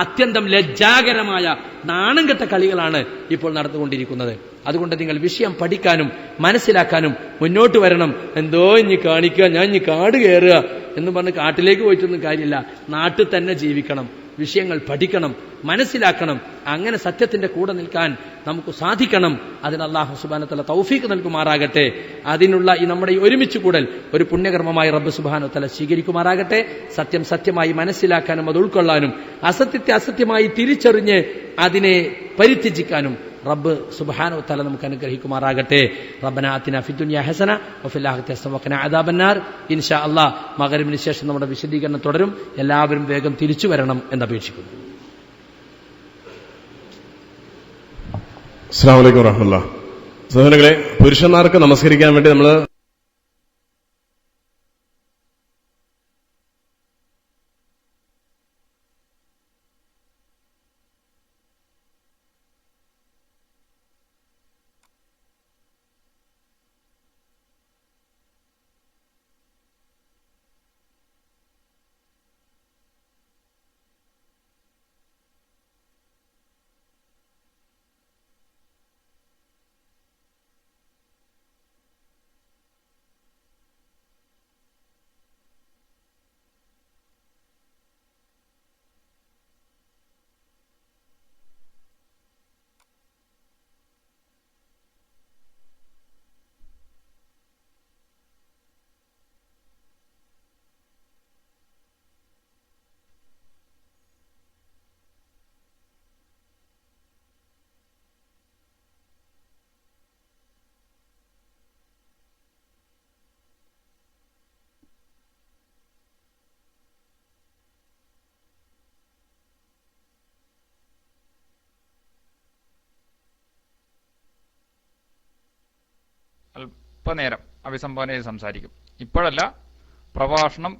അത്യന്തം ലജ്ജാകരമായ നാണം കെട്ട കളികളാണ് ഇപ്പോൾ നടന്നുകൊണ്ടിരിക്കുന്നത്. അതുകൊണ്ട് നിങ്ങൾ വിഷയം പഠിക്കാനും മനസ്സിലാക്കാനും മുന്നോട്ട് വരണം. എന്തോ ഇനി കാണിക്കുക, ഞാൻ ഇനി കാട് കയറുക എന്ന് പറഞ്ഞ് കാട്ടിലേക്ക് പോയിട്ടൊന്നും കാര്യമില്ല. നാട്ടിൽ തന്നെ ജീവിക്കണം, വിഷയങ്ങൾ പഠിക്കണം, മനസ്സിലാക്കണം. അങ്ങനെ സത്യത്തിന്റെ കൂടെ നിൽക്കാൻ നമുക്ക് സാധിക്കണം. അതിന് അല്ലാഹു സുബ്ഹാനഹു വ തആല തൗഫീഖ് നൽകുമാറാകട്ടെ. അതിനുള്ള ഈ നമ്മുടെ ഈ ഒരുമിച്ച് കൂടൽ ഒരു പുണ്യകർമ്മമായി റബ്ബ് സുബ്ഹാനഹു വ തആല സ്വീകരിക്കുമാറാകട്ടെ. സത്യം സത്യമായി മനസ്സിലാക്കാനും അത് ഉൾക്കൊള്ളാനും അസത്യത്തെ അസത്യമായി തിരിച്ചറിഞ്ഞ് അതിനെ പരിത്യജിക്കാനും റബ്ബ് സുബ്ഹാനഹു വ തആല നമുക്ക് അനുഗ്രഹിക്കുമാറാകട്ടെ. റബ്ബനാ ആതിനാ ഫിദ്ദുനിയ ഹസന വഫിൽ ആഖിറതി ഹസന വഖിനാ അദാബന്നാർ. ഇൻഷാ അല്ലാഹ് മഗ്‌രിബിന് ശേഷം നമ്മുടെ വിശദീകരണം തുടരും. എല്ലാവരും വേഗം തിരിച്ചു വരണം എന്നപേക്ഷിക്കുന്നു. അസ്സലാമു അലൈക്കും വറഹ്മത്തുള്ളാഹി. സഹോദരങ്ങളെ, പുരുഷന്മാർക്ക് നമസ്കരിക്കാൻ വേണ്ടി നമ്മൾ അല്പനേരം അഭിസംബോധന ചെയ്ത് സംസാരിക്കും. ഇപ്പോഴല്ല, പ്രഭാഷണം